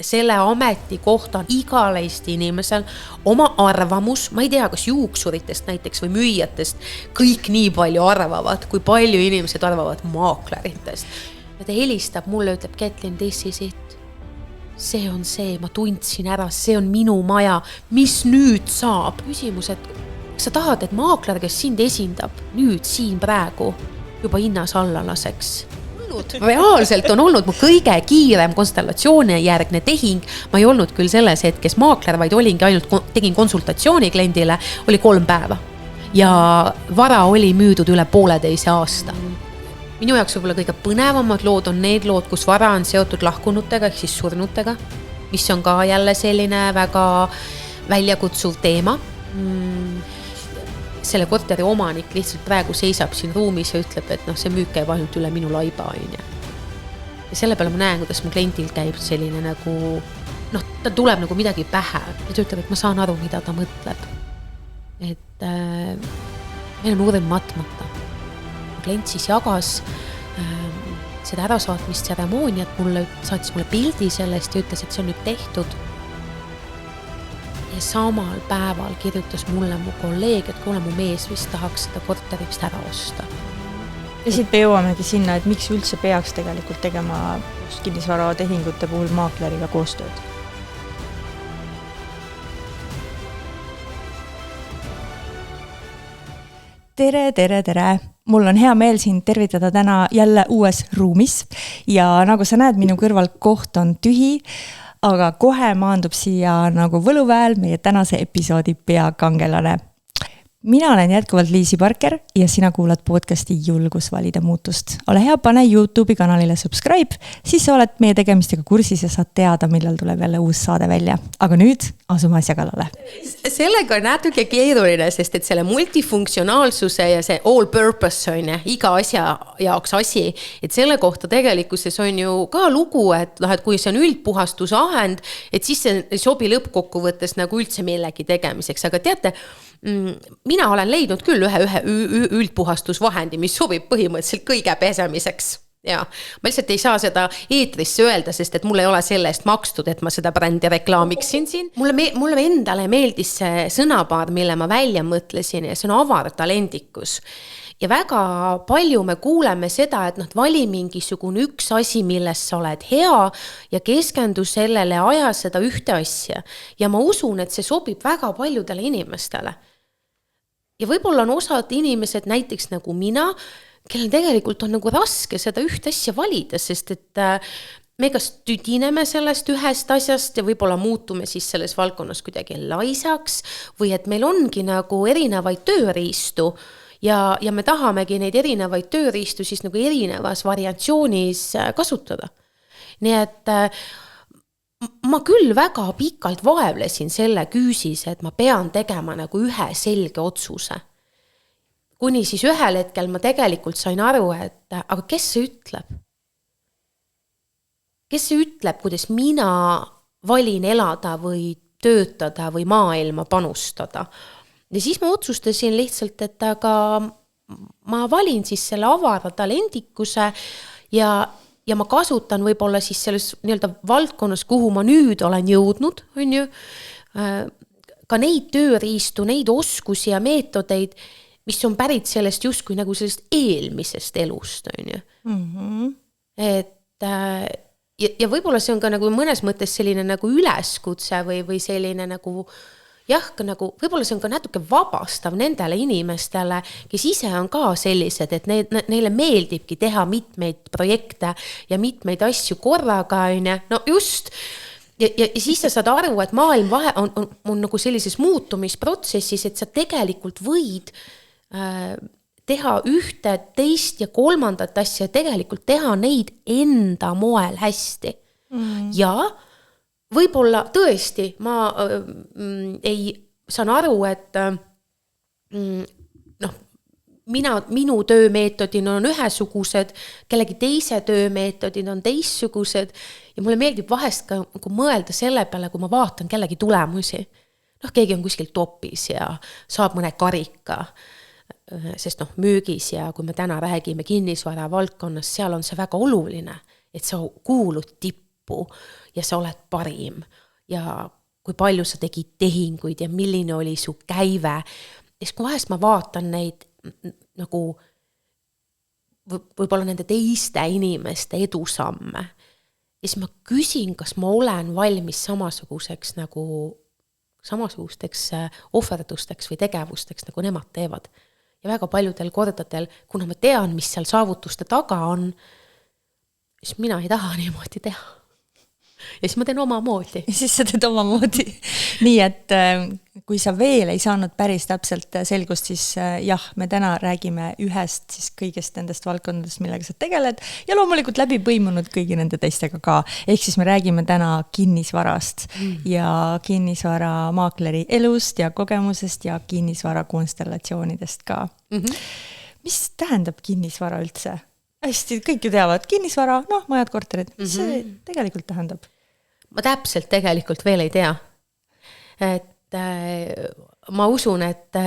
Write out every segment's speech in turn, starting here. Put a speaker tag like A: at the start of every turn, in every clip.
A: Selle ameti kohta on igal Eesti inimesel oma arvamus, ma ei tea, kas juuksuritest näiteks või müüjatest kõik nii palju arvavad, kui palju inimesed arvavad maakleritest. Ja ta helistab mulle, ütleb Kätlin, this is it. See on see, ma tundsin ära, see on minu maja, mis nüüd saab? Küsimus, et sa tahad, et maakler, kes sind esindab, nüüd siin praegu juba hinnas alla laseks? Reaalselt on olnud mu kõige kiirem konstellatsiooni järgne tehing. Ma ei olnud küll selles hetkes maakler, vaid olingi ainult tegin konsultatsiooni kliendile, oli 3 päeva. Ja vara oli müüdud üle 1,5 aasta. Minu jaoks võib-olla kõige põnevamad lood on need lood, kus vara on seotud lahkunutega, ehk siis surnutega, mis on ka jälle selline väga väljakutsuv teema. Selle korteri omanik lihtsalt praegu seisab siin ruumis ja ütleb, et see müük käib ainult üle minu laiba. Ja selle peale ma näen, kuidas mu klientil käib selline nagu, ta tuleb nagu midagi pähe. Ja ta ütleb, et ma saan aru, mida ta mõtleb. Et meil on uurim matmata. Klient siis jagas seda ärasaatmist tseremooniat mulle, saatis mulle pildi sellest ja ütles, et see on nüüd tehtud. Ja samal päeval kirjutas mulle mu kolleeg, et kuule, mu mees vist tahaks seda korterist ära osta.
B: Ja siit me jõuamegi sinna, et miks üldse peaks tegelikult tegema kinnisvara tehingute puhul maakleriga koostööd? Tere! Mul on hea meel sind tervitada täna jälle uues ruumis ja nagu sa näed, minu kõrval koht on tühi, aga kohe maandub siia nagu võluväel meie tänase episoodi peakangelane. Mina olen jätkuvalt Liisi Parker ja sina kuulad podcasti Julgus valida muutust. Ole hea, pane YouTube'i kanalile subscribe, siis sa oled meie tegemistega kursis ja saad teada, millal tuleb jälle uus saade välja. Aga nüüd asume asja kallale.
A: Sellega on natuke keeruline, sest et selle multifunktsionaalsuse ja see all purpose on iga asja jaoks asi, et selle kohta tegelikkuses on ju ka lugu, et kui see on üldpuhastusahend, et siis see ei sobi lõppkokkuvõttes nagu üldse millegi tegemiseks, aga teate, mina olen leidnud küll ühe üldpuhastusvahendi, mis sobib põhimõtteliselt kõige pesemiseks. Ja, ma lihtsalt ei saa seda eetrisse öelda, sest et mul ei ole selle eest makstud, et ma seda brändi reklaamiksin siin. Mulle endale meeldis see sõnapaar, mille ma välja mõtlesin ja see on avar talendikus. Ja väga palju me kuuleme seda, et vali mingisugune üks asi, milles sa oled hea ja keskendu sellele, aja seda ühte asja. Ja ma usun, et see sobib väga paljudele inimestele. Ja võib-olla on osad inimesed näiteks nagu mina, kellel tegelikult on nagu raske seda ühte asja valida, sest et me kas tüdineme sellest ühest asjast ja võib-olla muutume siis selles valdkonnas kuidagi laisaks või et meil ongi nagu erinevaid tööriistu ja me tahamegi neid erinevaid tööriistu siis nagu erinevas variatsioonis kasutada. Nii et ma küll väga pikalt vaevlesin selle küüsis, et ma pean tegema nagu ühe selge otsuse. Kuni siis ühel hetkel ma tegelikult sain aru, et aga kes see ütleb? Kes see ütleb, kuidas mina valin elada või töötada või maailma panustada? Ja siis ma otsustasin lihtsalt, et aga ma valin siis selle avara talendikuse ja ma kasutan võib-olla siis selles nii-öelda valdkonnas, kuhu ma nüüd olen jõudnud, on ju, ka neid tööriistu, neid oskusi ja meetodeid, mis on pärit sellest justkui nagu sellest eelmisest elust, on ju. Mm-hmm. Et ja võib-olla see on ka nagu mõnes mõttes selline nagu üleskutse või selline nagu nagu, võib-olla see on ka natuke vabastav nendele inimestele, kes ise on ka sellised, et neile meeldibki teha mitmeid projekte ja mitmeid asju korraga, no just. Ja siis sa saad aru, et maailm on nagu sellises muutumisprotsessis, et sa tegelikult võid teha ühte, teist ja kolmandat asja, tegelikult teha neid enda moel hästi. Mm. Ja võib-olla tõesti, ma saan aru, et minu töömeetodid on ühesugused, kellegi teise töömeetodid on teissugused ja mulle meeldib vahest ka mõelda selle peale, kui ma vaatan kellegi tulemusi. Keegi on kuskil topis ja saab mõne karika, sest müügis ja kui me täna räägime kinnisvara valdkonnas, seal on see väga oluline, et sa kuulud tippu. tippu ja sa oled parim ja kui palju sa tegid tehinguid ja milline oli su käive. Ja siis kui vahest ma vaatan neid nagu võib-olla nende teiste inimeste edusamme ja siis ma küsin, kas ma olen valmis samasugusteks ohverdusteks või tegevusteks, nagu nemad teevad. Ja väga paljudel kordadel, kuna ma tean, mis seal saavutuste taga on, siis mina ei taha niimoodi teha. Ja siis ma teen omamoodi.
B: Ja siis sa teed omamoodi. Nii, et kui sa veel ei saanud päris täpselt selgust, siis jah, me täna räägime ühest siis kõigest nendest valdkondadest, millega sa tegeled ja loomulikult läbi põimunud kõigi nende teistega ka. Ehk siis me räägime täna kinnisvarast ja kinnisvara maakleri elust ja kogemusest ja kinnisvara konstellatsioonidest ka. Mis tähendab kinnisvara üldse? Hästi, kõik ju teavad, kinnisvara, majad, korterid, mis see tegelikult tähendab?
A: Ma täpselt tegelikult veel ei tea. Et ma usun, et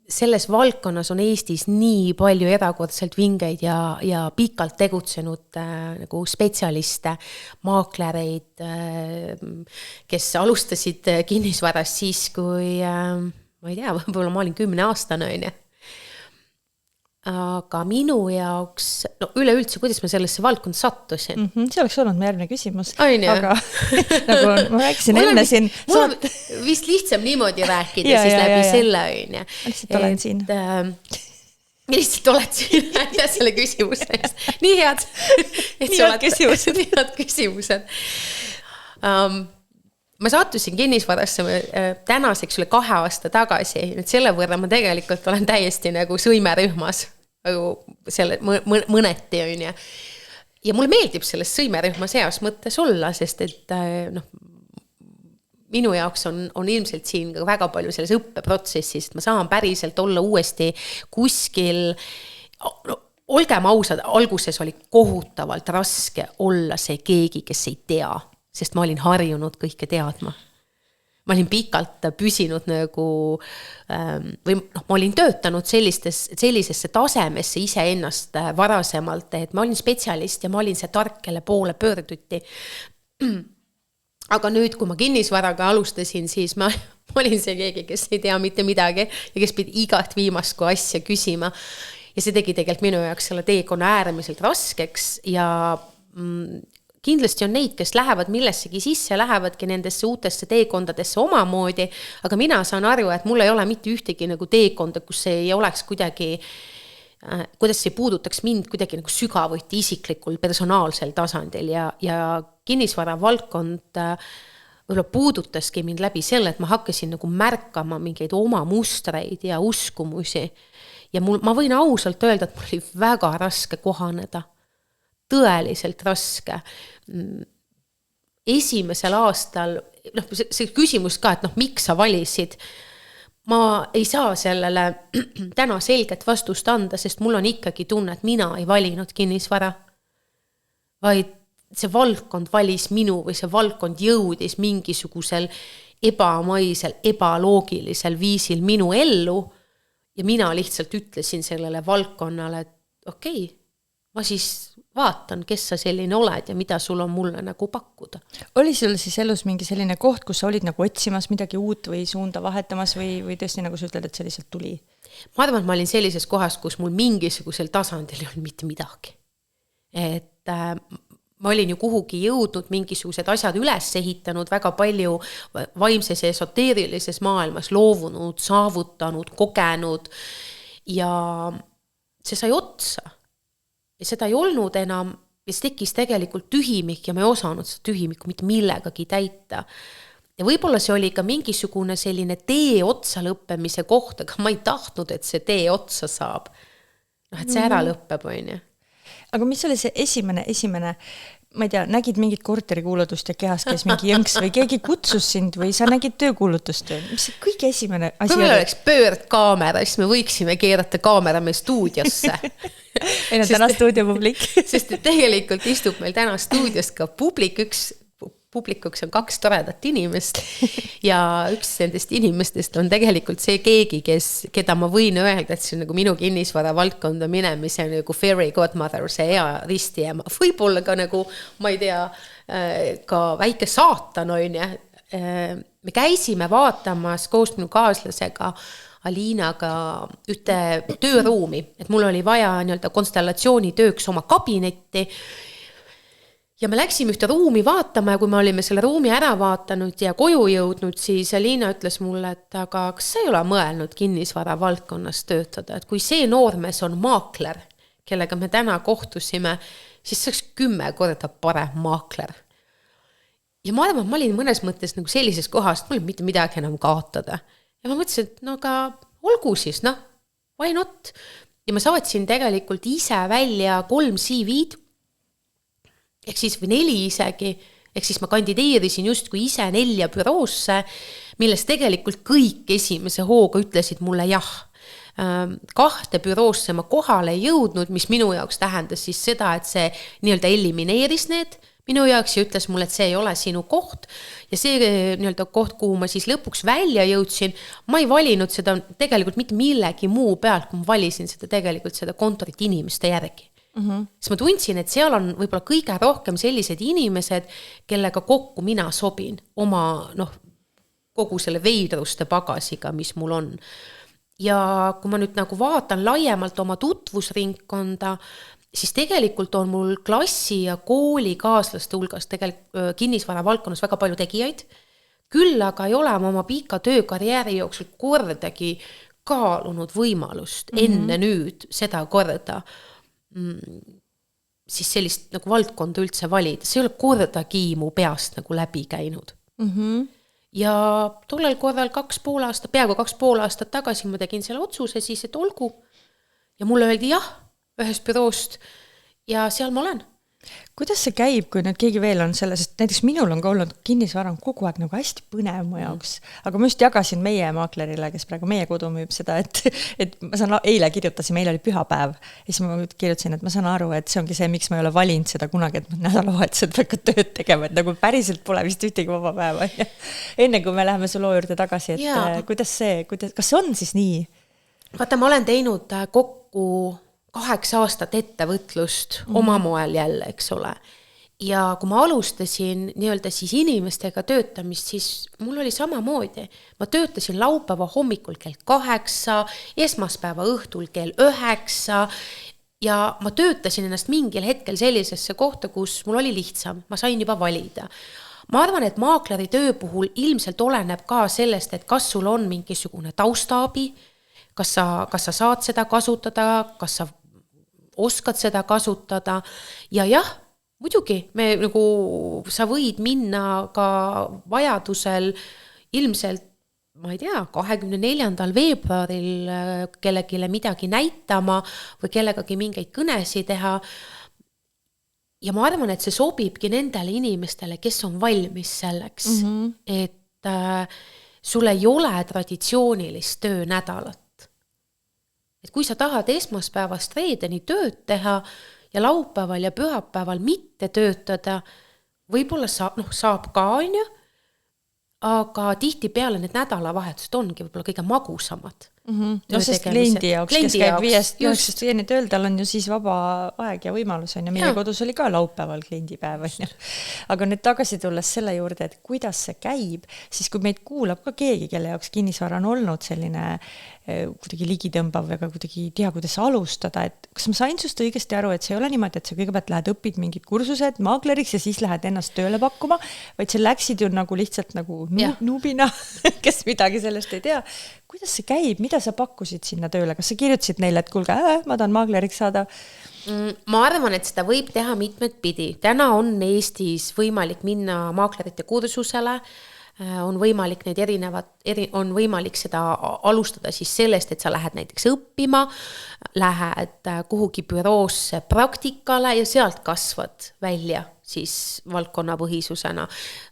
A: selles valdkonnas on Eestis nii palju erakordselt vingeid ja pikalt tegutsenud nagu spetsialiste, maaklereid, kes alustasid kinnisvarast siis, kui ma ei tea, võib-olla ma olin 10-aastane on. Aga minu jaoks, üleüldse, kuidas ma sellesse valdkonda sattusin?
B: See oleks olnud meie järgmine küsimus.
A: Aine.
B: Aga nagu ma rääkisin enne siin.
A: Mul on vist lihtsam niimoodi rääkida ja, siis läbi selle on.
B: Lihtsalt olen siin.
A: Lihtsalt oled siin ja selle küsimusest. Nii head.
B: Nii head küsimused.
A: Ma sattusin kinnisvarasse tänaseks üle 2 aasta tagasi, et selle võrra ma tegelikult olen täiesti nagu sõimerühmas, nagu selle mõneti on. Ja mulle meeldib selles sõimerühmas heas mõttes olla, sest et minu jaoks on ilmselt siin väga palju selles õppeprotsessis, ma saan päriselt olla uuesti kuskil, olgem ausad, alguses oli kohutavalt raske olla see keegi, kes ei tea, sest ma olin harjunud kõike teadma. Ma olin pikalt püsinud nagu, või ma olin töötanud sellisesse tasemesse iseennast varasemalt, et ma olin spetsialist ja ma olin see tark, kelle poole pöörduti. Aga nüüd, kui ma kinnisvaraga alustasin, siis ma olin see keegi, kes ei tea mitte midagi ja kes pidi igat viimast kui asja küsima. Ja see tegi tegelikult minu jaoks selle teekonna äärmiselt raskeks ja kindlasti on neid, kes lähevad millessegi sisse, lähevadki nendesse uutesse teekondadesse omamoodi, aga mina saan aru, et mul ei ole mitte ühtegi nagu teekonda, kus see ei oleks kuidagi, kuidas see puudutaks mind kuidagi nagu sügavuti isiklikul personaalsel tasandil ja kinnisvara valdkond võib-olla puudutaski mind läbi selle, et ma hakkasin nagu märkama mingeid oma mustreid ja uskumusi ja ma võin ausalt öelda, et mul oli väga raske kohaneda. Tõeliselt raske. Esimesel aastal, see küsimus ka, et miks sa valisid, ma ei saa sellele täna selget vastust anda, sest mul on ikkagi tunne, et mina ei valinud kinnisvara, vaid see valdkond valis minu või see valdkond jõudis mingisugusel ebamaisel, ebaloogilisel viisil minu ellu ja mina lihtsalt ütlesin sellele valdkonnale, et okei, ma siis vaatan, kes sa selline oled ja mida sul on mulle nagu pakkuda.
B: Oli sul siis elus mingi selline koht, kus sa olid nagu otsimas midagi uut või suunda vahetamas või tõesti nagu sa ütled, et see lihtsalt tuli?
A: Ma arvan, et ma olin sellises kohas, kus mul mingisugusel tasandil ei olnud mitte midagi. Et ma olin ju kuhugi jõudnud mingisugused asjad üles ehitanud, väga palju vaimses ja esoteerilises maailmas loovunud, saavutanud, kogenud ja see sai otsa. Ja seda ei olnud enam, ja see tekkis tegelikult tühimik ja ma ei osanud seda tühimikku mitte millegagi täita. Ja võib-olla see oli ka mingisugune selline tee otsa lõppemise koht, aga ma ei tahtnud, et see tee otsa saab. Et see ära lõppeb, on ju.
B: Aga mis oli see esimene, ma ei tea, nägid mingit korterikuulutust ja kehas käis mingi jõnks või keegi kutsus sind või sa nägid töökuulutust või? Mis see kõige esimene asi
A: kui meil oleks pöördkaamera, siis me võiksime keerata kaamera meie stuudiosse.
B: Meil on täna stuudiopublik.
A: Sest tegelikult istub meil täna stuudios ka publik, üks publikuks on 2 toredat inimest ja üks nendest inimestest on tegelikult see keegi, keda ma võin öelda, et see on nagu minu kinnisvara valdkonda minemise nagu fairy godmother, see hea ristiema, võib-olla ka nagu, ma ei tea, ka väike saatan on ja me käisime vaatamas koos minu kaaslasega Aliinaga ühte tööruumi, et mul oli vaja nii-öelda konstellatsiooni tööks oma kabinetti ja me läksime ühte ruumi vaatama ja kui me olime selle ruumi ära vaatanud ja koju jõudnud, siis Aliina ütles mulle, et aga kas sa ei ole mõelnud kinnisvara valdkonnas töötada, et kui see noormees on maakler, kellega me täna kohtusime, siis see oleks 10 korda parem maakler. Ja ma arvan, et ma olin mõnes mõttes nagu sellises kohas, et mul ei mitte midagi enam kaotada. Ja ma mõtlesin, et no aga olgu siis, why not? Ja ma saatsin tegelikult ise välja 3 CV-d, ehk siis või 4 isegi, ehk siis ma kandideerisin justkui ise 4 büroosse, milles tegelikult kõik esimese hooga ütlesid mulle jah. 2 büroosse ma kohale ei jõudnud, mis minu jaoks tähendas siis seda, et see nii-öelda elimineeris need minu jaoks ja ütles mulle, et see ei ole sinu koht ja see nii-öelda koht, kuhu ma siis lõpuks välja jõudsin, ma ei valinud seda tegelikult mitte millegi muu pealt, kui ma valisin seda tegelikult seda kontorit inimeste järgi. Siis ma tundsin, et seal on võib-olla kõige rohkem sellised inimesed, kellega kokku mina sobin oma kogu selle veidruste pagasiga, mis mul on. Ja kui ma nüüd nagu vaatan laiemalt oma tutvusringkonda, siis tegelikult on mul klassi ja kooli kaaslaste hulgas tegelikult kinnisvara valdkonnas väga palju tegijaid. Küll aga ei ole ma oma pika töökarjääri jooksul kordagi kaalunud võimalust enne nüüd seda korda siis sellist nagu valdkonda üldse valida. See ei ole kordagi mu peast nagu läbi käinud. Ja tollel korral 2,5 aastat, peaaegu 2,5 aastat tagasi ma tegin selle otsuse siis, et olgu. Ja mulle öeldi jah, ühest büroost ja seal ma olen.
B: Kuidas see käib, kui nüüd keegi veel on selle, sest näiteks minul on ka olnud kinnisvara on kogu aeg nagu hästi põnev mu jaoks, aga ma just jagasin meie maaklerile, kes praegu meie kodu müüb seda, et ma saan, eile kirjutasin, meil oli pühapäev ja siis ma kirjutasin, et ma saan aru, et see ongi see, miks ma ei ole valinud seda kunagi, et ma nädalavahetused peab ka tööd tegema, et nagu päriselt pole vist ühtegi vaba päeva. Enne kui me läheme su loo juurde tagasi, et kas see on siis nii?
A: Vaata, ma olen teinud kokku 8 aastat ettevõtlust oma moel jälle, eks ole. Ja kui ma alustasin nii-öelda siis inimestega töötamist, siis mul oli samamoodi. Ma töötasin laupäeva hommikul kell 8, esmaspäeva õhtul kell 9 ja ma töötasin ennast mingil hetkel sellisesse kohta, kus mul oli lihtsam. Ma sain juba valida. Ma arvan, et maakleri töö puhul ilmselt oleneb ka sellest, et kas sul on mingisugune taustaabi, kas sa saad seda kasutada, kas sa oskad seda kasutada ja jah, muidugi sa võid minna ka vajadusel ilmselt, ma ei tea, 24. veebruaril kellegile midagi näitama või kellegagi mingeid kõnesi teha. Ja ma arvan, et see sobibki nendele inimestele, kes on valmis selleks, et sul ei ole traditsioonilist töönädalat. Et kui sa tahad esmaspäevast reedeni tööd teha ja laupäeval ja pühapäeval mitte töötada, võib-olla saab ka, on ju, aga tihti peale need nädalavahetused ongi võib-olla kõige magusamad.
B: No sest kliendi jaoks, kes käib 5-9 tööl, tal on ju siis vaba aeg ja võimalus on ja meie kodus oli ka laupäeval kliendipäev. Aga nüüd tagasi tulles selle juurde, et kuidas see käib, siis kui meid kuulab ka keegi, kelle jaoks kinnisvara on olnud selline kuidagi ligitõmbav ega kuidagi ei tea, kuidas alustada, et kas ma sain sust õigesti aru, et see ei ole niimoodi, et sa kõigepealt lähed õpid mingid kursused maakleriks ja siis lähed ennast tööle pakkuma, vaid sa läksid ju nagu lihtsalt nagu nuubina, kes midagi sellest ei tea. Kuidas see käib, mida sa pakkusid sinna tööle? Kas sa kirjutasid neile, et kuulge, ma tahan maakleriks saada?
A: Ma arvan, et seda võib teha mitmed pidi. Täna on Eestis võimalik minna maaklerite kursusele, on võimalik on võimalik seda alustada siis sellest, et sa lähed näiteks õppima, lähed kuhugi büroosse praktikale ja sealt kasvad välja siis valdkonnapõhisusena,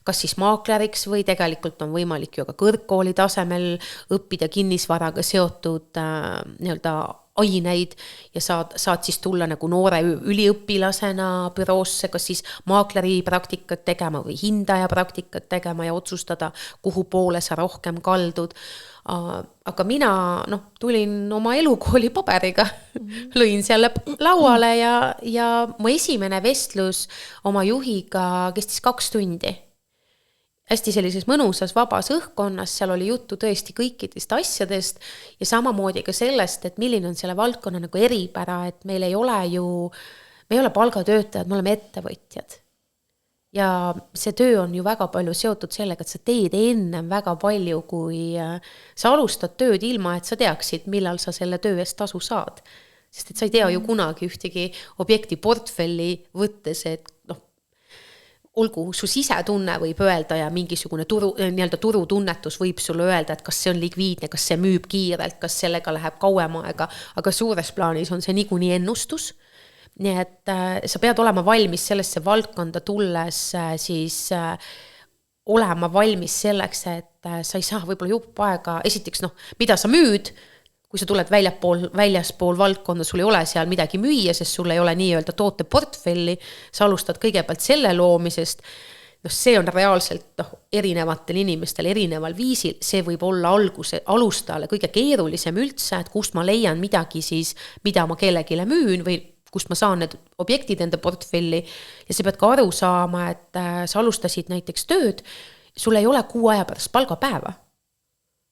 A: kas siis maakleriks või tegelikult on võimalik ju ka kõrgkooli tasemel õppida kinnisvaraga seotud nii-öelda aineid ja saad siis tulla nagu noore üliõpilasena büroosse, kas siis maakleri praktikat tegema või hindaja praktikat tegema ja otsustada, kuhu poole sa rohkem kaldud. Aga mina tulin oma elukooli paberiga, lõin selle lauale ja mu esimene vestlus oma juhiga kestis 2 tundi. Hästi sellises mõnusas vabas õhkkonnas, seal oli juttu tõesti kõikidest asjadest ja samamoodi ka sellest, et milline on selle valdkonna nagu eripära, et meil ei ole palgatöötajad, me oleme ettevõtjad. Ja see töö on ju väga palju seotud sellega, et sa teed ennem väga palju, kui sa alustad tööd ilma, et sa teaksid, millal sa selle töö eest tasu saad. Sest et sa ei tea ju kunagi ühtegi objekti portfelli võttes, et olgu su sisetunne võib öelda ja mingisugune turutunnetus võib sulle öelda, et kas see on likviidne, kas see müüb kiirelt, kas sellega läheb kauem aega, aga suures plaanis on see niikuinii ennustus. Nii et sa pead olema valmis sellesse valdkonda tulles siis olema valmis selleks, et sa ei saa võib-olla jupp aega, esiteks mida sa müüd, kui sa tuled väljaspool valdkonda, sul ei ole seal midagi müüa, sest sul ei ole nii-öelda tooteportfelli, sa alustad kõigepealt selle loomisest, see on reaalselt erinevatel inimestel erineval viisil, see võib olla alustajale kõige keerulisem üldse, et kust ma leian midagi siis, mida ma kellegile müün või kust ma saan need objektid enda portfelli ja sa pead ka aru saama, et sa alustasid näiteks tööd, sul ei ole 6 aja pärast palgapäeva.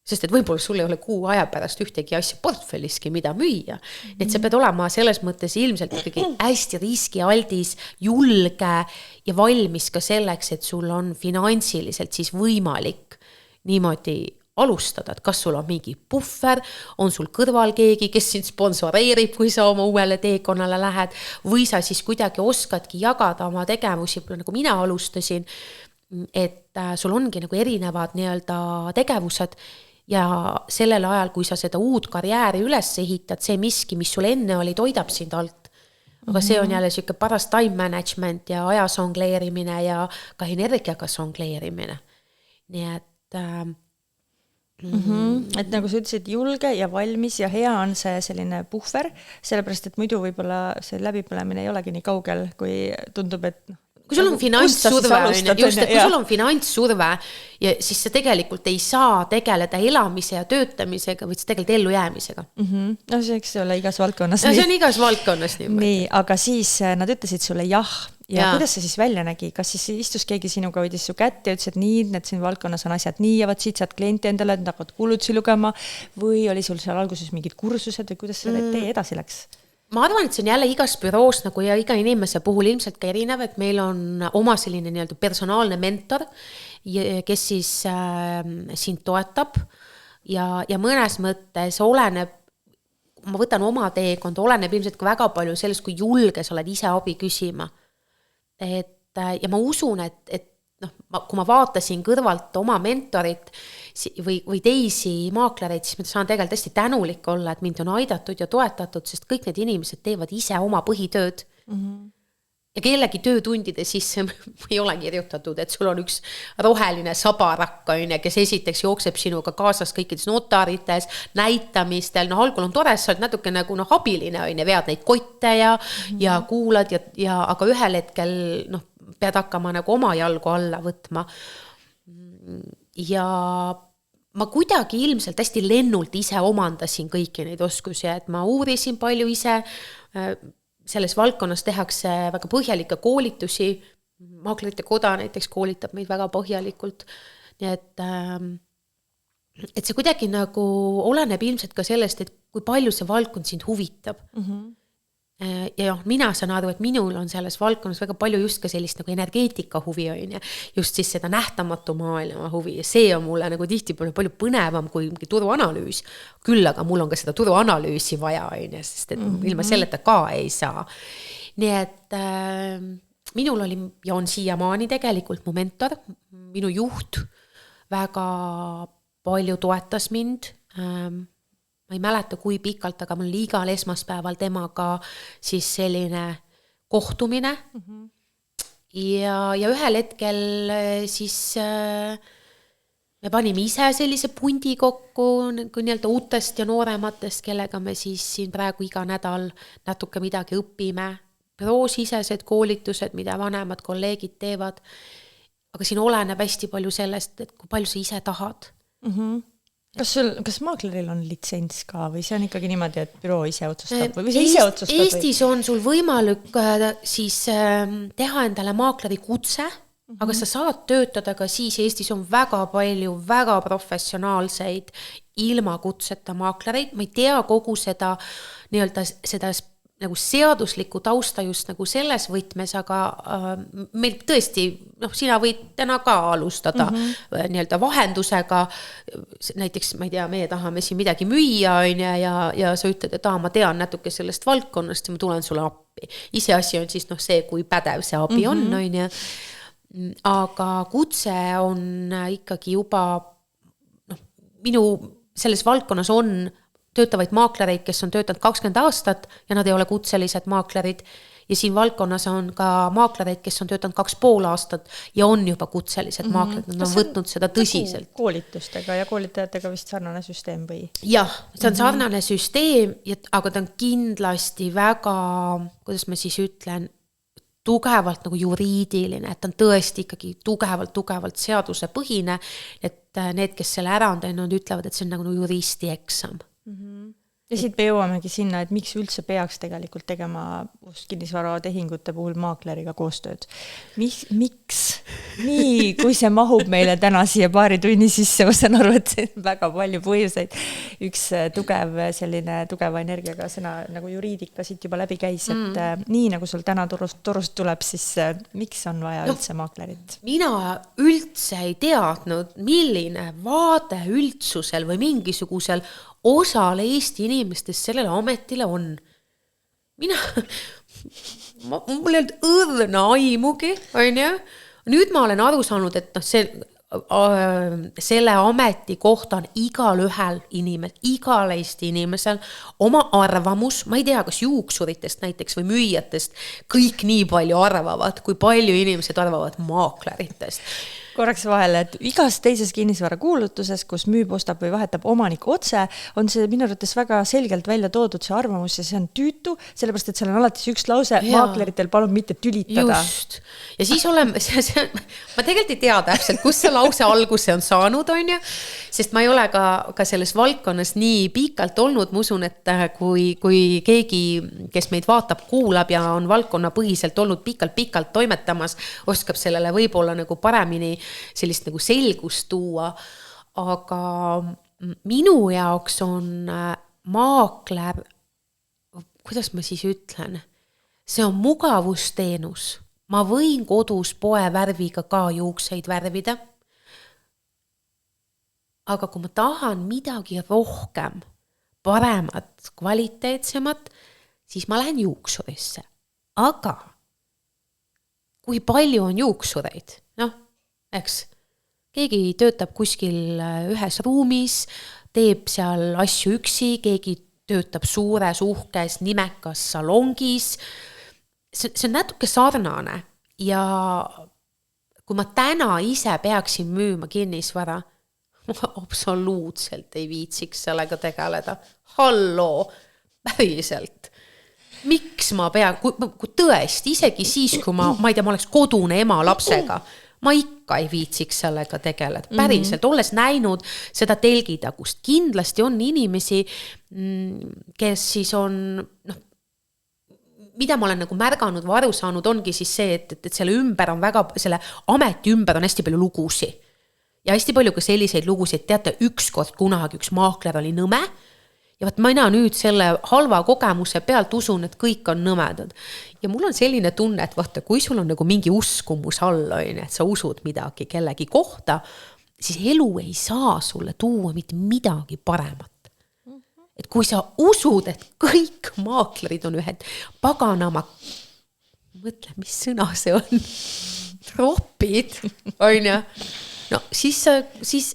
A: Sest et võib-olla sul ei ole 6 aja pärast ühtegi asja portfelliski, mida müüa. Et sa pead olema selles mõttes ilmselt ikkagi hästi riskialdis, julge ja valmis ka selleks, et sul on finantsiliselt siis võimalik niimoodi alustada, et kas sul on mingi puhver, on sul kõrval keegi, kes sind sponsoreerib, kui sa oma uuele teekonnale lähed, või sa siis kuidagi oskadki jagada oma tegevusi, nagu mina alustasin, et sul ongi nagu erinevad nii-öelda tegevused ja sellel ajal, kui sa seda uut karjääri üles ehitad, see miski, mis sul enne oli, toidab sind alt. Aga see on jälle selline paras time management ja aja songleerimine ja ka energiaga songleerimine. Nii et
B: et nagu sa ütlesid, julge ja valmis ja hea on see selline puhver, sellepärast et muidu võib-olla see läbipõlemine ei olegi nii kaugel, kui tundub, et
A: kui sul on finantssurve, just, et kui sul on finantssurve ja siis sa tegelikult ei saa tegeleda elamise ja töötamisega, vaid sa tegeled ellujäämisega.
B: No see eks ole igas valdkonnas.
A: No see on igas valdkonnas nii.
B: Nii, aga siis nad ütlesid sulle jah. Ja kuidas see siis välja nägi? Kas siis istus keegi sinuga hoidis su kätt ja ütles, et nii, need siin valdkonnas on asjad nii ja vaat siit saad klienti endale, et hakkad kulutusi lugema või oli sul seal alguses mingid kursused või kuidas see tee edasi läks?
A: Ma arvan, et see on jälle igas büroos nagu ja iga inimese puhul ilmselt ka erinev, et meil on oma selline nii-öelda personaalne mentor, kes siis sind toetab ja mõnes mõttes oleneb, ma võtan oma teekond, oleneb ilmselt ka väga palju sellest, kui julge sa oled ise abi küsima. Ja ma usun, et kui ma vaatasin kõrvalt oma mentorit või teisi maaklereid, siis ma saan tegelikult hästi tänulik olla, et mind on aidatud ja toetatud, sest kõik need inimesed teevad ise oma põhitööd. Ja kellegi töötundide sisse ei ole kirjutatud, et sul on üks roheline sabarakk, kes esiteks jookseb sinuga kaasas kõikides notarites, näitamistel, algul on tore, sa oled natuke nagu abiline, vead neid kotte ja kuulad, aga ühel hetkel pead hakkama nagu oma jalgu alla võtma. Ja ma kuidagi ilmselt hästi lennult ise omandasin kõiki neid oskusi, et ma uurisin palju ise, selles valdkonnas tehakse väga põhjalikke koolitusi, maaklerite koda näiteks koolitab meid väga põhjalikult, nii et see kuidagi nagu oleneb ilmselt ka sellest, et kui palju see valdkond sind huvitab. Ja mina saan aru, et minul on selles valdkonnas väga palju just ka sellist nagu energeetika huvi on ja just siis seda nähtamatu maailma huvi ja see on mulle nagu tihti palju põnevam kui turuanalüüs. Küll aga mul on ka seda turuanalüüsi vaja on ja, sest et ilma selleta ka ei saa. Nii et minul oli ja on siiamaani tegelikult mu mentor, minu juht väga palju toetas mind. Ma ei mäleta, kui pikalt, aga mul oli igal esmaspäeval temaga siis selline kohtumine. Ja ühel hetkel siis me panime ise sellise pundi kokku nii-öelda uutest ja noorematest, kellega me siis siin praegu iga nädal natuke midagi õpime. Büroosisesed koolitused, mida vanemad kolleegid teevad. Aga siin oleneb hästi palju sellest, et kui palju sa ise tahad.
B: Kas maakleril on litsents ka või see on ikkagi niimoodi, et büroo ise otsustab või see ise otsustab?
A: Eestis on sul võimalik siis teha endale maakleri kutse, aga sa saad töötada ka siis, Eestis on väga palju väga professionaalseid ilma kutseta maaklereid, ma ei tea kogu seda nii-öelda seda nagu seaduslikku tausta just nagu selles võtmes, aga meil tõesti, sina võid täna ka alustada nii-öelda vahendusega, näiteks, ma ei tea, meie tahame siin midagi müüa ja sa ütled, et ma tean natuke sellest valdkonnast ja ma tulen sulle appi. Iseasi on siis see, kui pädev see abi on, aga kutse on ikkagi juba, minu selles valdkonnas on töötavaid maaklereid, kes on töötanud 20 aastat ja nad ei ole kutselised maaklerid. Ja siin valdkonnas on ka maaklereid, kes on töötanud 2,5 aastat ja on juba kutselised maaklerid. Nad on võtnud seda tõsiselt.
B: Koolitustega ja koolitajatega vist sarnane süsteem või?
A: Jah, see on sarnane süsteem, aga ta on kindlasti väga, kuidas ma siis ütlen, tugevalt nagu juriidiline, et ta on tõesti ikkagi tugevalt seadusepõhine, et need, kes selle ära on teinud, ütlevad, et see on nagu juristi eksam.
B: Ja siit me jõuamegi sinna, et miks üldse peaks tegelikult tegema kinnisvara tehingute puhul maakleriga koostööd. Miks? Nii, kui see mahub meile täna siia paari tunni sisse, ma saan aru, et see on väga palju põhjuseid. Üks tugeva energiaga sõna nagu juriidika siit juba läbi käis, et nii nagu sul täna torust tuleb, siis miks on vaja üldse maaklerit?
A: Mina üldse ei teadnud, milline vaade üldsusel või mingisugusel osal Eesti inimestest sellele ametile on. Mul ei olnud õrna aimugi, on ju. Nüüd ma olen aru saanud, et selle ameti kohta on igal Eesti inimesel oma arvamus, ma ei tea, kas juuksuritest näiteks või müüjatest kõik nii palju arvavad, kui palju inimesed arvavad maakleritest.
B: Korraks vahele, et igas teises kinnisvara kuulutuses, kus müüb, ostab või vahetab omanik otse, on see minu arvates väga selgelt välja toodud see arvamus ja see on tüütu, sellepärast, et seal on alati üks lause, maakleritel palun mitte tülitada.
A: Just. Ja siis oleme, ma tegelikult ei tea täpselt, kus see lause alguse on saanud, on ju, sest ma ei ole ka selles valdkonnas nii pikalt olnud, ma usun, et kui keegi, kes meid vaatab, kuulab ja on valdkonna põhiselt olnud pikalt toimetamas, oskab sellele võib-olla nagu paremini sellist nagu selgust tuua, aga minu jaoks on maakler, kuidas ma siis ütlen, see on mugavusteenus. Ma võin kodus poe värviga ka juukseid värvida, aga kui ma tahan midagi rohkem, paremat, kvaliteetsemat, siis ma lähen juuksurisse. Aga kui palju on juuksureid? Eks, keegi töötab kuskil ühes ruumis, teeb seal asju üksi, keegi töötab suures, uhkes, nimekas salongis. See on natuke sarnane ja kui ma täna ise peaksin müüma kinnisvara, ma absoluutselt ei viitsiks sellega tegeleda. Halloo, päriselt. Miks ma pean, kui tõesti, isegi siis, kui ma ei tea, ma oleks kodune ema lapsega, ma ikka ei viitsiks sellega tegeleda. Päriselt, olles näinud seda telgitagust. Kindlasti on inimesi, kes siis on, mida ma olen nagu märganud või aru saanud, ongi siis see, et selle ümber on väga, selle ameti ümber on hästi palju lugusi. Ja hästi palju ka selliseid lugusid, teate, ükskord kunagi üks maakler oli nõme, ja ma nüüd selle halva kogemuse pealt usun, et kõik on nõmedad. Ja mul on selline tunne, et vaata, kui sul on nagu mingi uskumus all, et sa usud midagi kellegi kohta, siis elu ei saa sulle tuua mitte midagi paremat. Et kui sa usud, et kõik maaklerid on ühed paganama, mõtle, mis sõna see on, tropid, on ju. no siis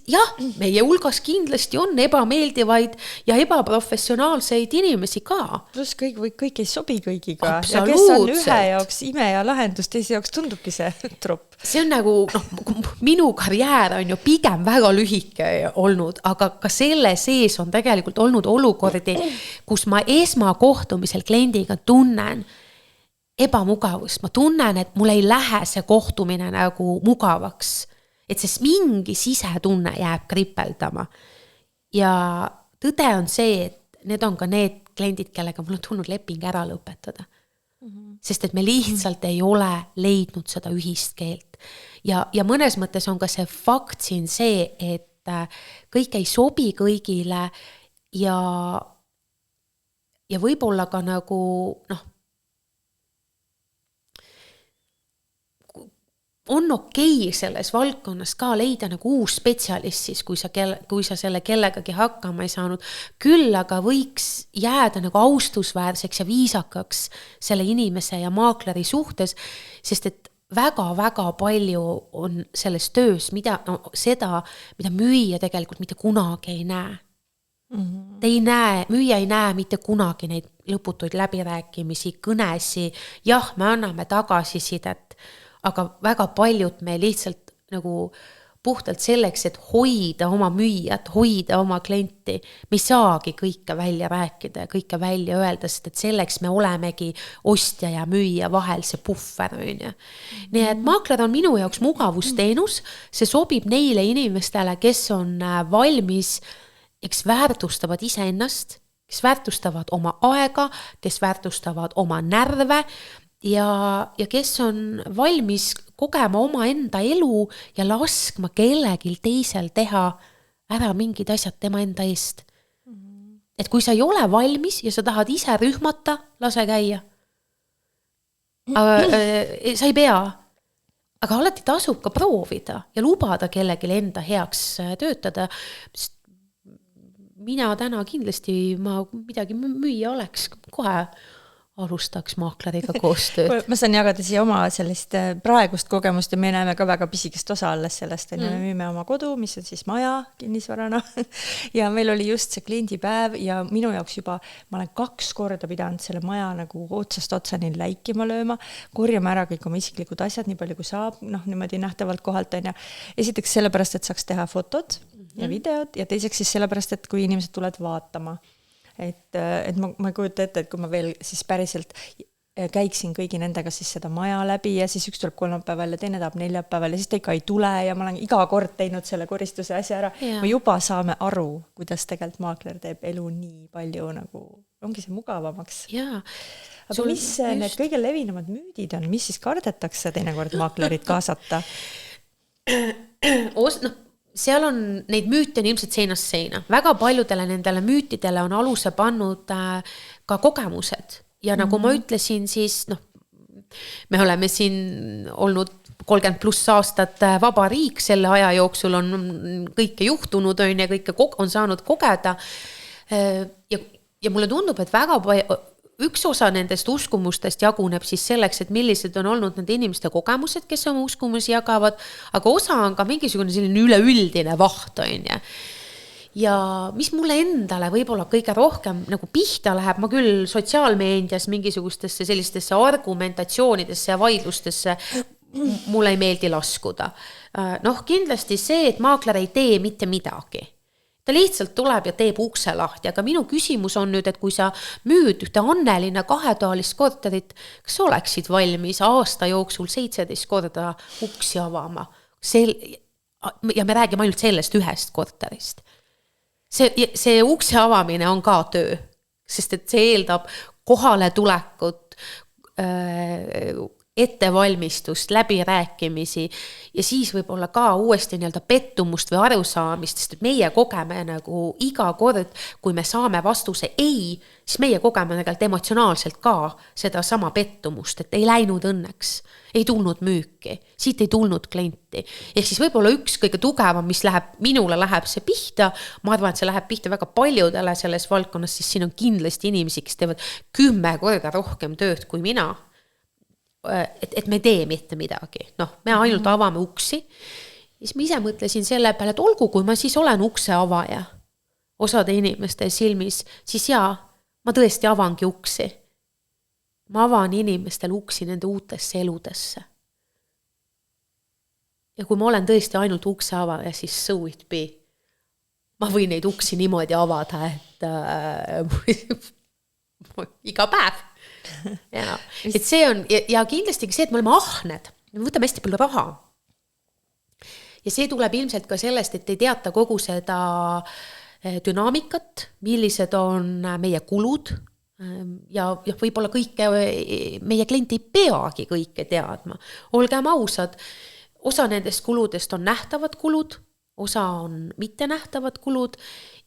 A: jah, meie hulgas kindlasti on ebameeldivaid ja ebaprofessionaalseid inimesi ka.
B: Plus kõik ei sobi kõigiga. Ja kes on ühe jaoks ime ja lahendus, teise jaoks tundubki see tropp.
A: See on nagu, minu karjäär on ju pigem väga lühike olnud, aga ka selle sees on tegelikult olnud olukordi, kus ma esmakohtumisel kliendiga tunnen ebamugavust. Ma tunnen, et mul ei lähe see kohtumine nagu mugavaks. Et see mingi sisetunne jääb kripeldama. Ja tõde on see, et need on ka need kliendid, kellega mul on tulnud leping ära lõpetada. Sest et me lihtsalt ei ole leidnud seda ühist keelt. Ja mõnes mõttes on ka see fakt siin see, et kõik ei sobi kõigile ja võib-olla ka nagu on okei selles valdkonnas ka leida nagu uus spetsialist siis, kui sa selle kellegagi hakkama ei saanud. Küll aga võiks jääda nagu austusväärseks ja viisakaks selle inimese ja maakleri suhtes, sest et väga-väga palju on selles töös mida müüja tegelikult mitte kunagi ei näe. Müüja ei näe mitte kunagi neid lõputuid läbirääkimisi, kõnesi. Jah, me anname tagasisidet, aga väga paljud me lihtsalt nagu puhtalt selleks, et hoida oma müüjat, hoida oma klienti, me ei saagi kõike välja rääkida ja kõike välja öelda, sest et selleks me olemegi ostja ja müüja vahel see puffer. Nii et maakler on minu jaoks mugavusteenus, see sobib neile inimestele, kes on valmis, kes väärtustavad iseennast, kes väärtustavad oma aega, kes väärtustavad oma närve, ja kes on valmis kogema oma enda elu ja laskma kellelgi teisel teha ära mingid asjad tema enda eest. Et kui sa ei ole valmis ja sa tahad ise rühmata, lase käia. Sa ei pea. Aga alati tasub ka proovida ja lubada kellelgi enda heaks töötada. Mina täna kindlasti midagi müüa oleks kohe alustaks maakleriga koostööd.
B: Ma saan jagada siia oma sellist praegust kogemust ja me näeme ka väga pisikest osa alles sellest. Me müüme oma kodu, mis on siis maja kinnisvarana ja meil oli just see kliendipäev ja minu jaoks juba ma olen 2 korda pidanud selle maja nagu otsast otsani läikima lööma, korjama ära kõik oma isiklikud asjad nii palju kui saab, niimoodi nähtavalt kohalt on ja esiteks sellepärast, et saaks teha fotod ja videod ja teiseks siis sellepärast, et kui inimesed tulevad vaatama. Et ma ei kujuta ette, et kui ma veel siis päriselt käiksin kõigi nendega siis seda maja läbi ja siis üks tuleb 3. päeval ja teine tahab 4. päeval ja siis ta ikka ei tule ja ma olen iga kord teinud selle koristuse asja ära. Me juba saame aru, kuidas tegelikult maakler teeb elu nii palju nagu, ongi see mugavamaks. Aga mis need kõige levinumad müüdid on, mis siis kardetakse teinekord maaklerit kaasata?
A: Seal on neid müüte on ilmselt seinast seina. Väga paljudele nendele müütidele on aluse pannud ka kogemused. Ja nagu ma ütlesin, siis me oleme siin olnud 30+ aastat vaba riik, selle aja jooksul on kõike juhtunud ja kõike on saanud kogeda. Ja mulle tundub, et väga üks osa nendest uskumustest jaguneb siis selleks, et millised on olnud nende inimeste kogemused, kes oma uskumusi jagavad, aga osa on ka mingisugune selline üleüldine vaht. Ja mis mulle endale võib-olla kõige rohkem nagu pihta läheb, ma küll sotsiaalmeedias mingisugustesse sellistesse argumentatsioonidesse ja vaidlustesse mulle ei meeldi laskuda. Kindlasti see, et maakler ei tee mitte midagi. Ta lihtsalt tuleb ja teeb ukse lahti, aga minu küsimus on nüüd, et kui sa müüd ühte Annelinna 2-toalist korterit, kas sa oleksid valmis aasta jooksul 17 korda uksi avama? Ja me räägime ainult sellest ühest korterist. See ukse avamine on ka töö, sest et see eeldab kohale tulekut, ettevalmistust, läbirääkimisi ja siis võib-olla ka uuesti pettumust või arusaamist, sest meie kogeme nagu iga kord, kui me saame vastuse ei, siis meie kogeme tegelikult emotsionaalselt ka seda sama pettumust, et ei läinud õnneks, ei tulnud müüki, siit ei tulnud klienti. Ehk siis võib-olla üks kõige tugevam, mis minule läheb see pihta, ma arvan, et see läheb pihta väga paljudele selles valdkonnas, siis siin on kindlasti inimesi, kes teevad 10 korda rohkem tööd kui mina. Et me tee mitte midagi. Me ainult avame uksi siis ma ise mõtlesin selle peale, et olgu, kui ma siis olen ukse avaja osade inimeste silmis, siis jaa, ma tõesti avangi uksi. Ma avan inimestel uksi nende uutesse eludesse. Ja kui ma olen tõesti ainult ukse avaja, siis so it be. Ma võin neid uksi niimoodi avada, et iga päev. Ja, et see on, ja kindlasti see, et me oleme ahned, me võtame hästi palju raha. Ja see tuleb ilmselt ka sellest, et ei teata kogu seda dünaamikat, millised on meie kulud ja võib-olla kõike, meie klient ei peagi kõike teadma. Olgem ausad, osa nendest kuludest on nähtavad kulud, osa on mitte nähtavad kulud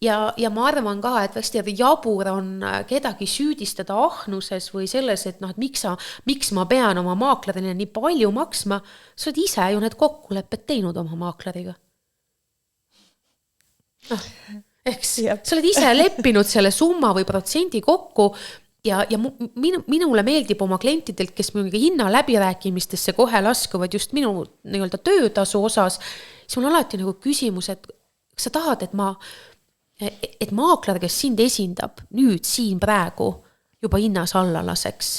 A: ja ma arvan ka, et hästi jabur on kedagi süüdistada ahnuses või selles, et noh, et miks ma pean oma maaklerile nii palju maksma, sa oled ise ju need kokkulepped teinud oma maakleriga. Noh, eks, sa oled ise leppinud selle summa või protsendi kokku ja minule meeldib oma klientidelt, kes mingi hinna läbirääkimistesse kohe laskuvad just minu nii-öelda töötasu osas, siis mul on alati nagu küsimus, et kas sa tahad, et maakler, kes sind esindab nüüd siin praegu juba hinnas alla laseks.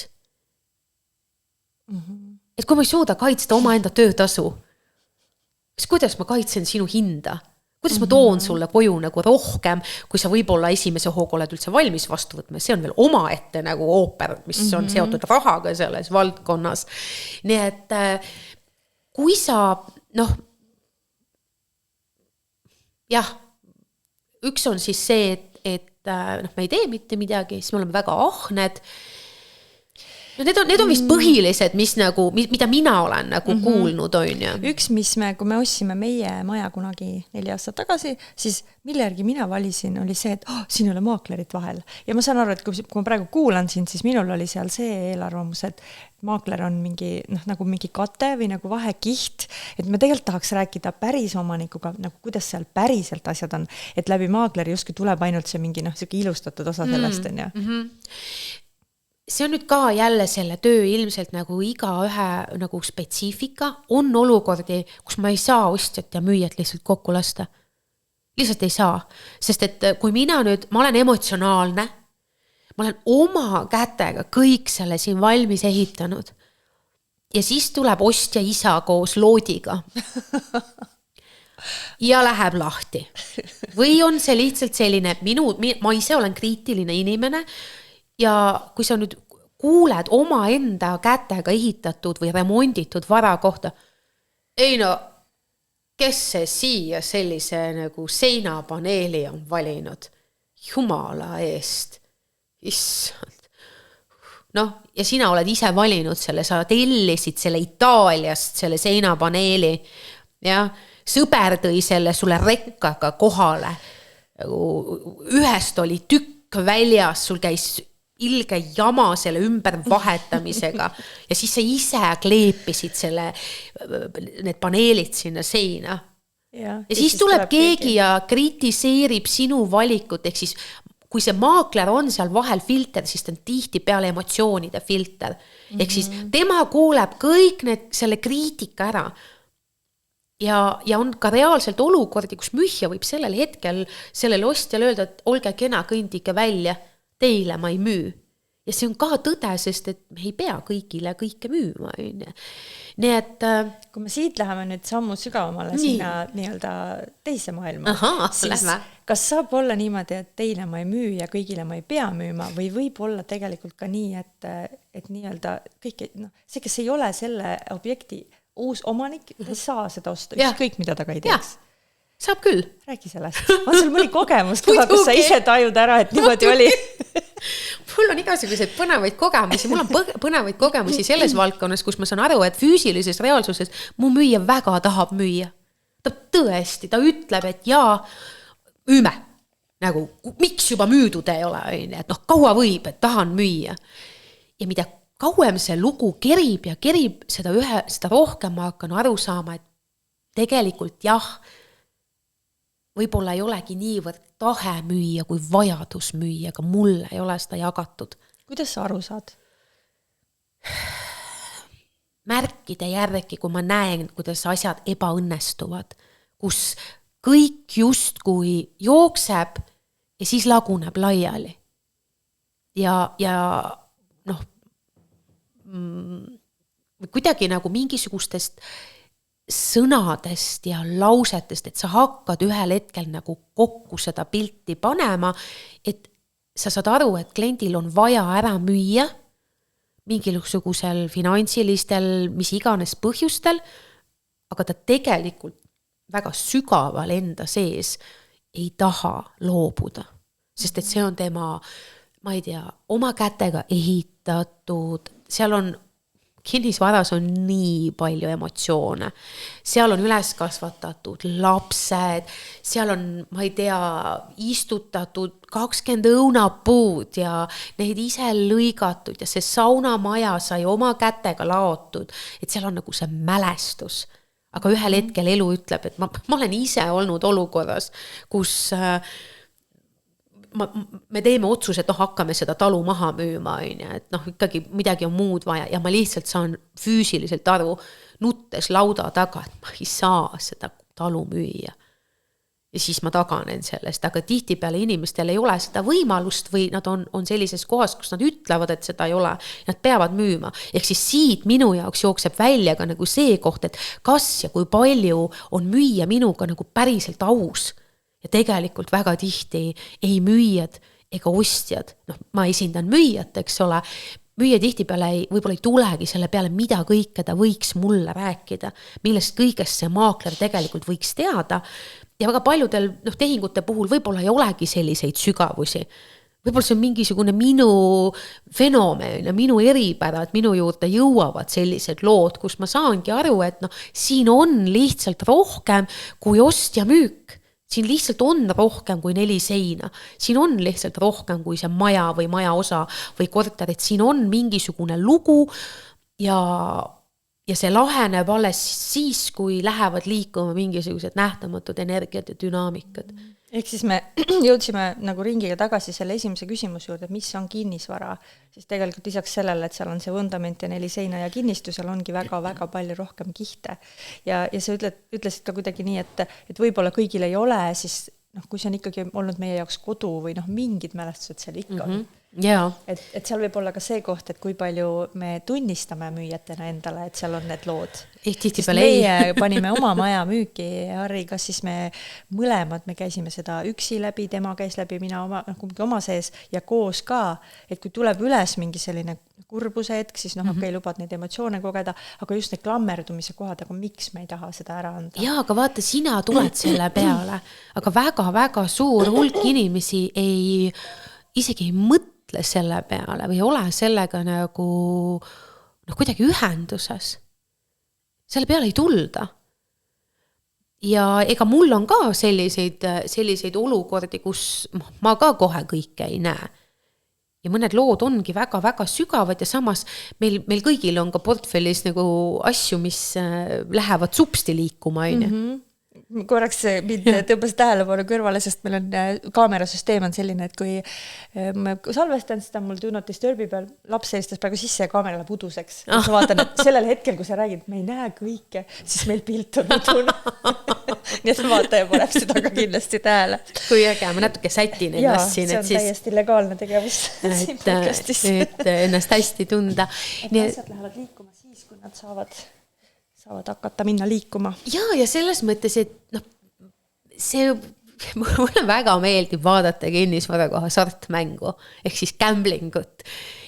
A: Et kui ma ei suuda kaitsta oma enda töötasu, siis kuidas ma kaitsen sinu hinda? Kuidas ma toon sulle koju nagu rohkem, kui sa võib-olla esimese hooga oled üldse valmis vastu võtma. See on veel omaette nagu ooper, mis on seotud rahaga selles valdkonnas. Nii et kui sa, jah, üks on siis see, et me ei tee mitte midagi, siis me oleme väga ahned. No need on vist põhilised, mida mina olen nagu kuulnud, on ju.
B: Üks, kui me ostsime meie maja kunagi 4 aastat tagasi, siis mille järgi mina valisin, oli see, et siin ei ole maaklerit vahel. Ja ma saan aru, et kui ma praegu kuulan siin, siis minul oli seal see eelarvamus, et maakler on mingi, nagu mingi kate või nagu vahekiht, et me tegelikult tahaks rääkida päris omanikuga, nagu kuidas seal päriselt asjad on, et läbi maakleri justkui tuleb ainult see mingi ilustatud osa sellest, on ju.
A: See on nüüd ka jälle selle töö ilmselt nagu iga ühe nagu spetsiifika, on olukordi, kus ma ei saa ostjat ja müüjat lihtsalt kokku lasta. Lihtsalt ei saa, sest et kui ma olen emotsionaalne, ma olen oma kätega kõik selle siin valmis ehitanud ja siis tuleb ostja isa koos loodiga ja läheb lahti. Või on see lihtsalt selline, ma ise olen kriitiline inimene, ja kui sa nüüd kuuled oma enda kätega ehitatud või remonditud vara kohta, kes see siia sellise nagu seinapaneeli on valinud? Jumala eest. Issand. Ja sina oled ise valinud selle, sa tellisid selle Itaaliast, selle seinapaneeli, ja sõber tõi selle sulle rekkaga kohale. Ühest oli tükk väljas, sul käis ilge jama selle ümber vahetamisega ja siis sa ise kleepisid need paneelid sinna seina. Ja siis tuleb keegi ja kritiseerib sinu valikut, ehk siis kui see maakler on seal vahel filter, siis ta on tihti peale emotsioonide filter. Ehk siis tema kuuleb kõik selle kriitika ära. Ja on ka reaalselt olukordi, kus müüja võib sellel hetkel sellele ostjale öelda, et olge kena, kõndike välja, teile ma ei müü. Ja see on ka tõde, sest et me ei pea kõigile kõike müüma. Nii et
B: kui me siit läheme nüüd sammu sügavamale sinna nii-öelda teise maailma, siis kas saab olla niimoodi, et teile ma ei müü ja kõigile ma ei pea müüma või võib olla tegelikult ka nii, et nii-öelda kõik, see, kes ei ole selle objekti uus omanik, ei saa seda osta, ükskõik mida ta ka ei teeks.
A: Saab küll.
B: Räägi sellest. On sul mõni kogemus ka, kus sa ise tajud ära, et niimoodi oli?
A: Mul on igasuguseid põnevaid kogemusi. Mul on põnevaid kogemusi selles valdkonnas, kus ma saan aru, et füüsilises reaalsuses mu müüja väga tahab müüa. Ta tõesti, ta ütleb, et jaa, müüme. Nagu, miks juba müüdud ei ole? Et kaua võib, et tahan müüa. Ja mida kauem see lugu kerib ja kerib seda rohkem ma hakkan aru saama, et tegelikult jah, võib-olla ei olegi niivõrd tahe müüa kui vajadus müüa, aga mulle ei ole seda jagatud.
B: Kuidas sa aru saad?
A: märkide järgi, kui ma näen, kuidas asjad ebaõnnestuvad, kus kõik justkui jookseb ja siis laguneb laiali. Ja noh, kuidagi nagu mingisugustest sõnadest ja lausetest, et sa hakkad ühel hetkel nagu kokku seda pilti panema, et sa saad aru, et kliendil on vaja ära müüa mingisugusel finantsilistel, mis iganes põhjustel, aga ta tegelikult väga sügaval enda sees ei taha loobuda, sest et see on tema, ma ei tea, oma kätega ehitatud, seal on kinnisvaras on nii palju emotsioone, seal on üles kasvatatud lapsed, seal on, ma ei tea, istutatud 20 õunapuud ja neid ise lõigatud ja see saunamaja sai oma kätega laotud, et seal on nagu see mälestus. Aga ühel hetkel elu ütleb, et ma olen ise olnud olukorras, kus me teeme otsuse, et hakkame seda talu maha müüma, et ikkagi midagi on muud vaja ja ma lihtsalt saan füüsiliselt aru nuttes lauda taga, et ma ei saa seda talu müüa. Ja siis ma taganen sellest, aga tihtipeale inimestel ei ole seda võimalust või nad on sellises kohas, kus nad ütlevad, et seda ei ole, nad peavad müüma. Ehk siis siit minu jaoks jookseb välja ka nagu see koht, et kas ja kui palju on müüa minuga nagu päriselt aus. Ja tegelikult väga tihti ei müüjad ega ostjad, ma esindan müüjat, eks ole, müüja tihtipeale võib-olla ei tulegi selle peale, mida kõike ta võiks mulle rääkida, millest kõigest see maakler tegelikult võiks teada ja väga paljudel tehingute puhul võib-olla ei olegi selliseid sügavusi. Võib-olla see on mingisugune minu fenomen ja minu eripära, et minu juurde jõuavad sellised lood, kus ma saangi aru, et siin on lihtsalt rohkem kui ostja müük. Siin lihtsalt on rohkem kui 4 seina. Siin on lihtsalt rohkem kui see maja või maja osa või korter, et siin on mingisugune lugu ja see laheneb alles siis, kui lähevad liikuma mingisugused nähtamatud energiat ja dünaamikad.
B: Ehk siis me jõudsime nagu ringiga tagasi selle esimese küsimuse juurde, et mis on kinnisvara, siis tegelikult lisaks sellele, et seal on see vundament ja 4 seina ja kinnistu, seal ongi väga-väga palju rohkem kihte. Ja sa ütlesid ka kuidagi nii, et võib-olla kõigil ei ole, siis kui see on ikkagi olnud meie jaoks kodu või mingid mälestused seal ikka on.
A: Yeah.
B: Et seal võib olla ka see koht, et kui palju me tunnistame müüjatena endale, et seal on need lood. Meie panime oma maja müüki, Harriga, siis me mõlemad, me käisime seda üksi läbi, tema käis läbi, mina oma sees ja koos ka, et kui tuleb üles mingi selline kurbuse hetk, siis okei, lubad neid emotsioone kogeda, aga just need klammerdumise kohad, aga miks me ei taha seda ära anda?
A: Jaa, aga vaata, sina tuled selle peale, aga väga-väga suur hulk inimesi isegi ei mõtle selle peale või ole sellega nagu kuidagi ühenduses. Selle peale ei tulda. Ja ega mul on ka selliseid olukordi, kus ma ka kohe kõike ei näe. Ja mõned lood ongi väga-väga sügavad ja samas meil kõigil on ka portfellis nagu asju, mis lähevad supsti liikuma.
B: Korraks mind tõmbas tähelepanu kõrvale, sest meil on kaamerasüsteem on selline, et kui ma salvestan, seda mul do not disturbi peal, laps helistas praegu sisse ja kaamera läheb uduseks. Ma vaatan, et sellel hetkel, kui sa räägid, me ei näe kõike, siis meil pilt on udune. Nii et vaataja paneb seda ka kindlasti tähele.
A: Kui äge, ma natuke sätin ennast siin.
B: See on täiesti legaalne tegevus.
A: Et ennast hästi tunda.
B: Et asjad lähevad liikuma siis, kui nad saavad hakata minna liikuma.
A: Ja selles mõttes, et see mulle väga meeldib vaadata kinnisvarakoha sortmängu, ehk siis gamblingut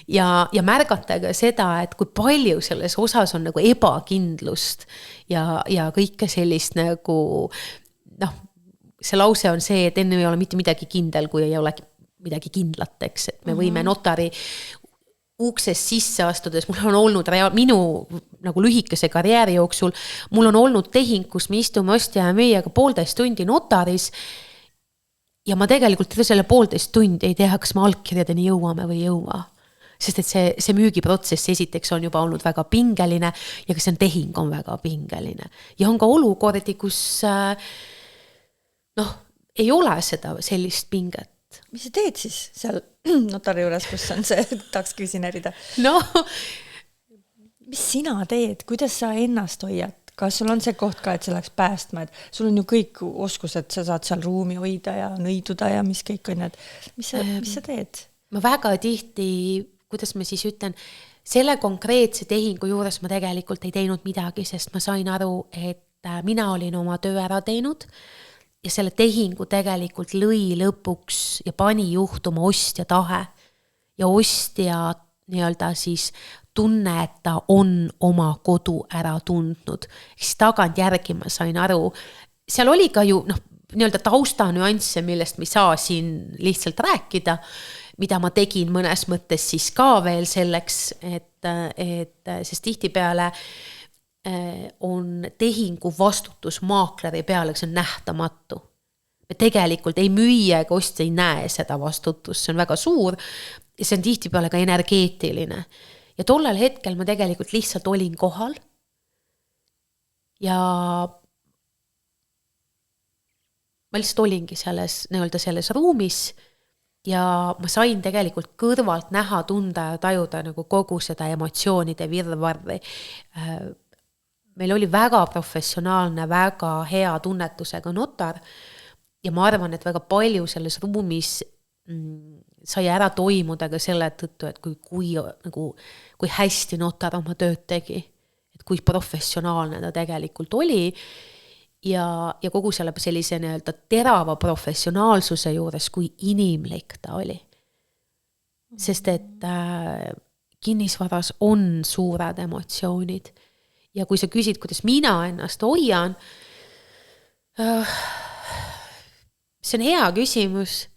A: ja märgata ka seda, et kui palju selles osas on nagu ebakindlust ja kõike sellist nagu, see lause on see, et enne ei ole mitte midagi kindel, kui ei ole midagi kindlateks, et me võime notari uksest sisse astudes, mul on olnud minu nagu lühikese karjääri jooksul, mul on olnud tehing, kus me istume ostja ja müüjaga 1,5 tundi notaris ja ma tegelikult selle 1,5 tundi ei tea, kas me allkirjadeni jõuame või jõua. Sest et see müügiprotsess esiteks on juba olnud väga pingeline ja ka see tehing on väga pingeline. Ja on ka olukordi, kus ei ole seda sellist pinget.
B: Mis sa teed siis seal notari juures, kus on see, tahaks küsin ärida? mis sina teed, kuidas sa ennast hoiad? Kas sul on see koht ka, et sa läheks päästma, et sul on ju kõik oskused, sa saad seal ruumi hoida ja nõiduda ja mis kõik on, et mis sa teed?
A: Ma väga tihti, kuidas ma siis ütlen, selle konkreetse tehingu juures ma tegelikult ei teinud midagi, sest ma sain aru, et mina olin oma töö ära teinud ja selle tehingu tegelikult lõi lõpuks ja pani juhtuma ostja tahe ja ostja nii-öelda siis tunne, et ta on oma kodu ära tundnud. Siis tagantjärgi ma sain aru, seal oli ka ju nii-öelda tausta nüansse, millest me ei saa siin lihtsalt rääkida, mida ma tegin mõnes mõttes siis ka veel selleks, et sest tihtipeale on tehingu vastutus maakleri peale, see on nähtamatu. Me tegelikult ei müüa ega ostja ei näe seda vastutust, see on väga suur ja see on tihtipeale ka energeetiline. Ja tollel hetkel ma tegelikult lihtsalt olin kohal ja ma lihtsalt olingi selles ruumis ja ma sain tegelikult kõrvalt näha, tunda ja tajuda nagu kogu seda emotsioonide virvarri. Meil oli väga professionaalne, väga hea tunnetusega notar ja ma arvan, et väga palju selles ruumis sai ära toimuda ka selle tõttu, et kui hästi notar oma tööd tegi, et kui professionaalne ta tegelikult oli ja kogu selle sellise nii-öelda terava professionaalsuse juures, kui inimlik ta oli. Sest et kinnisvaras on suured emotsioonid ja kui sa küsid, kuidas mina ennast hoian, see on hea küsimus.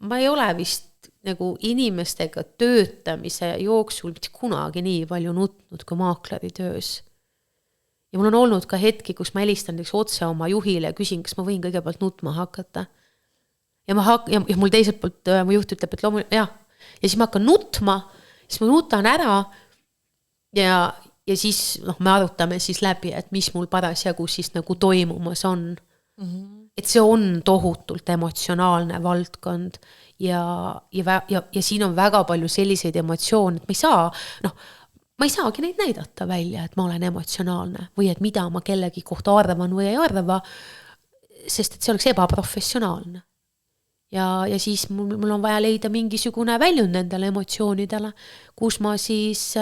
A: Ma ei ole vist nagu inimestega töötamise jooksul mitte kunagi nii palju nutnud kui maakleri töös. Ja mul on olnud ka hetki, kus ma helistan otse oma juhile ja küsin, kas ma võin kõigepealt nutma hakata. Ja mul teiselt poolt mu juht ütleb, et loomulikult, jah. Ja siis ma hakkan nutma, siis ma nutan ära ja siis me arutame siis läbi, et mis mul parasjagu siis nagu toimumas on. Et see on tohutult emotsionaalne valdkond ja siin on väga palju selliseid emotsioone, et ma ei saagi neid näidata välja, et ma olen emotsionaalne või et mida ma kellegi kohta arvan või ei arva, sest et see oleks ebaprofessionaalne. Ja siis mul on vaja leida mingisugune väljund nendele emotsioonidele, kus ma siis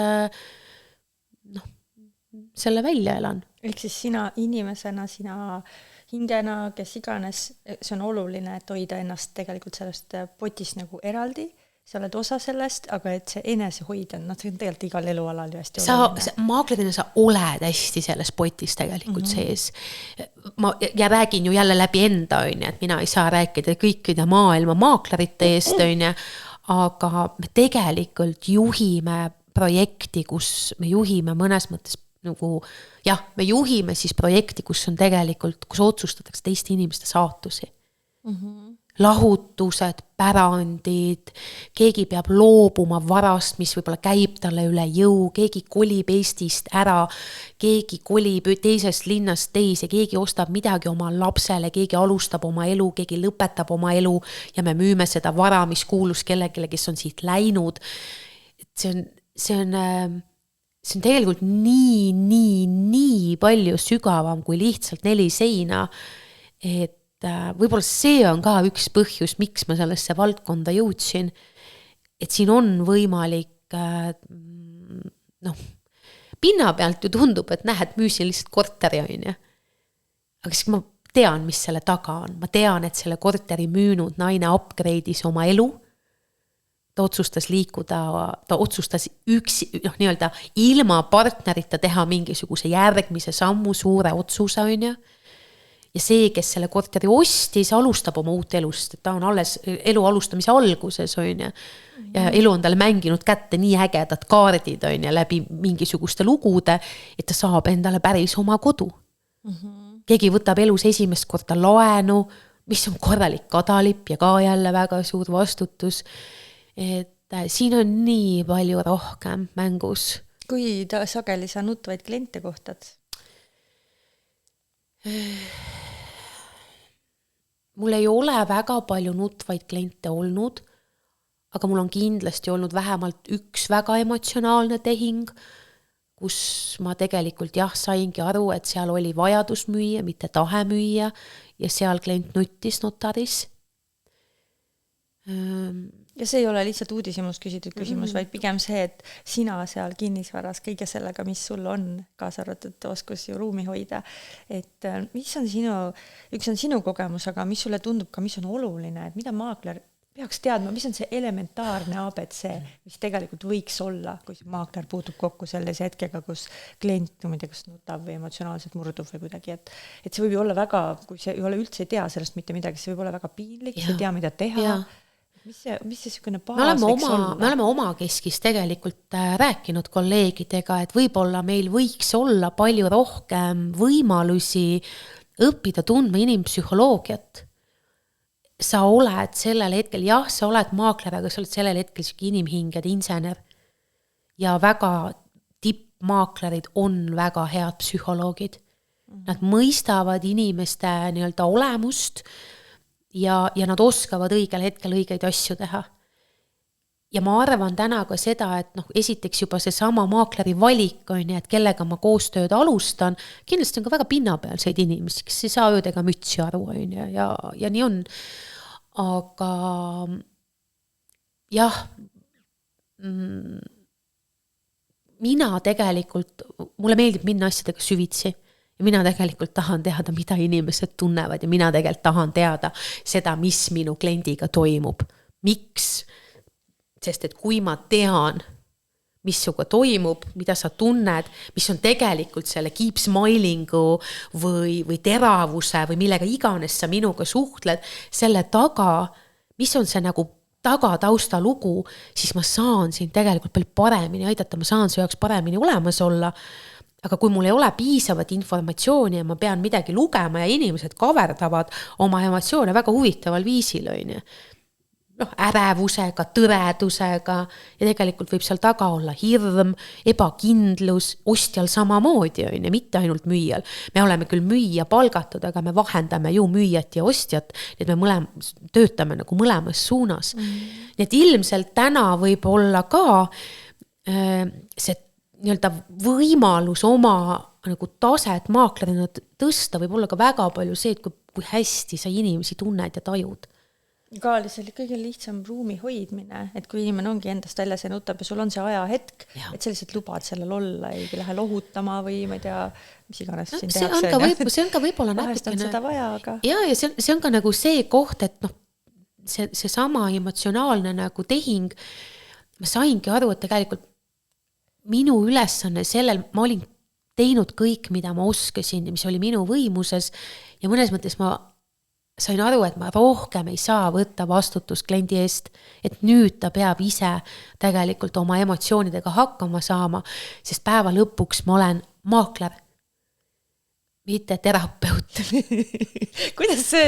A: selle välja elan.
B: Ehk siis sina inimesena, sina hingena, kes iganes, see on oluline, et hoida ennast tegelikult sellest potist nagu eraldi, sa oled osa sellest, aga et see enesehoid on, see on tegelikult igal elualal ju hästi oluline.
A: Maaklerina sa oled hästi selles potis tegelikult sees. Ja räägin ju jälle läbi enda, et mina ei saa rääkida kõikide maailma maaklerite eest, aga me tegelikult juhime projekti, kus me juhime mõnes mõttes me juhime siis projekti, kus on tegelikult, kus otsustatakse teiste inimeste saatusi. Lahutused, pärandid, keegi peab loobuma varast, mis võib-olla käib talle üle jõu, keegi kolib Eestist ära, keegi kolib teisest linnast teise, keegi ostab midagi oma lapsele, keegi alustab oma elu, keegi lõpetab oma elu ja me müüme seda vara, mis kuulus kellelegi, kes on siit läinud. See on tegelikult nii palju sügavam kui lihtsalt 4 seina, et võib-olla see on ka üks põhjus, miks ma sellesse valdkonda jõudsin, et siin on võimalik pinna pealt ju tundub, et näed, müüsin lihtsalt korteri on ja. Aga siis ma tean, mis selle taga on, ma tean, et selle korteri müünud naine upgrade'is oma elu, ta otsustas liikuda, ta otsustas nii-öelda ilma partnerita teha mingisuguse järgmise sammu suure otsuse on ja. Ja see, kes selle korteri ostis, alustab oma uut elust, et ta on alles elu alustamise alguses on ja elu on talle mänginud kätte nii ägedad kaardid on ja läbi mingisuguste lugude, et ta saab endale päris oma kodu. Keegi võtab elus esimest korda laenu, mis on korralik kadalipp ja ka jälle väga suur vastutus. Et siin on nii palju rohkem mängus.
B: Kui sageli sa nutvaid kliente kohtad?
A: Mul ei ole väga palju nutvaid kliente olnud, aga mul on kindlasti olnud vähemalt üks väga emotsionaalne tehing, kus ma tegelikult saingi aru, et seal oli vajadus müüa, mitte tahe müüa ja seal klient nuttis notaris.
B: Ja see ei ole lihtsalt uudishimust küsitud küsimus, vaid pigem see, et sina seal kinnisvaras kõige sellega, mis sul on, kaasa arvatud oskus ju ruumi hoida, et mis on üks on sinu kogemus, aga mis sulle tundub ka, mis on oluline, et mida maakler peaks teadma, mis on see elementaarne ABC, mis tegelikult võiks olla, kui see maakler puutub kokku sellise hetkega, kus klient, ma ei tea, kas nutab või emotsionaalselt murdub või kuidagi, et see võib ju olla väga, kui see ei ole üldse ei tea sellest mitte midagi, see võib olla väga piinlik, see ei tea, mida teha. Mis see niisugune baas võiks olla?
A: Me oleme oma keskis tegelikult rääkinud kolleegidega, et võib-olla meil võiks olla palju rohkem võimalusi õppida tundma inimpsühholoogiat. Sa oled sellel hetkel, sa oled maakler, aga sa oled sellel hetkel inimhingede insener. Ja väga tippmaaklerid on väga head psühholoogid. Nad mõistavad inimeste nii-öelda olemust ja nad oskavad õigel hetkel õigeid asju teha. Ja ma arvan täna ka seda, et esiteks juba see sama maakleri valik on, et kellega ma koostööd alustan, kindlasti on ka väga pinnapealseid inimesi, kes ei saa öödega mütsi aru on, ja nii on. Aga mina tegelikult, mulle meeldib minna asjadega süvitsi. Ja mina tegelikult tahan teada, mida inimesed tunnevad ja mina tegelikult tahan teada seda, mis minu kliendiga toimub. Miks? Sest et kui ma tean, mis suga toimub, mida sa tunned, mis on tegelikult selle keep smilingu või teravuse või millega iganes sa minuga suhtled, selle taga, mis on see nagu tausta lugu, siis ma saan siin tegelikult palju paremini aidata, ma saan su jaoks paremini olemas olla. Aga kui mul ei ole piisavat informatsiooni ja ma pean midagi lugema ja inimesed kaverdavad oma emotsioone väga huvitaval viisil, ärevusega, tõredusega ja tegelikult võib seal taga olla hirm, ebakindlus, ostjal samamoodi, mitte ainult müüjal. Me oleme küll müüja palgatud, aga me vahendame ju müüjat ja ostjat, et me töötame nagu mõlemas suunas. Nii et ilmselt täna võib olla ka see nii-öelda võimalus oma nagu taset maaklerina tõsta võib olla ka väga palju see, et kui hästi sa inimesi tunned ja tajud.
B: Ka lihtsalt kõige lihtsam ruumi hoidmine, et kui inimene ongi endast väljas ja nutab ja sul on see ajahetk, et sa lihtsalt lubad sellel olla, ei lähe lohutama või ma ei tea, mis iganes siin tehakse.
A: See on ka võib-olla
B: vahest on seda vaja, aga...
A: Ja see on ka nagu see koht, et see sama emotsionaalne nagu tehing, ma saingi aru, et tegelikult minu ülesanne sellel, ma olin teinud kõik, mida ma oskasin ja mis oli minu võimuses ja mõnes mõttes ma sain aru, et ma rohkem ei saa võtta vastutust kliendi eest, et nüüd ta peab ise tegelikult oma emotsioonidega hakkama saama, sest päeva lõpuks ma olen maakler, mitte terapeut.
B: Kuidas sa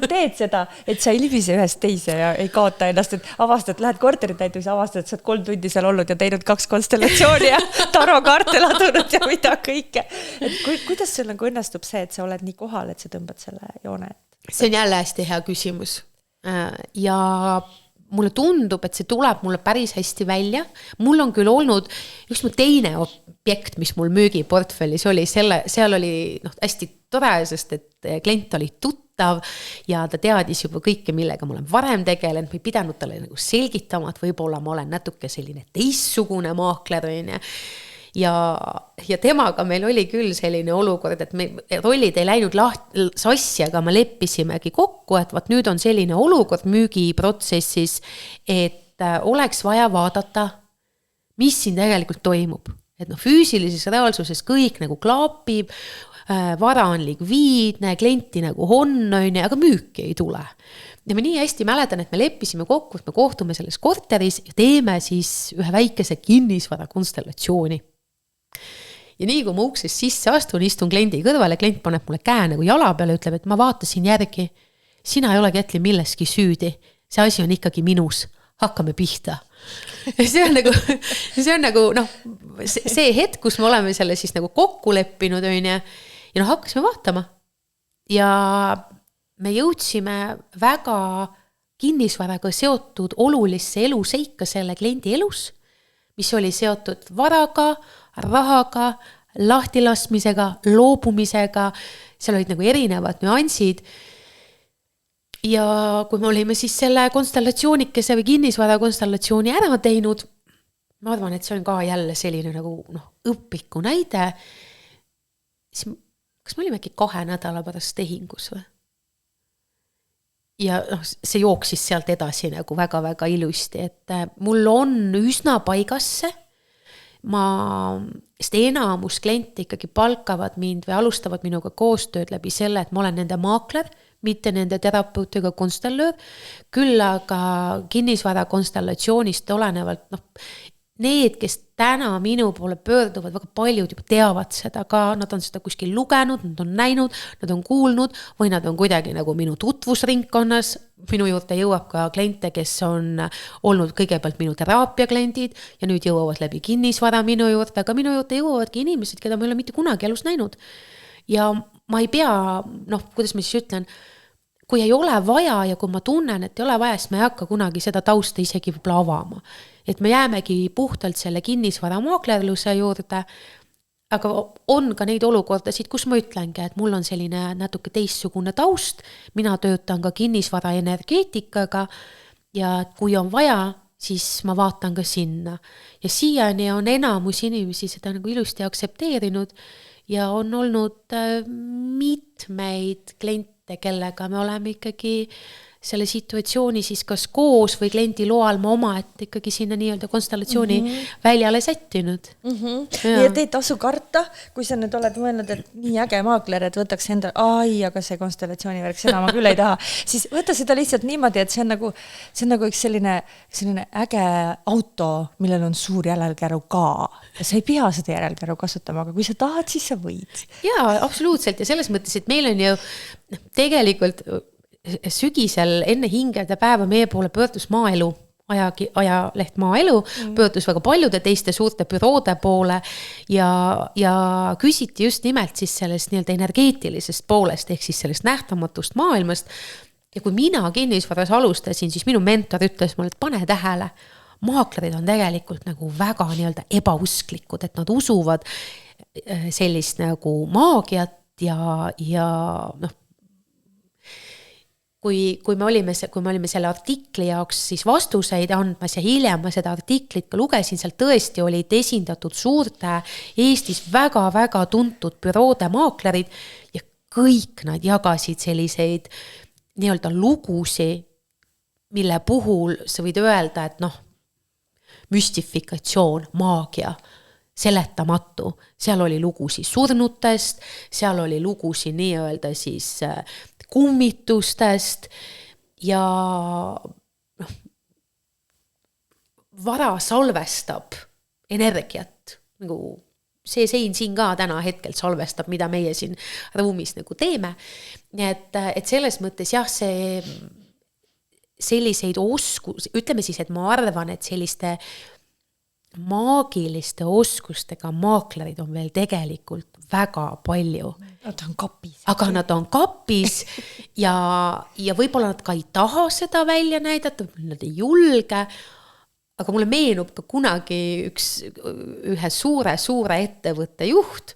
B: teed seda, et sa ei libise ühest teise ja ei kaota ennast, et avastad, lähed korterit näiteks, avastad, et sa oled 3 tundi seal olnud ja teinud 2 konstellatsiooni ja tarokaarte ladunud ja mida kõike. Et kuidas sul nagu õnnestub see, et sa oled nii kohal, et sa tõmbad selle joone?
A: See on jälle hästi hea küsimus. Ja mulle tundub, et see tuleb mulle päris hästi välja. Mul on küll olnud üks mu teine objekt, mis mul müügiportfellis oli, seal oli hästi tore, sest et klient oli tuttav ja ta teadis juba kõike, millega ma olen varem tegelenud, ma ei pidanud talle nagu selgitama, et võib-olla ma olen natuke selline teissugune maakler ja temaga meil oli küll selline olukord, et me rollid ei läinud sassi, aga me leppisimegi kokku, et vaat nüüd on selline olukord müügiprotsessis, et oleks vaja vaadata, mis siin tegelikult toimub. Et füüsilises reaalsuses kõik nagu klaapib, vara on likviidne, klienti nagu on, aga müüki ei tule. Ja ma nii hästi mäletan, et me leppisime kokku, et me kohtume selles korteris ja teeme siis ühe väikese kinnisvara konstellatsiooni. Ja nii kui ma uksest sisse istun kliendi kõrvale, klient paneb mulle käe nagu jala peale, ütleb, et ma vaatasin järgi, sina ei olegi Ätli milleski süüdi, see asi on ikkagi minus, hakkame pihta. See on nagu see hetk, kus me oleme selle siis nagu kokku leppinud ja hakkasime vaatama ja me jõudsime väga kinnisvaraga seotud olulisse eluseika selle kliendi elus, mis oli seotud varaga, rahaga, lahtilaskmisega, loobumisega, seal olid nagu erinevad nüansid. Ja kui me olime siis selle konstellatsioonikese või kinnisvara konstellatsiooni ära teinud, ma arvan, et see on ka jälle selline nagu õpiku näide, siis kas me olime äkki 2 nädala pärast tehingus või? Ja see jooksis sealt edasi nagu väga-väga ilusti, et mul on üsna paigasse, sest enamus kliente ikkagi palkavad mind või alustavad minuga koostööd läbi selle, et ma olen nende maakler, mitte nende terapeut ega konstellöör, küll aga kinnisvara konstellatsioonist olenevalt, need, kes täna minu poole pöörduvad, väga paljud juba teavad seda ka, nad on seda kuskil lugenud, nad on näinud, nad on kuulnud või nad on kuidagi nagu minu tutvusringkonnas. Minu juurde jõuab ka kliente, kes on olnud kõigepealt minu teraapia kliendid ja nüüd jõuavad läbi kinnisvara minu juurde, aga minu juurde jõuavadki inimesed, keda ma ei ole mitte kunagi elus näinud. Ja ma ei pea, kuidas ma siis ütlen, kui ei ole vaja ja kui ma tunnen, et ei ole vaja, siis ma ei hakka kunagi seda tausta isegi võib-olla avama. Et me jäämegi puhtalt selle kinnisvara maaklerluse juurde, aga on ka neid olukordasid, kus ma ütlengi, et mul on selline natuke teistsugune taust, mina töötan ka kinnisvara energeetikaga ja kui on vaja, siis ma vaatan ka sinna. Ja siiani on enamus inimesi seda nagu ilusti aksepteerinud ja on olnud mitmeid kliente, kellega me oleme ikkagi selle situatsiooni siis kas koos või kliendi loal ma oma, et ikkagi sinna nii-öelda konstellatsiooni väljale sättinud.
B: Nii et ei tasu karta, kui sa nüüd oled mõelnud, et nii äge maakler, et võtaks enda, aga see konstellatsiooni värk, seda ma küll ei taha, siis võta seda lihtsalt niimoodi, et see on nagu üks selline äge auto, millel on suur järelkäru ka. Ja sa ei pea seda järelkäru kasutama, aga kui sa tahad, siis sa võid.
A: Jaa, absoluutselt ja selles mõttes, et meil on ju tegelikult sügisel enne hingede päeva meie poole pöördus Maaelu, ajaleht Maaelu, pöördus väga paljude teiste suurte büroode poole ja küsiti just nimelt siis sellest nii-öelda energeetilisest poolest ehk siis sellest nähtamatust maailmast. Ja kui mina kinnisvaras alustasin, siis minu mentor ütles mulle, et pane tähele, maaklerid on tegelikult nagu väga nii-öelda ebausklikud, et nad usuvad sellist nagu maagiat ja kui me olime selle artikli jaoks siis vastuseid andmas ja hiljem ma seda artiklit ka lugesin, seal tõesti olid esindatud suurte Eestis väga-väga tuntud büroode maaklerid ja kõik nad jagasid selliseid nii-öelda lugusi, mille puhul sa võid öelda, et müstifikatsioon, maagia, seletamatu, seal oli lugusi surnutest, seal oli lugusi nii-öelda siis kummitustest ja vara salvestab energiat. Nagu see sein siin ka täna hetkel salvestab, mida meie siin ruumis nagu teeme. Et selles mõttes jah, see selliseid ütleme siis, et ma arvan, et selliste maagiliste oskustega maaklerid on veel tegelikult väga palju.
B: Nad on kapis.
A: Aga nad on kapis ja võib-olla nad ka ei taha seda välja näidata, nad ei julge, aga mulle meenub ka kunagi ühe suure ettevõtte juht,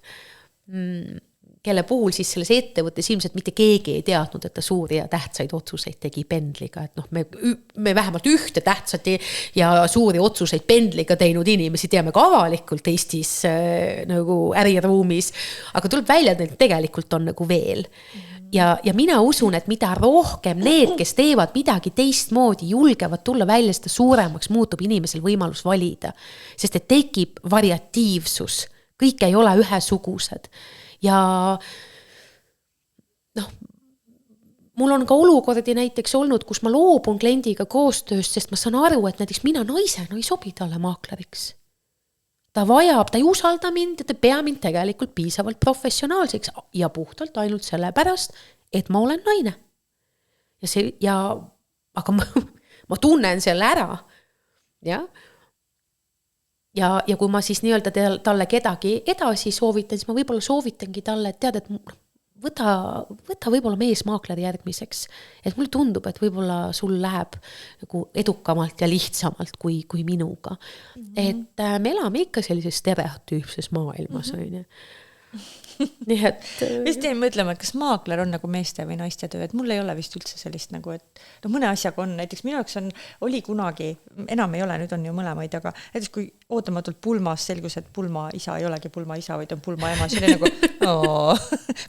A: kelle puhul siis selles ettevõttes ilmselt mitte keegi ei teadnud, et ta suuri ja tähtsaid otsuseid tegi pendliga. Et me vähemalt ühte tähtsat ja suuri otsuseid pendliga teinud inimesi teame ka avalikult Eestis nagu äriruumis, aga tuleb välja, et tegelikult on nagu veel. Ja mina usun, et mida rohkem need, kes teevad midagi teistmoodi, julgevad tulla välja, seda suuremaks muutub inimesel võimalus valida. Sest et tekib variatiivsus, kõik ei ole ühesugused. Ja mul on ka olukordi näiteks olnud, kus ma loobun kliendiga koostööst, sest ma saan aru, et näiteks mina naisena ei sobi talle maakleriks. Ta ei usalda mind ja ta pea mind tegelikult piisavalt professionaalseks ja puhtalt ainult selle pärast, et ma olen naine. Aga ma tunnen selle ära. Ja kui ma siis nii-öelda talle kedagi edasi soovitan, siis ma võib-olla soovitangi talle, et tead, et võta võib-olla meesmaakleri järgmiseks, et mulle tundub, et võib-olla sul läheb nagu edukamalt ja lihtsamalt kui minuga. Et me elame ikka sellises stereotüüpses maailmas, on ju. Nii et
B: vist jäin mõtlema, et kas maakler on nagu meeste või naiste töö, et mul ei ole vist üldse sellist nagu, et no mõne asjaga on, näiteks minu jaoks oli kunagi, enam ei ole, nüüd on ju mõlemaid, aga näiteks kui ootamatult pulmas selgus, et pulma isa ei olegi pulma isa, vaid on pulma ema, see oli nagu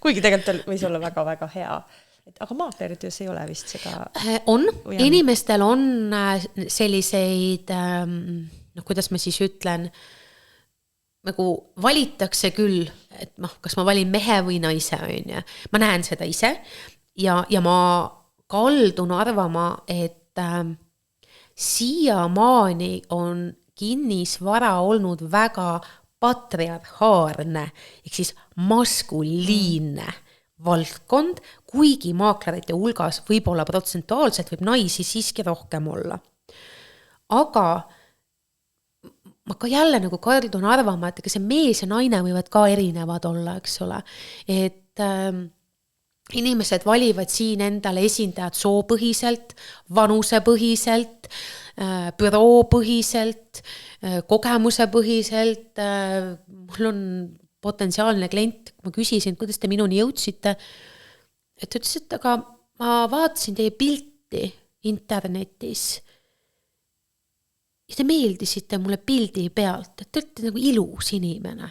B: kuigi tegelikult võis olla väga-väga hea. Aga maakleritöös ei ole vist seda?
A: On, inimestel on selliseid, kuidas ma siis ütlen, nagu valitakse küll, et kas ma valin mehe või naise, on ju. Ma näen seda ise ja ma kaldun arvama, et siiamaani on kinnisvara olnud väga patriarhaarne, ehk siis maskuliinne valdkond, kuigi maaklerite hulgas võib-olla protsentuaalselt võib naisi siiski rohkem olla. Aga ma ka jälle nagu kardun arvama, et see mees ja naine võivad ka erinevad olla, eks ole. Et inimesed valivad siin endale esindajad soopõhiselt, vanusepõhiselt, büroopõhiselt, kogemusepõhiselt. Mul on potentsiaalne klient, ma küsisin, kuidas te minuni jõudsite. Et ütles, et aga ma vaatasin teie pilti internetis ja te meeldisite mulle pildi pealt, et te olete nagu ilus inimene.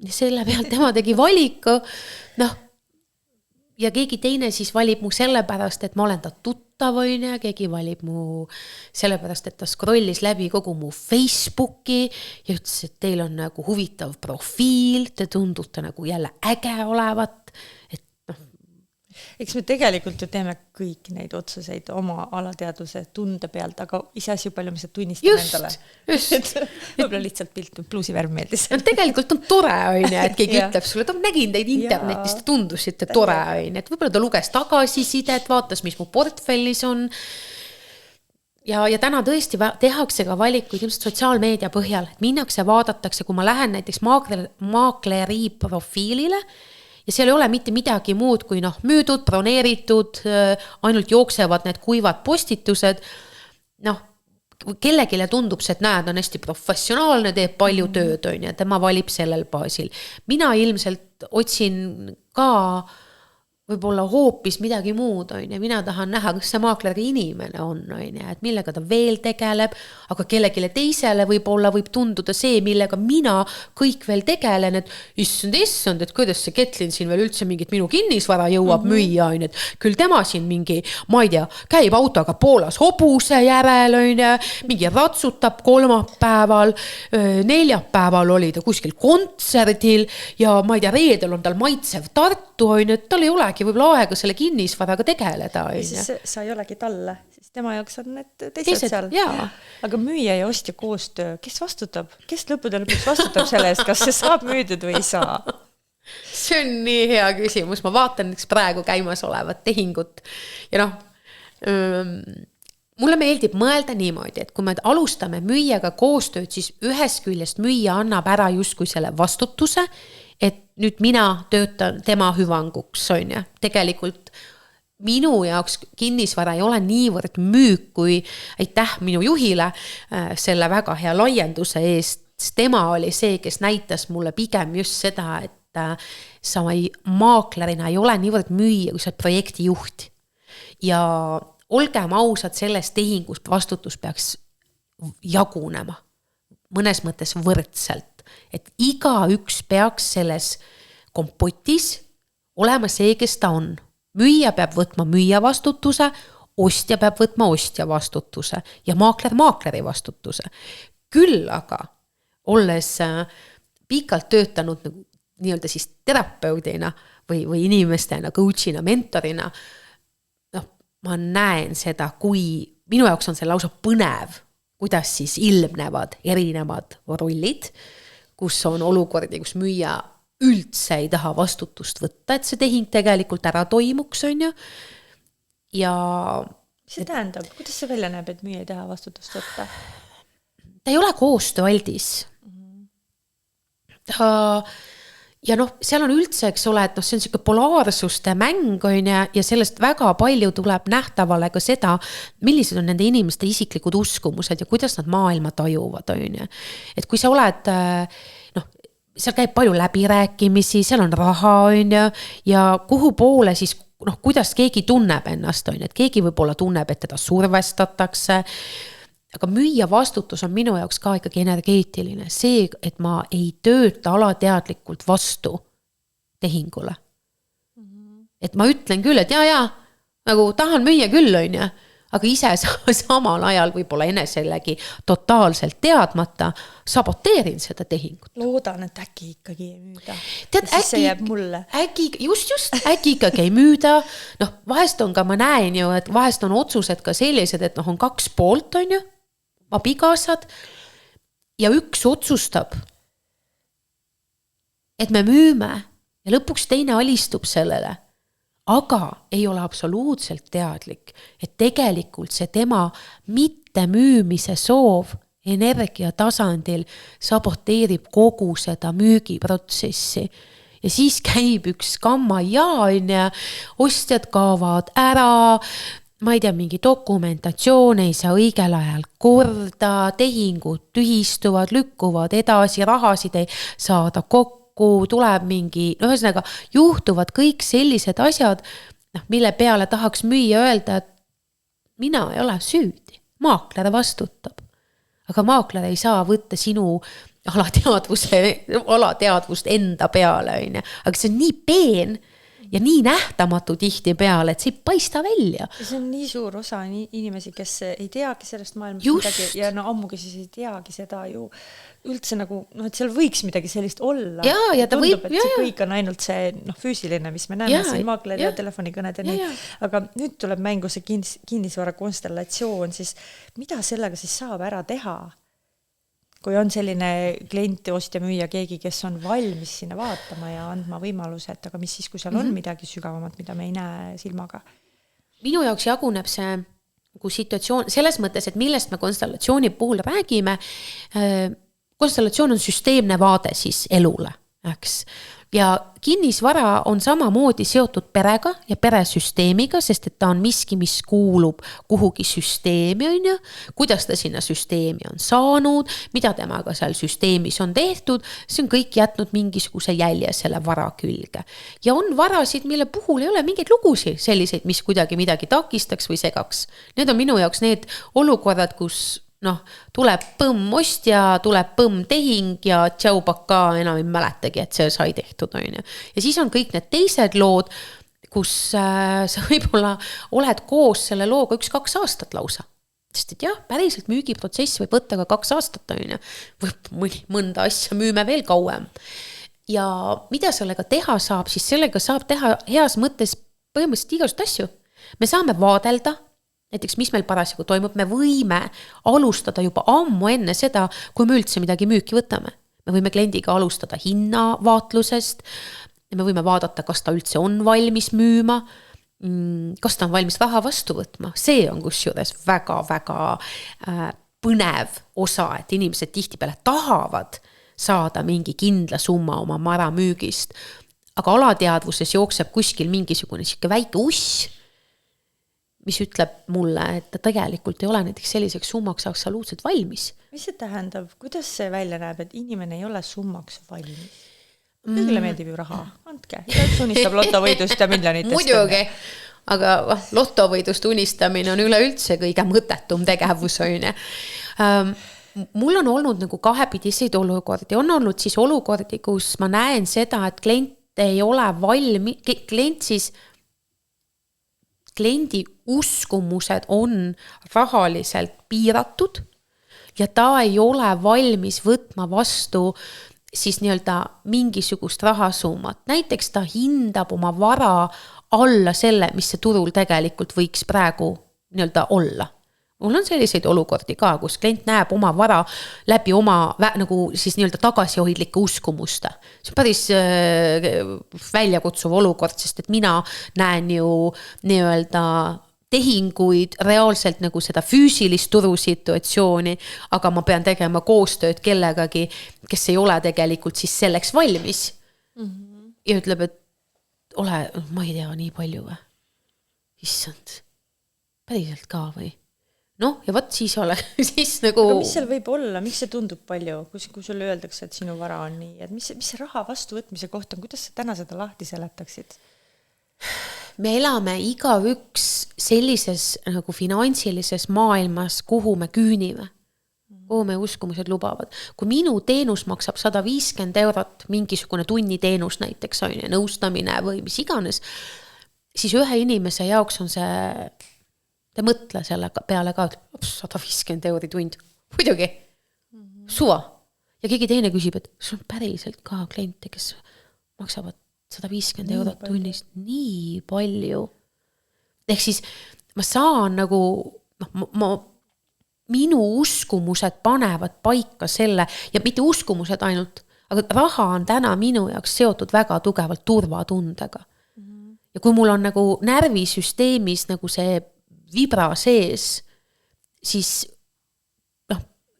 A: Ja selle pealt tema tegi valiku, ja keegi teine siis valib mu sellepärast, et ma olen ta tuttav, keegi valib mu sellepärast, et ta scrollis läbi kogu mu Facebooki ja ütles, et teil on nagu huvitav profiil, te tundute nagu jälle äge olevat, et
B: eks me tegelikult ju teeme kõik neid otsuseid oma alateadvuse tunde pealt, aga iseasi palju me seda tunnistame endale.
A: Just.
B: Võib-olla lihtsalt pilt, pluusivärv meeldis.
A: Tegelikult on tore, et keegi ütleb sulle, et nägin teid internetist, tundusite tore, et võib-olla ta luges tagasisidet, vaatas, mis mu portfellis on. Ja täna tõesti tehakse ka valikuid ilmselt sotsiaalmeedia põhjal, et minnakse, vaadatakse, kui ma lähen näiteks maakleri profiilile, ja seal ei ole mitte midagi muud kui müüdud, broneeritud, ainult jooksevad need kuivad postitused. Kellegile tundub see, et näed, on hästi professionaalne, teeb palju tööd, ja tema valib sellel baasil. Mina ilmselt otsin ka võib-olla hoopis midagi muud, ja mina tahan näha, kas see maakleri inimene on, et millega ta veel tegeleb, aga kellegile teisele võib-olla võib tunduda see, millega mina kõik veel tegelen, et issand, et kuidas see Ketlin siin veel üldse mingit minu kinnisvara jõuab müüa, et küll tema siin mingi, ma ei tea, käib autoga Poolas hobuse järel, mingi ratsutab kolmapäeval, neljapäeval oli ta kuskil kontserdil ja ma ei tea, reedel on tal maitsev Tartu, et tal ei olegi võib-olla aega selle kinnisvaraga tegeleda.
B: Sa ei olegi talle, siis tema jaoks on need teised seal.
A: Jaa.
B: Aga müüja ja ostja koostöö, kes vastutab? Kes lõppude lõpuks vastutab selle eest, kas see saab müüdud või ei saa?
A: See on nii hea küsimus. Ma vaatan praegu käimas olevat tehingut ja mulle meeldib mõelda niimoodi, et kui me alustame müüjaga koostööd, siis ühest küljest müüja annab ära justkui selle vastutuse, et nüüd mina töötan tema hüvanguks, Tegelikult minu jaoks kinnisvara ei ole niivõrd müük, kui aitäh minu juhile selle väga hea laienduse eest. Tema oli see, kes näitas mulle pigem just seda, et sa maaklerina ei ole niivõrd müüja, kui sa projekti juht. Ja olgem ausad, selles tehingus vastutus peaks jagunema mõnes mõttes võrdselt. Et iga üks peaks selles kompotis olema see, kes ta on. Müüja peab võtma müüja vastutuse, ostja peab võtma ostja vastutuse ja maakler maakleri vastutuse. Küll aga, olles pikalt töötanud nii-öelda siis terapeudina või inimestena, coachina, mentorina, ma näen seda, kui minu jaoks on see lausa põnev, kuidas siis ilmnevad erinevad rollid, kus on olukordi, kus müüja üldse ei taha vastutust võtta, et see tehing tegelikult ära toimuks, ja
B: see tähendab, kuidas see välja näeb, et müüja ei taha vastutust võtta?
A: Ta ei ole koostööaldis. Ta ja noh, seal on üldse, eks ole, et noh, see on siuke polaarsuste mäng on ja sellest väga palju tuleb nähtavale ka seda, millised on nende inimeste isiklikud uskumused ja kuidas nad maailma tajuvad on ju. Et kui sa oled noh, seal käib palju läbirääkimisi, seal on raha on ju ja kuhu poole siis noh, kuidas keegi tunneb ennast on ju, et keegi võib-olla tunneb, et teda survestatakse. Aga müüja vastutus on minu jaoks ka ikkagi energeetiline. See, et ma ei tööta alateadlikult vastu tehingule. Et ma ütlen küll, et jaa, nagu tahan müüa küll on ju, aga ise samal ajal võib-olla eneselegi totaalselt teadmata saboteerin seda tehingut.
B: Loodan, et äkki ikkagi ei müüda.
A: Tead,
B: ja siis see jääb mulle.
A: Just, äkki ikkagi ei müüda. Noh, vahest on ka, ma näen ju, et vahest on otsused ka sellised, et noh, on 2 poolt on ju, abikaasad ja üks otsustab, et me müüme ja lõpuks teine alistub sellele, aga ei ole absoluutselt teadlik, et tegelikult see tema mitte müümise soov energia tasandil saboteerib kogu seda müügiprotsessi. Ja siis käib üks kamma ja ostjad kaovad ära, ma ei tea, mingi dokumentatsioon ei saa õigel ajal korda, tehingud tühistuvad, lükkuvad edasi, rahasid ei saada kokku, tuleb mingi, ühesõnaga juhtuvad kõik sellised asjad, mille peale tahaks müüa öelda, et mina ei ole süüdi, maakler vastutab. Aga maakler ei saa võtta sinu alateadvust enda peale, aga see on nii peen, ja nii nähtamatu tihti peale, et see ei paista välja.
B: See on nii suur osa inimesi, kes ei teagi sellest maailmast midagi ja no ammugi siis ei teagi seda ju üldse nagu, noh, et seal võiks midagi sellist olla.
A: Ja ta
B: tundub,
A: võib,
B: et see kõik on ainult see füüsiline, mis me näeme siin maakler ja telefonikõned ja nii. Aga nüüd tuleb mängu see kinnisvara konstellatsioon, siis mida sellega siis saab ära teha? Kui on selline klient, ostja, müüja, keegi, kes on valmis sinna vaatama ja andma võimaluse, et aga mis siis, kui seal on midagi sügavamat, mida me ei näe silmaga?
A: Minu jaoks jaguneb see kui situatsioon selles mõttes, et millest me konstellatsiooni puhul räägime. Konstellatsioon on süsteemne vaade siis elule, eks. Ja kinnisvara on samamoodi seotud perega ja peresüsteemiga, sest et ta on miski, mis kuulub kuhugi süsteemi, on ju, kuidas ta sinna süsteemi on saanud, mida temaga seal süsteemis on tehtud, see on kõik jätnud mingisuguse jälje selle vara külge. Ja on varasid, mille puhul ei ole mingeid lugusid selliseid, mis kuidagi midagi takistaks või segaks. Need on minu jaoks need olukorrad, kus noh, tuleb põmm ostja, tuleb põmm tehing ja tšaupaka enam ei mäletagi, et see sai tehtud. On. Ja siis on kõik need teised lood, kus sa võib-olla oled koos selle looga 1-2 aastat lausa. Sest et jah, päriselt müügiprotsess võib võtta ka 2 aastat. On. Mõnda asja müüme veel kauem. Ja mida sellega teha saab, siis sellega saab teha heas mõttes põhimõtteliselt igasugust asju. Me saame vaadelda, näiteks mis meil parasjagu toimub, me võime alustada juba ammu enne seda, kui me üldse midagi müüki võtame. Me võime kliendiga alustada hinnavaatlusest, me võime vaadata, kas ta üldse on valmis müüma, kas ta on valmis raha vastu võtma. See on kusjuures väga-väga põnev osa, et inimesed tihtipeale tahavad saada mingi kindla summa oma mara müügist, aga alateadvuses jookseb kuskil mingisugune väike uss, mis ütleb mulle, et ta tegelikult ei ole näiteks selliseks summaks absoluutselt valmis.
B: Mis see tähendab? Kuidas see välja näeb, et inimene ei ole summaks valmis? Kõigile meeldib ju raha. Andke. Igaüks unistab lotovõidust ja miljonitest.
A: Muidugi, aga lotovõidust unistamine on üleüldse kõige mõttetum tegevus. Mul on olnud nagu kahepidiseid olukordi. On olnud siis olukordi, kus ma näen seda, et klient ei ole valmis, kliendi uskumused on rahaliselt piiratud ja ta ei ole valmis võtma vastu siis nii-öelda mingisugust rahasummat. Näiteks ta hindab oma vara alla selle, mis see turul tegelikult võiks praegu nii-öelda olla. Mul on selliseid olukordi ka, kus klient näeb oma vara läbi oma nagu siis nii-öelda tagasihoidlike uskumuste. See on päris väljakutsuv olukord, sest et mina näen ju nii-öelda tehinguid reaalselt nagu seda füüsilist turusituatsiooni, aga ma pean tegema koostööd kellegagi, kes ei ole tegelikult siis selleks valmis. ja ütleb, et ole, ma ei tea, nii palju või? Issand, päriselt ka või? Noh, ja võt siis ole, siis nagu...
B: Aga mis seal võib olla, miks see tundub palju, kui sulle öeldakse, et sinu vara on nii, et mis see raha vastuvõtmise koht on, kuidas sa täna seda lahti seletaksid?
A: Me elame igaüks sellises nagu finantsilises maailmas, kuhu me küünime, kuhu me uskumused lubavad. Kui minu teenus maksab 150 €, mingisugune tunniteenus näiteks, nõustamine või mis iganes, siis ühe inimese jaoks on see... Te mõtle selle peale ka, 150 € tund. Muidugi, suva. Ja keegi teine küsib, et sul on päriselt ka kliente, kes maksavad 150 € tunnist nii palju. Ehk siis ma saan nagu, minu uskumused panevad paika selle, ja mitte uskumused ainult, aga raha on täna minu jaoks seotud väga tugevalt turvatundega. Ja kui mul on nagu närvisüsteemis nagu see vibra sees, siis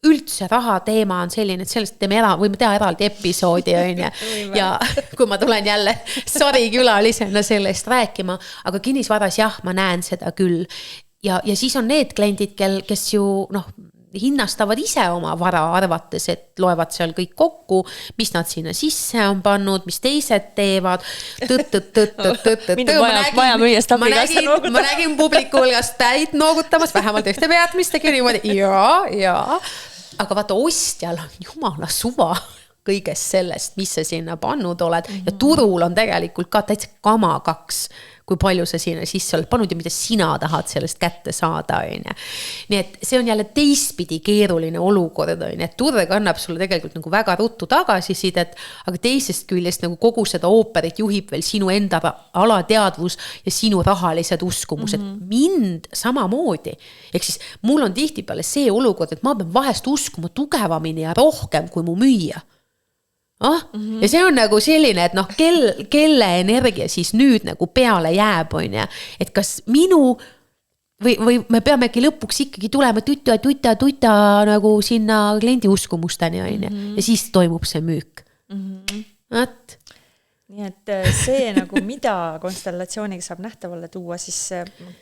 A: üldse raha teema on selline, et sellest võime teha eraldi episoodi ja kui ma tulen jälle sarikülalisena sellest rääkima, aga kinnisvaras jah, ma näen seda küll. Ja siis on need kliendid, kes ju hinnastavad ise oma vara arvates, et loevad seal kõik kokku, mis nad sinna sisse on pannud, mis teised teevad. Ma nägin publiku hulgast täit noogutamas, vähemalt ühte pead, mis tegi niimoodi. Ja. Aga vaata, ostjal on jumala suva kõigest sellest, mis sa sinna pannud oled. Ja turul on tegelikult ka täitsa kama 2, kui palju sa sinna sisse oled pannud ja mida sina tahad sellest kätte saada. Nii et see on jälle teistpidi keeruline olukord. Et turg annab sulle tegelikult nagu väga ruttu tagasisidet, aga teisest küljest nagu kogu seda ooperit juhib veel sinu enda alateadvus ja sinu rahalised uskumused. Mind samamoodi. Ehk siis mul on tihtipeale see olukord, et ma pean vahest uskuma tugevamini ja rohkem kui mu müüja. Ja see on nagu selline, et kelle energia siis nüüd nagu peale jääb, et kas minu või me peamegi lõpuks ikkagi tulema tuta nagu sinna kliendi uskumusteni, ja siis toimub see müük.
B: Nii et see nagu mida konstellatsiooniga saab nähtavale tuua, siis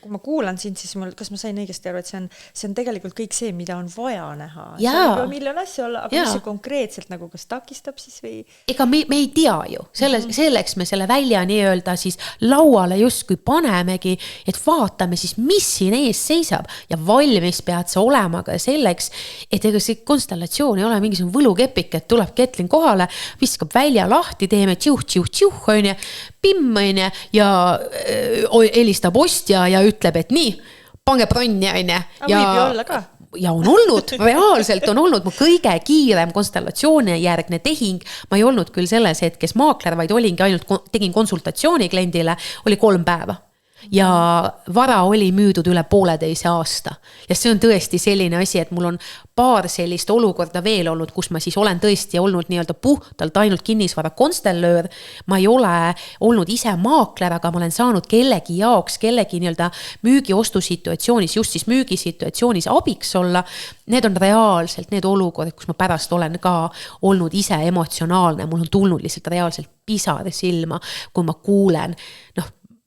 B: kui ma kuulan sind, siis kas ma sain õigesti aru, et see on tegelikult kõik see, mida on vaja näha. Miljon asja olla, aga mis see konkreetselt nagu kas takistab siis või?
A: Ega me ei tea ju, selleks me selle välja nii-öelda siis lauale justkui panemegi, et vaatame siis, mis siin ees seisab ja valmis pead sa olema ka selleks, et ega see konstellatsioon ei ole mingisugune võlukepik, et tuleb Ketlin kohale, viskab välja lahti, teeme tjuh, pimm ja helistab ostja ja ütleb, et nii, pange bronni.
B: Võib ju olla ka.
A: Ja on olnud, reaalselt on olnud mu kõige kiirem konstellatsiooni järgne tehing. Ma ei olnud küll selles hetkes maakler, vaid olingi ainult tegin konsultatsiooni kliendile, oli 3 päeva. Ja vara oli müüdud üle 1,5 aasta. Ja see on tõesti selline asi, et mul on paar sellist olukorda veel olnud, kus ma siis olen tõesti olnud nii-öelda puhtalt ainult kinnisvara konstellöör. Ma ei ole olnud ise maakler, aga ma olen saanud kellegi jaoks, kellegi nii-öelda müügiostusituatsioonis, just siis müügisituatsioonis abiks olla. Need on reaalselt need olukorrad, kus ma pärast olen ka olnud ise emotsionaalne. Mul on tulnud lihtsalt reaalselt pisar silma, kui ma kuulen,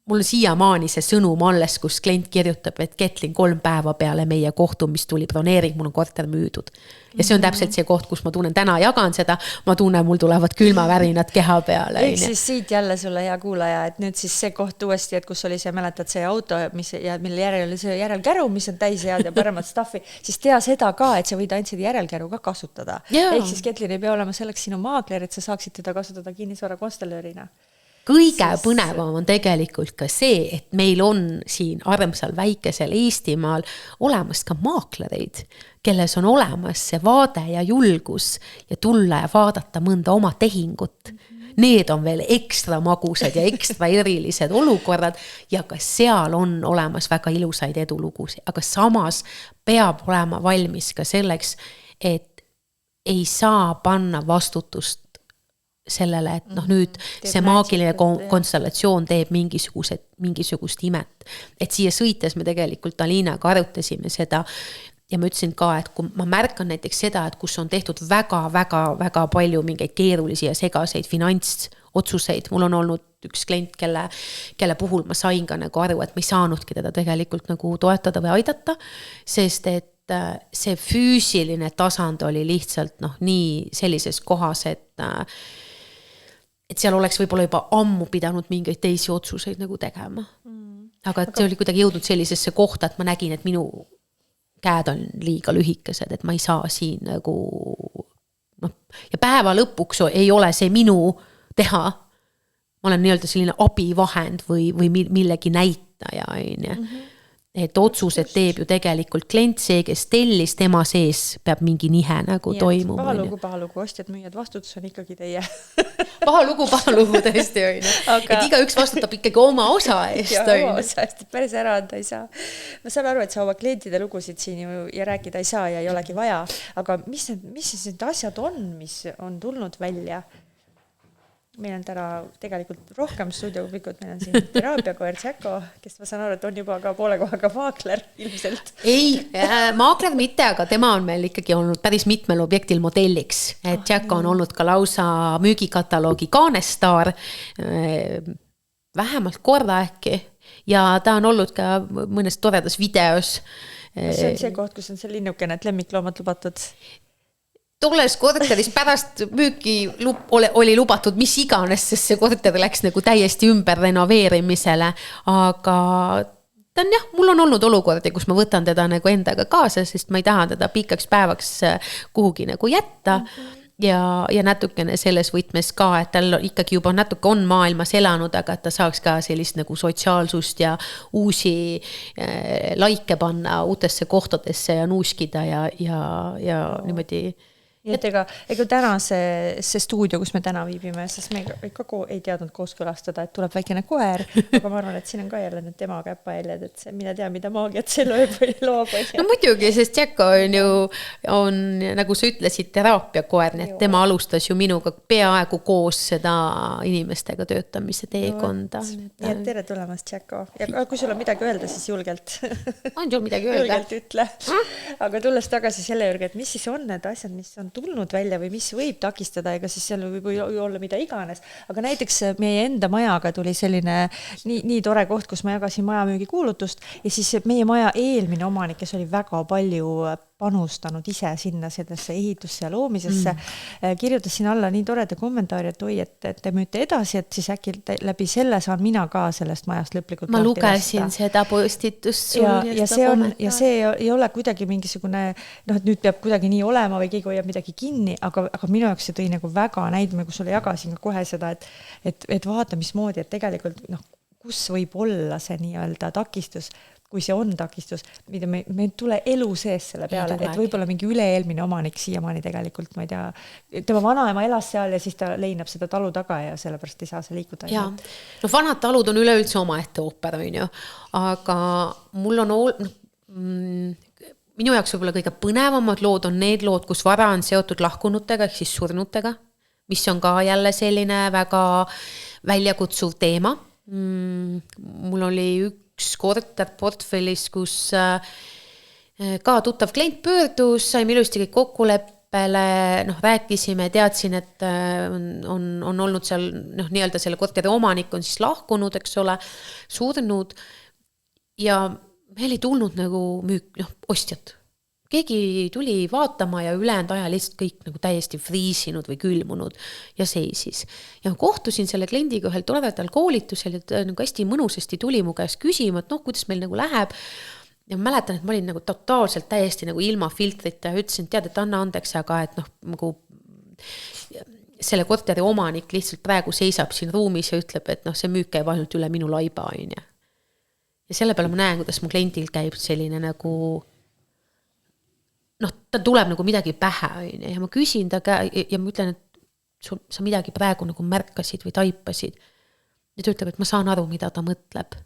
A: mul on siiamaani see sõnum alles, kus klient kirjutab, et Ketlin 3 päeva peale meie kohtumist tuli broneering, mul on korter müüdud. Ja see on täpselt see koht, kus ma tunnen, täna jagan seda, ma tunnen, mul tulevad külmavärinad keha peale.
B: Ehk siis siit jälle sulle hea kuulaja, et nüüd siis see koht uuesti, et kus oli see, mäletad see auto, mille järel oli see järelkäru, mis on täis head ja paremat staffi, siis tea seda ka, et sa võid ainult seda järelkäru ka kasutada. Ehk siis Ketlin ei pea olema selleks sinu maakler, et sa saaksid teda kasutada kinnisvara konstellöörina.
A: Kõige põnevam on tegelikult ka see, et meil on siin armsal väikesel Eestimaal olemas ka maaklereid, kelles on olemas see vaade ja julgus ja tulla ja vaadata mõnda oma tehingut. Need on veel ekstra magusad ja ekstra erilised olukorrad ja ka seal on olemas väga ilusaid edulugusid, aga samas peab olema valmis ka selleks, et ei saa panna vastutust sellele, et nüüd see maagiline konstellatsioon teeb mingisugust imet. Et siia sõites me tegelikult Aliinaga arutasime seda ja ma ütlesin ka, et kui ma märkan näiteks seda, et kus on tehtud väga palju mingeid keerulisi ja segaseid otsuseid. Mul on olnud üks klient, kelle puhul ma sain ka nagu aru, et ma ei saanudki teda tegelikult nagu toetada või aidata, sest et see füüsiline tasand oli lihtsalt nii sellises kohas, et seal oleks võib-olla juba ammu pidanud mingeid teisi otsuseid nagu tegema. Aga see oli kuidagi jõudnud sellisesse kohta, et ma nägin, et minu käed on liiga lühikesed, et ma ei saa siin nagu ja päeva lõpuks ei ole see minu teha. Ma olen nii-öelda selline abivahend või millegi näitaja, et otsused teeb ju tegelikult klient, see, kes tellis, tema sees peab mingi nihe nagu toimuma.
B: Pahalugu, ostjad, müüjad, vastutus on ikkagi teie.
A: Pahalugu tõesti on. Et iga üks vastutab ikkagi oma osa eest.
B: Oma osa eest, päris ära anda ei saa. Ma saan aru, et sa oma klientide lugusid siin ja rääkida ei saa ja ei olegi vaja, aga mis need asjad on, mis on tulnud välja? Meil on täna tegelikult rohkem stuudiopublikut, meil on siin teraapiakoer Jacko, kes ma saan aru, et on juba ka poole kohaga maakler ilmselt.
A: Ei, maakler mitte, aga tema on meil ikkagi olnud päris mitmel objektil modelliks. Et Jacko on olnud ka lausa müügikataloogi kaanestaar, vähemalt korda äkki. Ja ta on olnud ka mõnes toredas videos.
B: See on see koht, kus on see linnukene, et lemmikloomad lubatud.
A: Tolles korteris pärast müüki oli lubatud mis iganes, sest see korter läks nagu täiesti ümber renoveerimisele, aga ta on mul on olnud olukordi, kus ma võtan teda nagu endaga kaasa, sest ma ei taha teda pikaks päevaks kuhugi nagu jätta ja natukene selles võtmes ka, et tal ikkagi juba natuke on maailmas elanud, aga et ta saaks ka sellist nagu sotsiaalsust ja uusi laike panna uutesse kohtadesse ja nuuskida ja niimoodi.
B: Et ega täna see stuudio, kus me täna viibime, sest me ikka ei teadnud kooskõlastada, et tuleb väikene koer, aga ma arvan, et siin on ka jälle need tema käppaeljad, et see, mina tean, mida maagiat see loob.
A: No muidugi, sest Jacko on, nagu sa ütlesid, teraapiakoer, et tema alustas ju minuga peaaegu koos seda inimestega töötamise teekonda.
B: Ja tere tulemast, Jacko. Ja kui sul on midagi öelda, siis julgelt.
A: On sul midagi öelda?
B: Julgelt ütle. Aga tulles tagasi selle juurde, et mis siis on need asjad, mis on tulnud välja või mis võib takistada, ega siis seal võib olla mida iganes. Aga näiteks meie enda majaga tuli selline nii tore koht, kus ma jagasin majamüügi kuulutust ja siis meie maja eelmine omanik, kes oli väga palju panustanud ise sinna sellesse ehitusse ja loomisesse, kirjutas siin alla nii toreda kommentaari, et oi, et te müüte edasi, et siis äkki läbi selle saan mina ka sellest majast lõplikult
A: ma lugesin seda postitust
B: ja see ei ole kuidagi mingisugune, et nüüd peab kuidagi nii olema või keegi hoiab midagi kinni, aga minu jaoks see tõi nagu väga näidme, kus sulle jagasin ka kohe seda, et vaata mismoodi, et tegelikult kus võib olla see nii-öelda takistus, kui see on takistus, mida me tule elu sees selle peale, et võib-olla mingi üle-eelmine omanik siiamaani tegelikult, ma ei tea, tema vanaema elas seal ja siis ta leinab seda talu taga ja sellepärast ei saa see liikuda.
A: Ja, vanad talud on üleüldse omaette ooper, aga mul on minu jaoks võib-olla kõige põnevamad lood on need lood, kus vara on seotud lahkunutega ehk siis surnutega, mis on ka jälle selline väga väljakutsuv teema. Mul oli üks korter portfellis, kus ka tuttav klient pöördus, saime ilusti kõik kokkuleppele, rääkisime, teadsin, et on olnud seal, nii-öelda selle korteri omanik on siis lahkunud, eks ole, surnud ja meil ei tulnud nagu ostjat. Keegi tuli vaatama ja ülejäänud aja lihtsalt kõik nagu täiesti friisinud või külmunud ja seisis. Ja kohtusin selle kliendiga ühel toredal koolitusel, et nagu hästi mõnusasti tuli mu käest küsima, et kuidas meil nagu läheb. Ja ma mäletan, et ma olin nagu totaalselt täiesti nagu ilma filtrita ja ütlesin, tead, et anna andeks, aga et nagu selle korteri omanik lihtsalt praegu seisab siin ruumis ja ütleb, et see müük käib ainult üle minu laiba. Ja selle peale ma näen, kuidas mu kliendil käib selline nagu ta tuleb nagu midagi pähe ja ma küsin ta ja ma ütlen, et sa midagi praegu nagu märkasid või taipasid. Ja ta ütleb, et ma saan aru, mida ta mõtleb.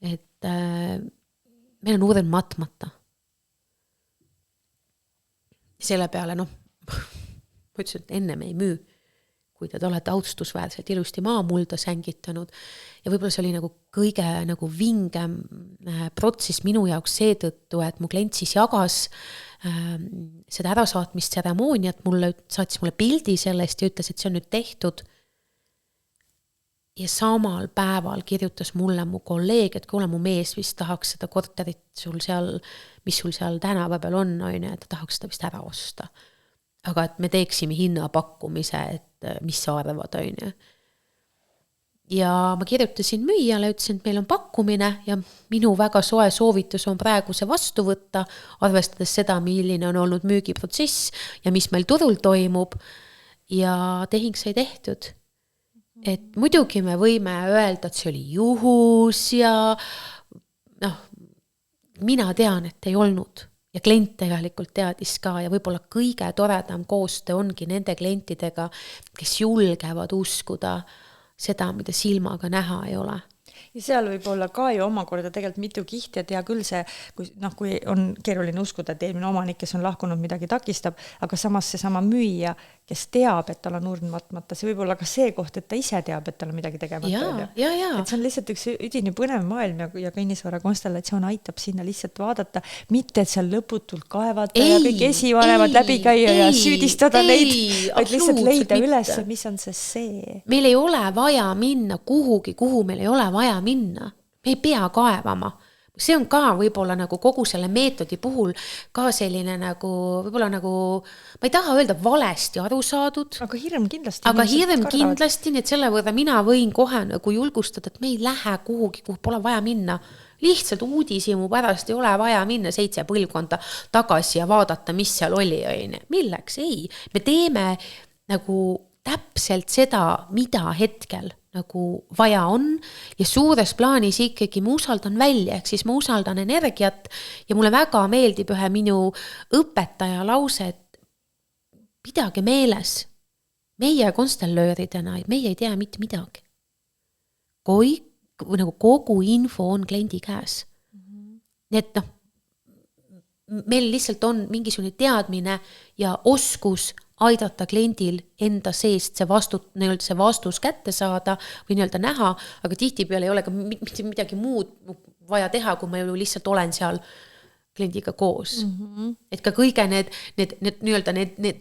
A: Et meil on uurem matmata. Selle peale, ma ütlesin, et enne me ei müü, kui te olete austusväärselt ilusti maamulda sängitanud. Ja võib-olla see oli nagu kõige nagu vingem protsess minu jaoks seetõttu, et mu klient siis jagas seda ärasaatmist tseremooniat, saatis mulle pildi sellest ja ütles, et see on nüüd tehtud. ja samal päeval kirjutas mulle mu kolleeg, et kuule, mu mees vist tahaks seda korterit sul seal, mis sul seal tänava peal on, et ta tahaks seda vist ära osta. Aga et me teeksime hinnapakkumise, et mis sa arvad, Ja ma kirjutasin müüjale, ütlesin, et meil on pakkumine ja minu väga soe soovitus on praegu see vastu võtta, arvestades seda, milline on olnud müügiprotsess ja mis meil turul toimub ja tehing sai tehtud. Et muidugi me võime öelda, et see oli juhus ja mina tean, et ei olnud ja klient tegelikult teadis ka ja võib-olla kõige toredam koostöö ongi nende klientidega, kes julgevad uskuda seda, mida silmaga näha ei ole.
B: Ja seal võib olla ka ju omakorda tegelikult mitu kihti, et hea küll see, kui on keeruline uskuda, et eelmine omanik, kes on lahkunud, midagi takistab, aga samas see sama müüja, kes teab, et tal on urn matmata, see võib olla ka see koht, et ta ise teab, et tal on midagi tegemata.
A: Ja.
B: Et see on lihtsalt üks üdini põnev maailm ja kinnisvara konstellatsioon aitab sinna lihtsalt vaadata, mitte et seal lõputult kaevata ja kõik esivanemad läbi käia ja süüdistada neid, vaid lihtsalt leida üles, mis on see.
A: Meil ei ole vaja minna kuhugi, kuhu meil ei ole vaja minna. Me ei pea kaevama. See on ka võib-olla nagu kogu selle meetodi puhul ka selline nagu, võib-olla nagu, ma ei taha öelda valesti aru saadud.
B: Aga hirm kindlasti.
A: Nii et selle võrra mina võin kohe nagu julgustada, et me ei lähe kuhugi, kuhu pole vaja minna. Lihtsalt uudisimu pärast ei ole vaja minna 7 põlvkonda tagasi ja vaadata, mis seal oli. Milleks? Ei. Me teeme nagu täpselt seda, mida hetkel nagu vaja on ja suures plaanis ikkagi ma usaldan välja, ehk siis ma usaldan energiat ja mulle väga meeldib ühe minu õpetaja lause, et pidage meeles, meie konstellööridena, meie ei tea mitte midagi. Nagu kogu info on kliendi käes. Nii et meil lihtsalt on mingisugune teadmine ja oskus aidata kliendil enda seest see vastus kätte saada või nii-öelda näha, aga tihtipeale ei ole ka mitte midagi muud vaja teha, kui ma ju lihtsalt olen seal kliendiga koos. Et ka kõige need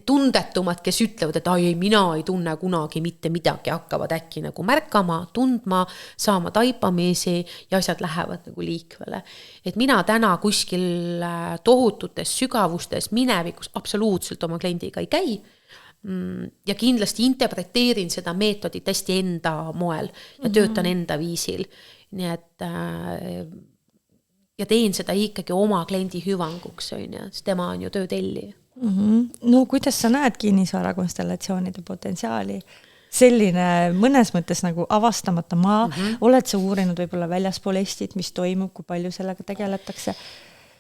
A: tundetumad, kes ütlevad, et ai, mina ei tunne kunagi mitte midagi, hakkavad äkki nagu märkama, tundma, saama taipamisi ja asjad lähevad nagu liikvele. Et mina täna kuskil tohututes sügavustes minevikus absoluutselt oma kliendiga ei käi ja kindlasti interpreteerin seda meetodit hästi enda moel ja töötan enda viisil. Nii et ja teen seda ikkagi oma kliendi hüvanguks, sest tema on ju töötelli.
B: No kuidas sa näed kinnisvara konstellatsioonide potentsiaali? Selline mõnes mõttes nagu avastamata maa, oled sa uurinud võib-olla väljaspool Eestit, mis toimub, kui palju sellega tegeletakse?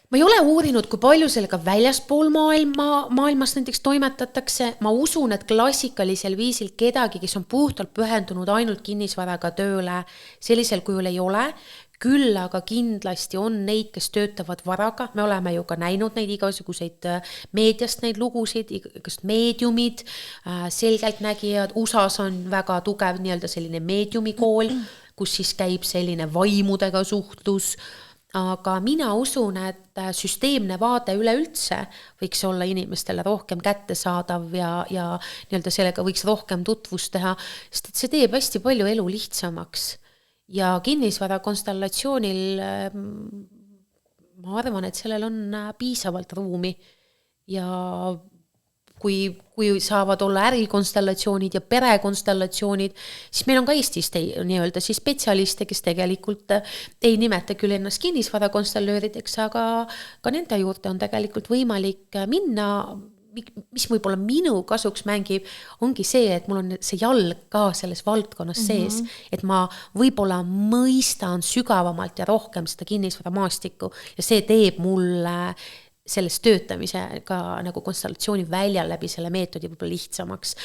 A: Ma ei ole uurinud, kui palju sellega väljaspool maailmas näiteks toimetatakse. Ma usun, et klassikalisel viisil kedagi, kes on puhtalt pühendunud ainult kinnisvaraga tööle, sellisel kujul ei ole. Küll aga kindlasti on neid, kes töötavad varaga. Me oleme ju ka näinud neid igasuguseid meediast neid lugusid, igast meediumid, selgeltnägijad. USAs on väga tugev nii-öelda selline meediumikool, kus siis käib selline vaimudega suhtlus. Aga mina usun, et süsteemne vaade üleüldse võiks olla inimestele rohkem kättesaadav ja nii-öelda sellega võiks rohkem tutvust teha, sest et see teeb hästi palju elu lihtsamaks. Ja kinnisvara konstellatsioonil ma arvan, et sellel on piisavalt ruumi ja kui saavad olla ärikonstellatsioonid ja perekonstellatsioonid, siis meil on ka Eestis nii-öelda siis spetsialiste, kes tegelikult ei nimeta küll ennast kinnisvara konstellöörideks, aga ka nende juurde on tegelikult võimalik minna. Mis võib-olla minu kasuks mängib, ongi see, et mul on see jalg ka selles valdkonnas sees, et ma võib-olla mõistan sügavamalt ja rohkem seda kinnisvara maastikku ja see teeb mulle selles töötamisega nagu konstellatsiooni väljal läbi selle meetodi võib-olla lihtsamaks.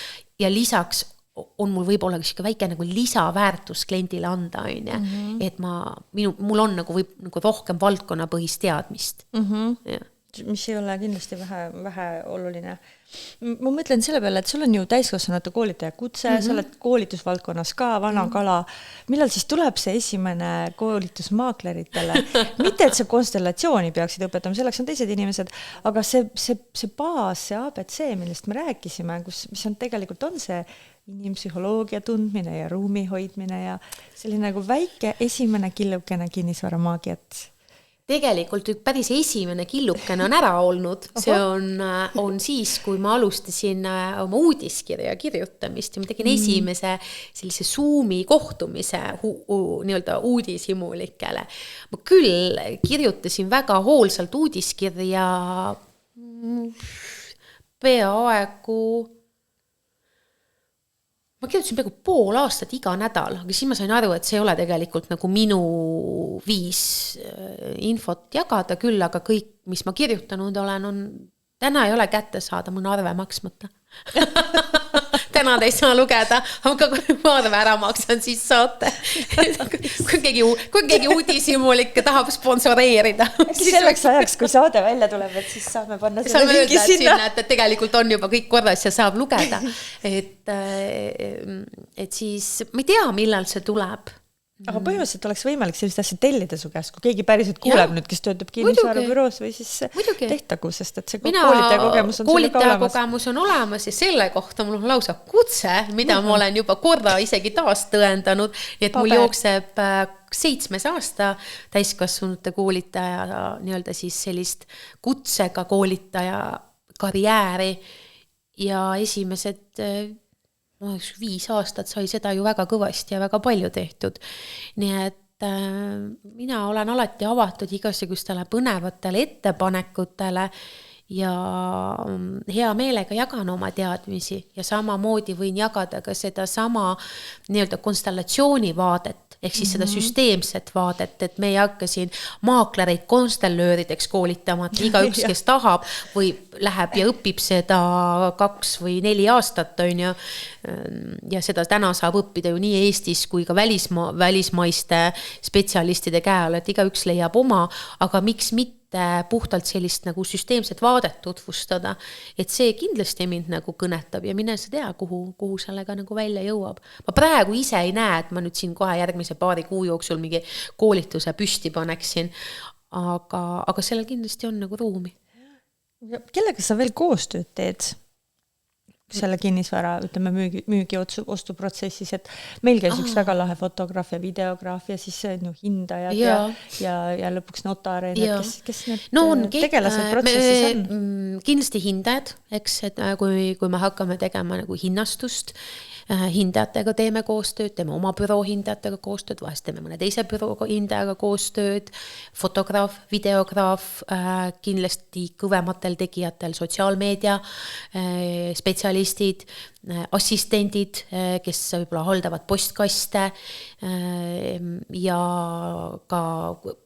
A: Ja lisaks on mul võib-olla väike nagu lisaväärtus kliendile anda, et mul on nagu rohkem valdkonnapõhist teadmist.
B: Mis ei ole kindlasti vähe oluline. Ma mõtlen selle peale, et sul on ju täiskasvanute koolitaja kutse, sa oled koolitusvaldkonnas ka, vana kala. Millal siis tuleb see esimene koolitusmaakleritele? Mitte, et see konstellatsiooni peaksid õpetama, selleks on teised inimesed, aga see baas, see ABC, millest me rääkisime, mis on tegelikult on see inimpsühholoogia tundmine ja ruumi hoidmine ja selline nagu väike esimene killukene kinnisvara maagiat.
A: Tegelikult päris esimene killukene on ära olnud, see on siis, kui ma alustasin oma uudiskirja kirjutamist ja ma tegin esimese sellise Zoomi kohtumise nii-öelda uudishimulikele. Ma küll kirjutasin väga hoolsalt uudiskirja peaaegu ma kirjutasin peaaegu pool aastat iga nädal, aga siis ma sain aru, et see ei ole tegelikult nagu minu viis infot jagada küll, aga kõik, mis ma kirjutanud olen, täna ei ole kätte saada, mul on arve maksmata. Täna te ei saa lugeda, aga kui ma arve ära maksan, siis saate. Kui keegi uudishimulik tahab sponsoreerida.
B: Selleks ajaks, kui saade välja tuleb, et siis saame panna selle lingi sinna.
A: Et tegelikult on juba kõik korras ja saab lugeda. Et siis ma ei tea, millal see tuleb.
B: Aga põhimõtteliselt oleks võimalik sellist asja tellida su käest, kui keegi päriselt kuuleb nüüd, kes töötab kinnisvarabüroos või siis tehtagu, sest et see koolitaja kogemus on
A: kogemus on olemas ja selle kohta mul on lausa kutse, mida ma olen juba korra isegi taas tõendanud, nii et mul jookseb 7. aasta täiskasvanute koolitaja nii-öelda siis sellist kutsega koolitaja karjääri ja esimesed 5 aastat sai seda ju väga kõvasti ja väga palju tehtud. Nii et mina olen alati avatud igasugustele põnevatele ettepanekutele ja hea meelega jagan oma teadmisi ja samamoodi võin jagada ka seda sama nii-öelda konstellatsiooni vaadet, ehk siis seda süsteemset vaadet, et me ei hakka siin maaklereid konstellöörideks koolitama, et igaüks, kes tahab või läheb ja õpib seda 2 või 4 aastat, on ju, ja seda täna saab õppida ju nii Eestis kui ka välismaiste spetsialistide käe all, et igaüks leiab oma, aga miks mitte puhtalt sellist nagu süsteemset vaadet tutvustada, et see kindlasti mind nagu kõnetab ja mine sa tea, kuhu sellega nagu välja jõuab. Ma praegu ise ei näe, et ma nüüd siin kohe järgmise paari kuu jooksul mingi koolituse püsti paneksin, aga sellel kindlasti on nagu ruumi.
B: Kellega sa veel koostööd teed? Selle kinnisvara, ütleme, müügi ostuprotsessis, et meil käis üks väga lahe fotograaf ja videograaf ja siis hindajad ja lõpuks notareid, kes need tegelased protsessis on?
A: Kindlasti hindajad, eks, et kui me hakkame tegema nagu hinnastust, hindajatega teeme koostööd, teeme oma büroo hindajatega koostööd, vahest teeme mõne teise büroo hindajaga koostööd, fotograaf, videograaf, kindlasti kõvematel tegijatel sotsiaalmeedia spetsialistid, assistendid, kes võib-olla haldavad postkaste ja ka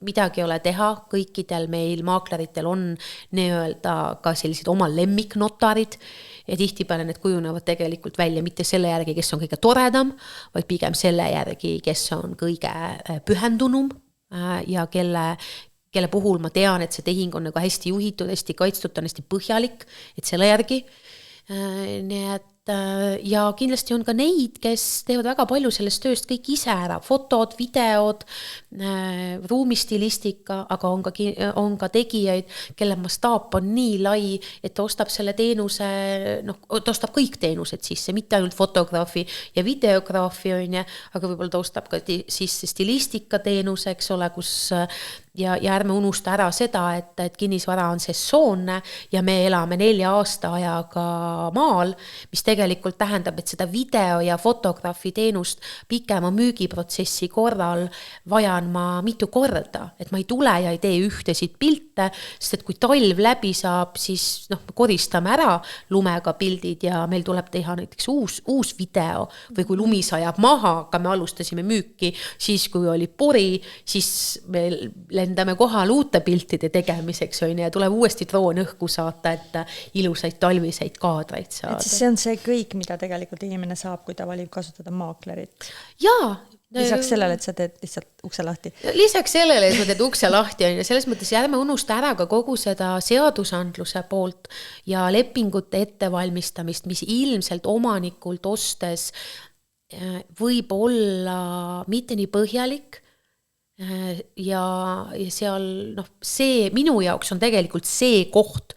A: midagi ei ole teha, kõikidel meil maakleritel on nii-öelda ka sellised oma lemmiknotarid ja tihtipeale need kujunevad tegelikult välja mitte selle järgi, kes on kõige toredam, vaid pigem selle järgi, kes on kõige pühendunum ja kelle puhul ma tean, et see tehing on nagu hästi juhitud, hästi kaitstud, on hästi põhjalik, et selle järgi. Nii et ja kindlasti on ka neid, kes teevad väga palju sellest tööst kõik ise ära, fotod, videod, ruumistilistika, aga on ka tegijaid, kelle mastaap on nii lai, et ta ostab selle teenuse, ta ostab kõik teenused sisse, mitte ainult fotograafi ja videograafi, aga võib-olla ta ostab ka sisse stilistika teenuse, eks ole, kus ja ärme unusta ära seda, et kinnisvara on sesoonne ja me elame 4 aasta ajaga maal, mis tegelikult tähendab, et seda video ja fotograafi teenust pikema müügiprotsessi korral vajan ma mitu korda, et ma ei tule ja ei tee ühtesid pilte, sest et kui talv läbi saab, siis koristame ära lumega pildid ja meil tuleb teha näiteks uus video või kui lumi sajab maha, aga me alustasime müüki, siis kui oli pori, siis me lendame kohal uute piltide tegemiseks ja tuleb uuesti droon õhku saata, et ilusaid talviseid kaadreid saada.
B: Et see on see kõik, mida tegelikult inimene saab, kui ta valib kasutada maaklerit.
A: Jaa.
B: Lisaks sellele, et sa teed lihtsalt ukse lahti.
A: Lisaks sellele, et sa teed ukse lahti ja selles mõttes ärme unusta ära ka kogu seda seadusandluse poolt ja lepingute ettevalmistamist, mis ilmselt omanikult ostes võib olla mitte nii põhjalik ja seal see minu jaoks on tegelikult see koht,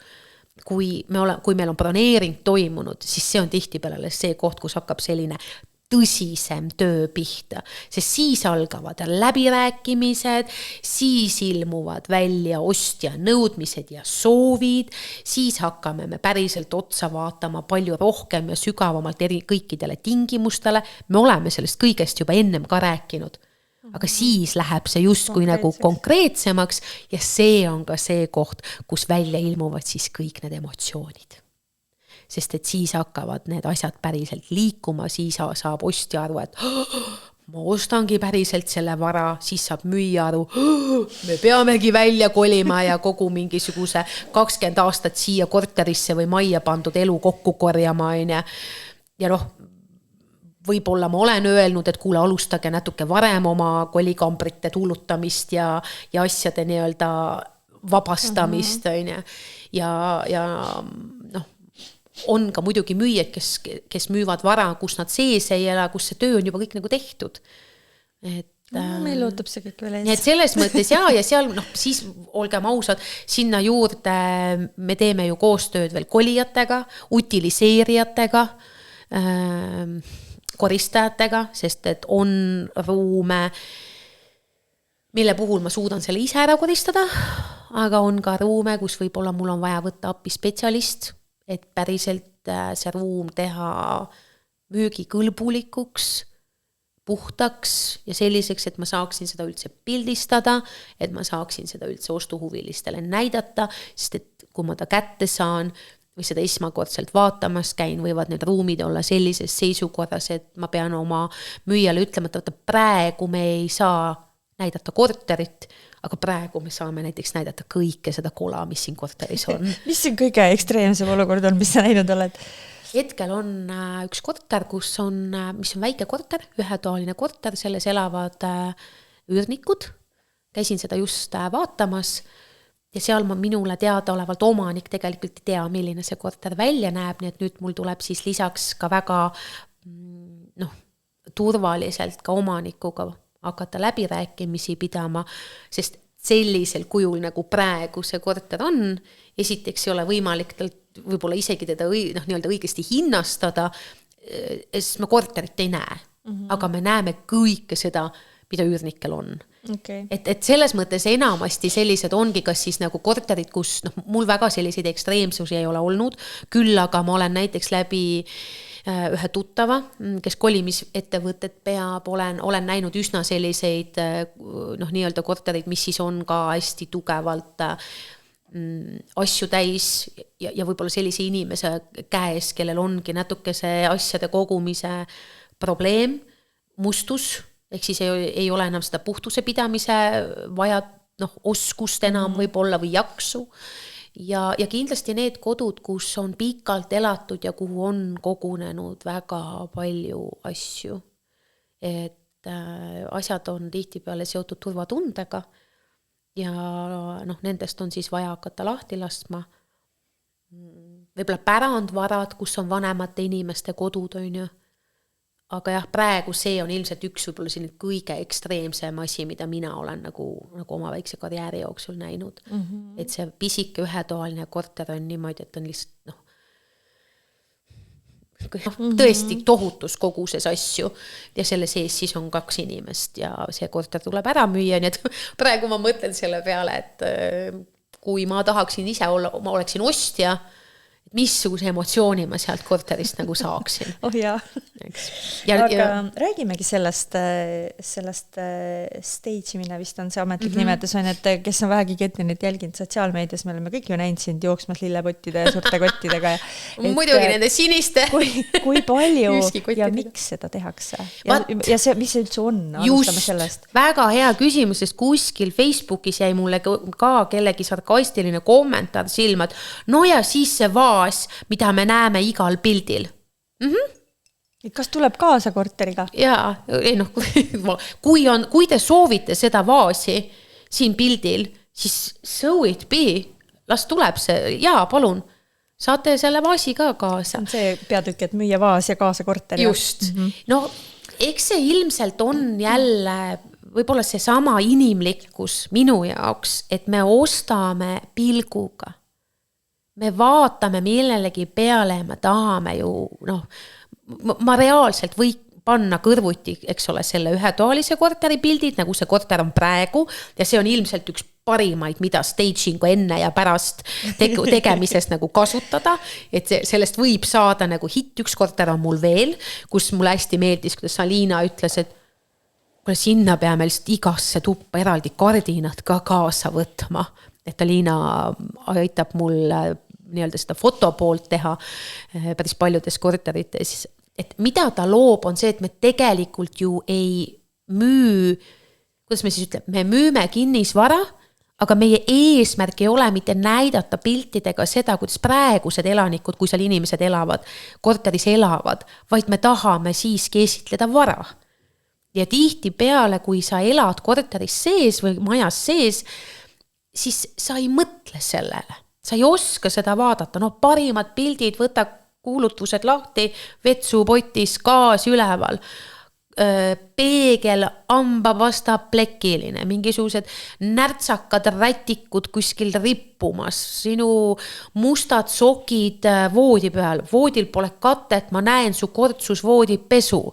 A: kui meil on broneering toimunud, siis see on tihtipeale see koht, kus hakkab selline tõsisem töö pihta, sest siis algavad läbirääkimised, siis ilmuvad välja ostja nõudmised ja soovid, siis hakkame me päriselt otsa vaatama palju rohkem ja sügavamalt kõikidele tingimustele. Me oleme sellest kõigest juba ennem ka rääkinud, aga siis läheb see justkui nagu konkreetsemaks ja see on ka see koht, kus välja ilmuvad siis kõik need emotsioonid. Sest et siis hakkavad need asjad päriselt liikuma, siis saab ostja aru, et ma ostangi päriselt selle vara, siis saab müüja aru, me peamegi välja kolima ja kogu mingisuguse 20 aastat siia korterisse või majja pandud elu kokku korjama. Ja võib-olla ma olen öelnud, et kuule, alustage natuke varem oma kolikambrite tullutamist ja asjade nii-öelda vabastamist. Ja on ka muidugi müüjad, kes müüvad vara, kus nad sees ei ela, kus see töö on juba kõik nagu tehtud.
B: Meil ootab see kõik veel ees.
A: Et selles mõttes ja seal, siis olgem ausad, sinna juurde me teeme ju koostööd veel kolijatega, utiliseerijatega, koristajatega, sest et on ruume, mille puhul ma suudan selle ise ära koristada, aga on ka ruume, kus võib-olla mul on vaja võtta appi spetsialist, et päriselt see ruum teha müügikõlbulikuks, puhtaks ja selliseks, et ma saaksin seda üldse pildistada, et ma saaksin seda üldse ostuhuvilistele näidata, sest et kui ma ta kätte saan või seda esmakordselt vaatamas käin, võivad need ruumid olla sellises seisukorras, et ma pean oma müüjale ütlema, et praegu me ei saa näidata korterit, aga praegu me saame näiteks näidata kõike seda kola, mis siin korteris on.
B: Mis siin kõige ekstreemsem olukord on, mis sa näinud oled?
A: Hetkel on üks korter, mis on väike korter, ühetoaline korter, selles elavad üürnikud. Käisin seda just vaatamas ja seal minule teadaolevalt omanik tegelikult ei tea, milline see korter välja näeb, nii et nüüd mul tuleb siis lisaks ka väga turvaliselt ka omanikuga hakata läbirääkimisi pidama, sest sellisel kujul nagu praegu see korter on, esiteks ei ole võimalik võib-olla isegi teda nii-öelda õigesti hinnastada, sest me korterit ei näe, aga me näeme kõike seda, mida üürnikel on.
B: Okay.
A: Et selles mõttes enamasti sellised ongi kas siis nagu korterid, kus mul väga selliseid ekstreemsusi ei ole olnud, küll aga ma olen näiteks läbi ühe tuttava, kes kolimisettevõtet peab, olen näinud üsna selliseid nii-öelda korterid, mis siis on ka hästi tugevalt asju täis ja võib-olla sellise inimese käes, kellel ongi natuke see asjade kogumise probleem, mustus, ehk siis ei ole enam seda puhtuse pidamise vaja oskust enam võib-olla või jaksu. Ja kindlasti need kodud, kus on pikalt elatud ja kuhu on kogunenud väga palju asju. Et asjad on tihtipeale seotud turvatundega ja nendest on siis vaja hakata lahti laskma. Võib-olla pärandvarad, kus on vanemate inimeste kodud, on ju. Aga jah, praegu see on ilmselt üks võib-olla selline kõige ekstreemsem asi, mida mina olen nagu oma väikse karjääri jooksul näinud. Et see pisike ühetoaline korter on niimoodi, et on lihtsalt tõesti tohutus koguses asju ja selle sees siis on 2 inimest ja see korter tuleb ära müüa, nii et praegu ma mõtlen selle peale, et kui ma tahaksin ise olla, ma oleksin ostja, missuguse emotsiooni ma sealt korterist nagu saaksin.
B: Oh jaa. Aga räägimegi sellest stage'imine vist on see ametlik nimetus on, et kes on vähegi Ketlinit jälginud sotsiaalmeedias, me oleme kõik ju näinud sind jooksmas lillepottide ja suurte kottidega.
A: Muidugi nende siniste.
B: Kui palju ja miks seda tehakse? Ja see, mis see üldse on? Alustame sellest.
A: Väga hea küsimus, sest kuskil Facebookis jäi mulle ka kellegi sarkastiline kommentaar silma, et no ja siis see mida me näeme igal pildil.
B: Kas tuleb kaasa korteriga?
A: Jaa, kui te soovite seda vaasi siin pildil, siis so it be, las tuleb see, jaa, palun, saate selle vaasi ka kaasa.
B: See peatükk, et müüa vaas ja kaasa korteri.
A: Just, eks see ilmselt on jälle võib-olla see sama inimlikkus minu jaoks, et me ostame pilguga. me vaatame millelegi peale ja me tahame ju, ma reaalselt panna kõrvuti, eks ole, selle ühetoalise korteri pildid, nagu see korter on praegu ja see on ilmselt üks parimaid, mida staging'u enne ja pärast tegemisest nagu kasutada, et sellest võib saada nagu hitt. Üks korter on mul veel, kus mulle hästi meeldis, kuidas Alina ütles, et kuule, sinna peame lihtsalt igasse tuppa eraldi kardinad ka kaasa võtma, et Alina aitab mul nii-öelda seda fotopoolt teha päris paljudes korterites. Et mida ta loob, on see, et me tegelikult ju ei müü, kuidas me siis ütleme, me müüme kinnisvara, aga meie eesmärk ei ole mitte näidata piltidega seda, kuidas praegused elanikud, kui seal inimesed elavad, korteris elavad, vaid me tahame siiski esitleda vara. Ja tihti peale, kui sa elad korteris sees või majas sees, siis sa ei mõtle sellele. Sa ei oska seda vaadata, parimad pildid, võta kuulutused lahti, vetsupotis, gaas üleval, peegel, amba vasta plekiline, mingisugused närtsakad rätikud kuskil rippumas, sinu mustad sokid voodi peal, voodil pole katet, ma näen su kortsus voodipesu.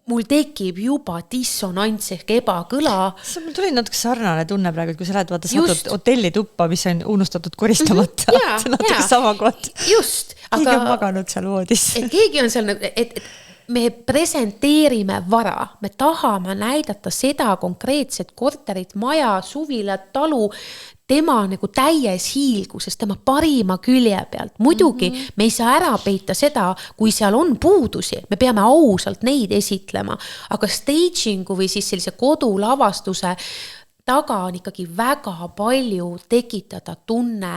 A: Mul tekib juba dissonants ehk ebakõla.
B: Mul tuli natuke sarnane tunne praegu, kui sa lähed vaata satud hotellituppa, mis on unustatud koristamata. See on natuke sama koht.
A: Just.
B: Keegi on maganud seal voodis.
A: Keegi on seal, et me presenteerime vara. Me tahame näidata seda konkreetset korterit, maja, suvilat, talu, tema nagu täies hiilguses, tema parima külje pealt. Muidugi me ei saa ära peita seda, kui seal on puudusi. Me peame ausalt neid esitlema. Aga stagingu või siis sellise kodulavastuse taga on ikkagi väga palju tekitada tunne,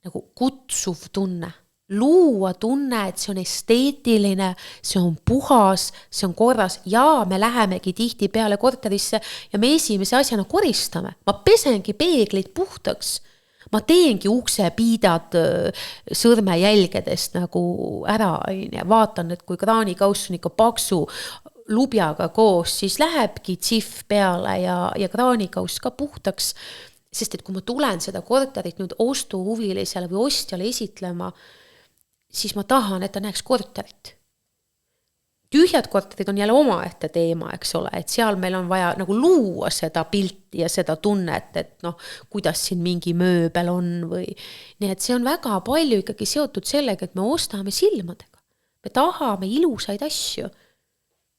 A: nagu kutsuv tunne. Luua tunne, et see on esteetiline, see on puhas, see on korras ja me lähemegi tihti peale korterisse ja me esimese asjana koristame. Ma pesengi peeglid puhtaks. Ma teengi uksepiidad sõrmejälgedest nagu ära. Vaatan, et kui kraanikauss on ikka paksu lubjaga koos, siis lähebki tsif peale ja kraanikauss ka puhtaks. Sest et kui ma tulen seda korterit nüüd ostuhuvilisele või ostjale esitlema, siis ma tahan, et ta näeks korterit. Tühjad korterid on jälle omaette teema, eks ole, et seal meil on vaja nagu luua seda pilti ja seda tunnet, et kuidas siin mingi mööbel on või. Nii et see on väga palju ikkagi seotud sellega, et me ostame silmadega. Me tahame ilusaid asju.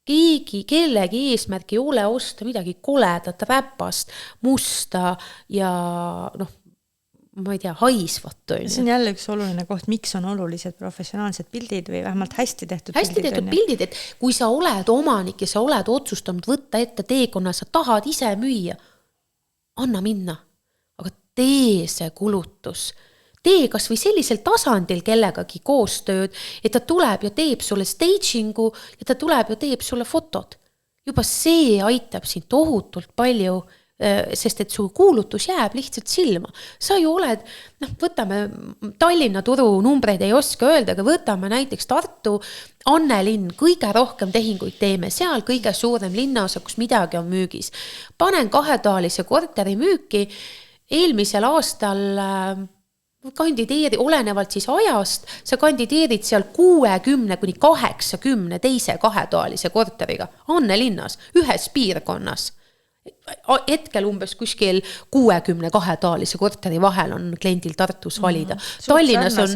A: Kellegi eesmärk ei ole osta midagi koledat, räpast, musta ja ma ei tea, haisvat.
B: See on jälle üks oluline koht, miks on olulised professionaalsed pildid või vähemalt hästi tehtud
A: pildid, et kui sa oled omanik ja sa oled otsustanud võtta ette teekonna, sa tahad ise müüa, anna minna, aga tee see kulutus. Tee kas või sellisel tasandil kellegagi koostööd, et ta tuleb ja teeb sulle stagingu ja ta tuleb ja teeb sulle fotod. Juba see aitab sind tohutult palju, sest et su kuulutus jääb lihtsalt silma. Sa ju oled, võtame Tallinna turu numbreid ei oska öelda, aga võtame näiteks Tartu, Annelinn, kõige rohkem tehinguid teeme, seal kõige suurem linnaosa, kus midagi on müügis. Panen 2-toalise korteri müüki, eelmisel aastal kandideeri, olenevalt siis ajast, sa kandideerid seal 60 kuni 80 teise 2-toalise korteriga Annelinnas, ühes piirkonnas. Hetkel umbes kuskil 62-toalise korteri vahel on kliendil Tartus valida. Tallinnas on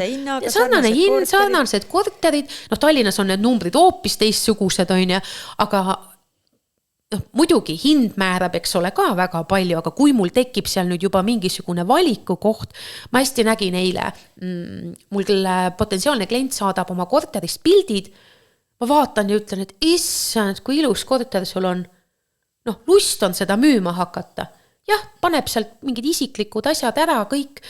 A: sarnane hind, sarnased korterid, Tallinnas on need numbrid hoopis teistsugused, aga muidugi hind määrab, eks ole, ka väga palju, aga kui mul tekib seal nüüd juba mingisugune valiku koht, ma hästi nägin eile, mul potentsiaalne klient saadab oma korterist pildid, ma vaatan ja ütlen, et issand, kui ilus korter sul on, lust on seda müüma hakata. Jah, paneb sealt mingid isiklikud asjad ära kõik,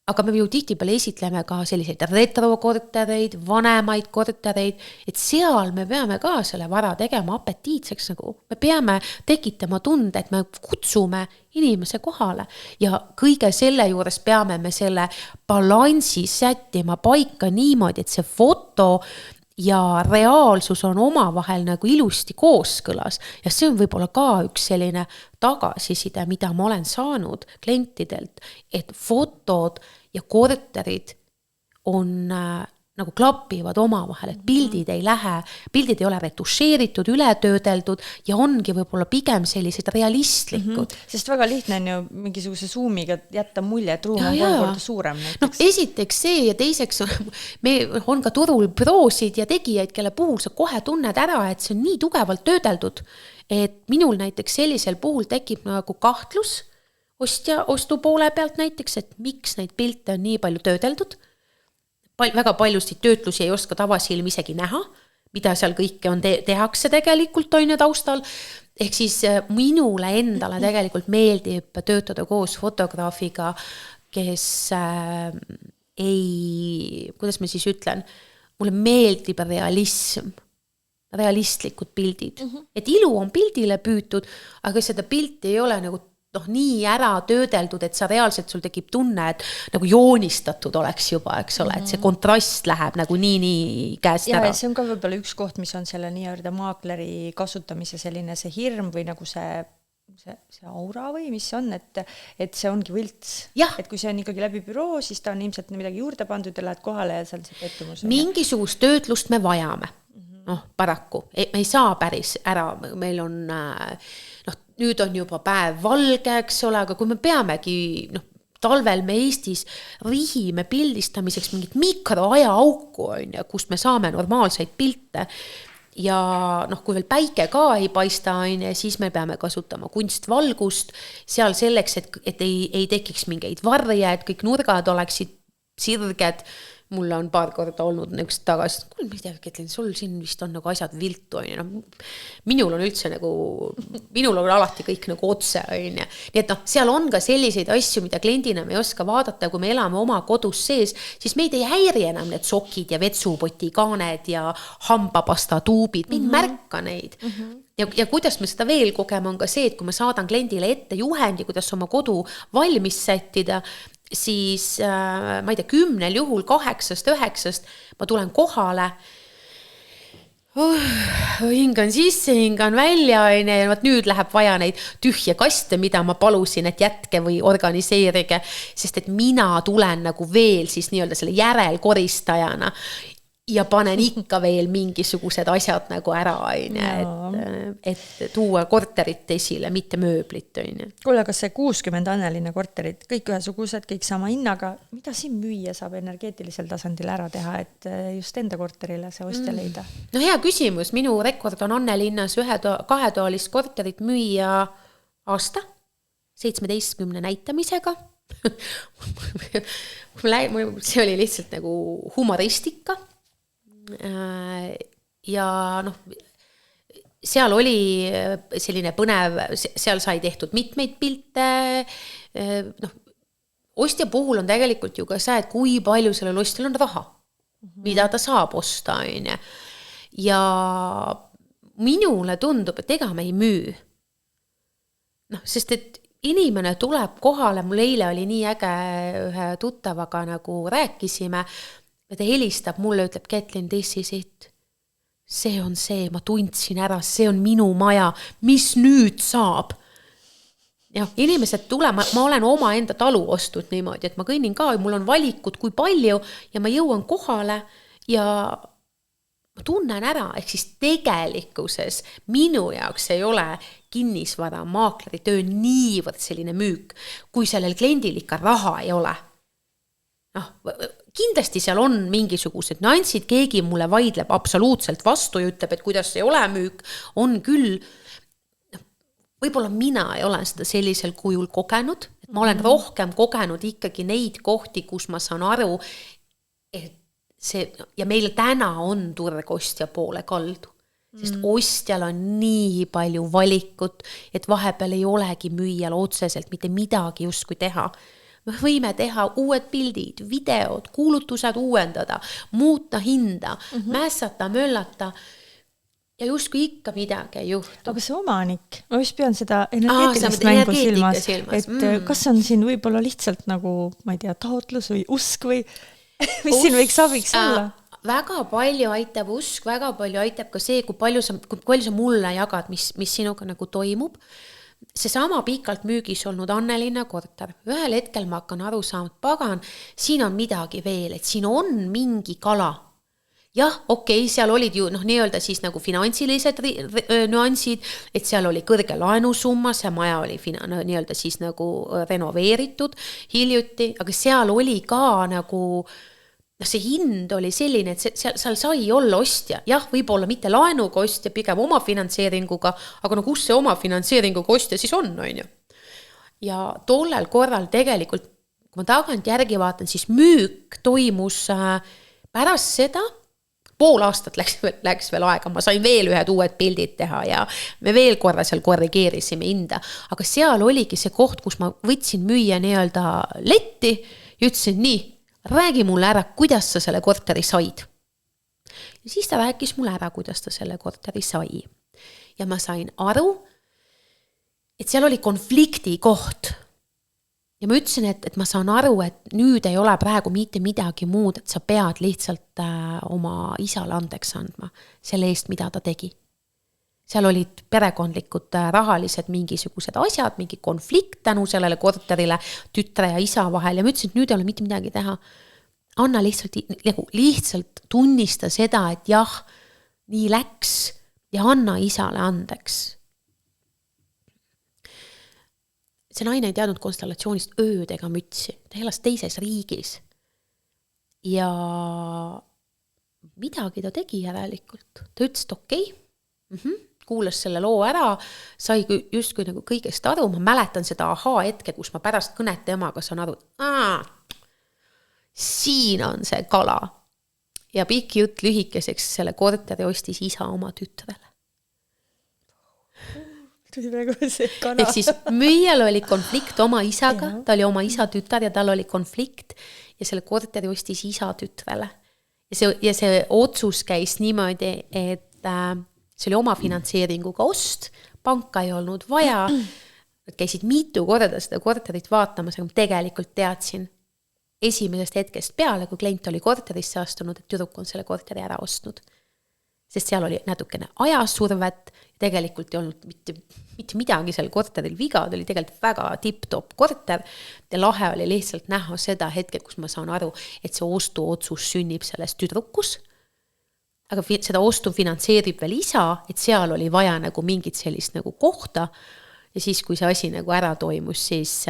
A: aga me ju tihtipeale esitleme ka selliseid retrokortereid, vanemaid kortereid, et seal me peame ka selle vara tegema apetiitseks, nagu me peame tekitama tunde, et me kutsume inimese kohale ja kõige selle juures peame me selle balansi sättima paika niimoodi, et see foto ja reaalsus on omavahel nagu ilusti kooskõlas ja see on võib-olla ka üks selline tagasiside, mida ma olen saanud klientidelt, et fotod ja korterid on nagu klapivad omavahel, et pildid ei lähe, pildid ei ole retušeeritud, ületöödeldud ja ongi võib-olla pigem sellised realistlikud.
B: Sest väga lihtne on ju mingisuguse zoomiga jätta mulje, et ruum on 3 korda suurem näiteks.
A: No, esiteks see ja teiseks on ka turul büroosid ja tegijaid, kelle puhul sa kohe tunned ära, et see on nii tugevalt töödeldud, et minul näiteks sellisel puhul tekib nagu kahtlus ostu poole pealt näiteks, et miks neid pilte on nii palju töödeldud. Väga paljusid töötlusi ei oska tavasilm isegi näha, mida seal kõike on tehakse tegelikult on taustal. Ehk siis minule endale tegelikult meeldib töötada koos fotograafiga, kes kuidas ma siis ütlen, mulle meeldib realistlikud pildid. Et ilu on pildile püütud, aga seda pilti ei ole nagu nii ära töödeldud, et sa reaalselt sul tekib tunne, et nagu joonistatud oleks juba, eks ole, et see kontrast läheb nagu nii käest ära.
B: Ja see on ka võib-olla üks koht, mis on selle nii-öelda maakleri kasutamise selline see hirm või nagu see aura või mis on, et see ongi võlts. Et kui see on ikkagi läbi büroo, siis ta on ilmselt midagi juurde pandud ja lähed kohale ja seal see pettumus.
A: Mingisugust töötlust me vajame. Paraku. Me ei saa päris ära, meil on nüüd on juba päev valge, eks ole, aga kui me peamegi, talvel me Eestis rihime pildistamiseks mingit mikroajaauku, kust me saame normaalseid pilte ja kui veel päike ka ei paista, siis me peame kasutama kunstvalgust seal selleks, et ei tekiks mingeid varje, et kõik nurgad oleksid sirged. Mulle on paar korda olnud üks tagasi, kuule, ma ei tea, sul siin vist on nagu asjad viltu, minul on üldse nagu, minul on alati kõik nagu otse, nii et seal on ka selliseid asju, mida kliendina me ei oska vaadata, kui me elame oma kodus sees, siis meid ei häiri enam need sokid ja vetsupoti kaaned ja hambapasta tuubid, meid märka neid. Ja kuidas me seda veel kogeme on ka see, et kui ma saadan kliendile ette juhendi, kuidas oma kodu valmis sättida, siis ma ei tea, 10 juhul 8-9 ma tulen kohale, hingan sisse, hingan välja, ja nüüd läheb vaja neid tühje kaste, mida ma palusin, et jätke või organiseerige, sest et mina tulen nagu veel siis nii-öelda selle järelkoristajana ja panen ikka veel mingisugused asjad nagu ära, et tuua korterit esile, mitte mööblit.
B: Kuule, kas see 60 Annelinna korterit, kõik ühesugused, kõik sama hinnaga, mida siin müüa saab energeetilisel tasandil ära teha, et just enda korterile see ostja leida?
A: No hea küsimus, minu rekord on Annelinnas 2-toalist korterit müüa aasta 17 näitamisega. See oli lihtsalt nagu humoristika. Ja seal oli selline põnev, seal sai tehtud mitmeid pilte, ostja puhul on tegelikult ju ka see, et kui palju sellel ostjal on raha, mida ta saab osta, ja minule tundub, et ega me ei müü, sest et inimene tuleb kohale, mul eile oli nii äge ühe tuttavaga nagu rääkisime, ja ta helistab mulle, ütleb, Kätlin, this is it. See on see, ma tundsin ära, see on minu maja, mis nüüd saab? Ja inimesed tule, ma olen oma enda talu ostud niimoodi, et ma kõnnin ka, mul on valikud kui palju ja ma jõuan kohale ja ma tunnen ära, ehk siis tegelikkuses minu jaoks ei ole kinnisvara maakleri töö niivõrd selline müük, kui sellel kliendil ikka raha ei ole. Kindlasti seal on mingisugused nüansid, keegi mulle vaidleb absoluutselt vastu ja ütleb, et kuidas ei ole müük, on küll, võib-olla mina ei ole seda sellisel kujul kogenud, et ma olen rohkem kogenud ikkagi neid kohti, kus ma saan aru, et see, ja meil täna on turg ostja poole kaldu, sest ostjal on nii palju valikut, et vahepeal ei olegi müüjal otseselt mitte midagi justkui teha. Me võime teha uued pildid, videod, kuulutused uuendada, muuta hinda, mässata, möllata ja justkui ikka midagi ei juhtu.
B: Aga see omanik, ma vist pean seda energeetilist mängu silmas, et kas on siin võib-olla lihtsalt nagu, ma ei tea, taotlus või usk või mis siin võiks abiks olla?
A: Väga palju aitab usk, väga palju aitab ka see, kui palju sa mulle jagad, mis sinuga nagu toimub. see sama pikalt müügis olnud Annelinna korter, ühel hetkel ma hakkan aru saama, et pagan, siin on midagi veel, et siin on mingi kala. Jah, okei, seal olid ju nii-öelda siis nagu finantsilised nüansid, et seal oli kõrge laenusumma, see maja oli nii-öelda siis nagu renoveeritud hiljuti, aga seal oli ka nagu see hind oli selline, et seal sai olla ostja. Jah, võib-olla mitte laenuga ostja, pigem oma finantseeringuga, aga kus see oma finantseeringuga ostja siis on ju? Ja tollel korral tegelikult, kui ma tagant järgi vaatan, siis müük toimus pärast seda, pool aastat läks veel aega, ma sain veel ühed uued pildid teha ja me veel korra seal korrigeerisime hinda, aga seal oligi see koht, kus ma võtsin müüa nii-öelda letti ja ütlesin nii, räägi mulle ära, kuidas sa selle korteri said. Ja siis ta rääkis mulle ära, kuidas ta selle korteri sai. Ja ma sain aru, et seal oli konflikti koht. Ja ma ütlesin, et ma saan aru, et nüüd ei ole praegu mitte midagi muud, et sa pead lihtsalt oma isale andeks andma selle eest, mida ta tegi. Seal olid perekondlikud rahalised mingisugused asjad, mingi konflikt tänu sellele korterile tütre ja isa vahel ja ma ütlesin, et nüüd ei ole mitte midagi teha. Anna lihtsalt tunnista seda, et jah, nii läks ja anna isale andeks. See naine ei teadnud konstellatsioonist ööd ega mütsi. Ta elas teises riigis. Ja midagi ta tegi järelikult. Ta ütles, et okei, kuulas selle loo ära, sai justkui nagu kõigest aru. Ma mäletan seda hetke, kus ma pärast kõnet temaga saan aru, siin on see kala. Ja pikk jutt lühikeseks selle korteri ostis isa oma tütrele. Ehk siis müüjal oli konflikt oma isaga, ta oli oma isa tütar ja tal oli konflikt ja selle korteri ostis isa tütrele. Ja see otsus käis niimoodi, et see oli oma finantseeringuga ost, panka ei olnud vaja, nad käisid mitu korda seda korterit vaatamas, aga ma tegelikult teadsin esimesest hetkest peale, kui klient oli korterisse astunud, et tüdruk on selle korteri ära ostnud. Sest seal oli natukene ajasurvet, tegelikult ei olnud mitte midagi seal korteril viga, ta oli tegelikult väga tipp-top korter ja lahe oli lihtsalt näha seda hetke, kus ma saan aru, et see ostuotsus sünnib selles tüdrukus, aga seda ostu finantseerib veel isa, et seal oli vaja nagu mingit sellist nagu kohta ja siis, kui see asi nagu ära toimus, siis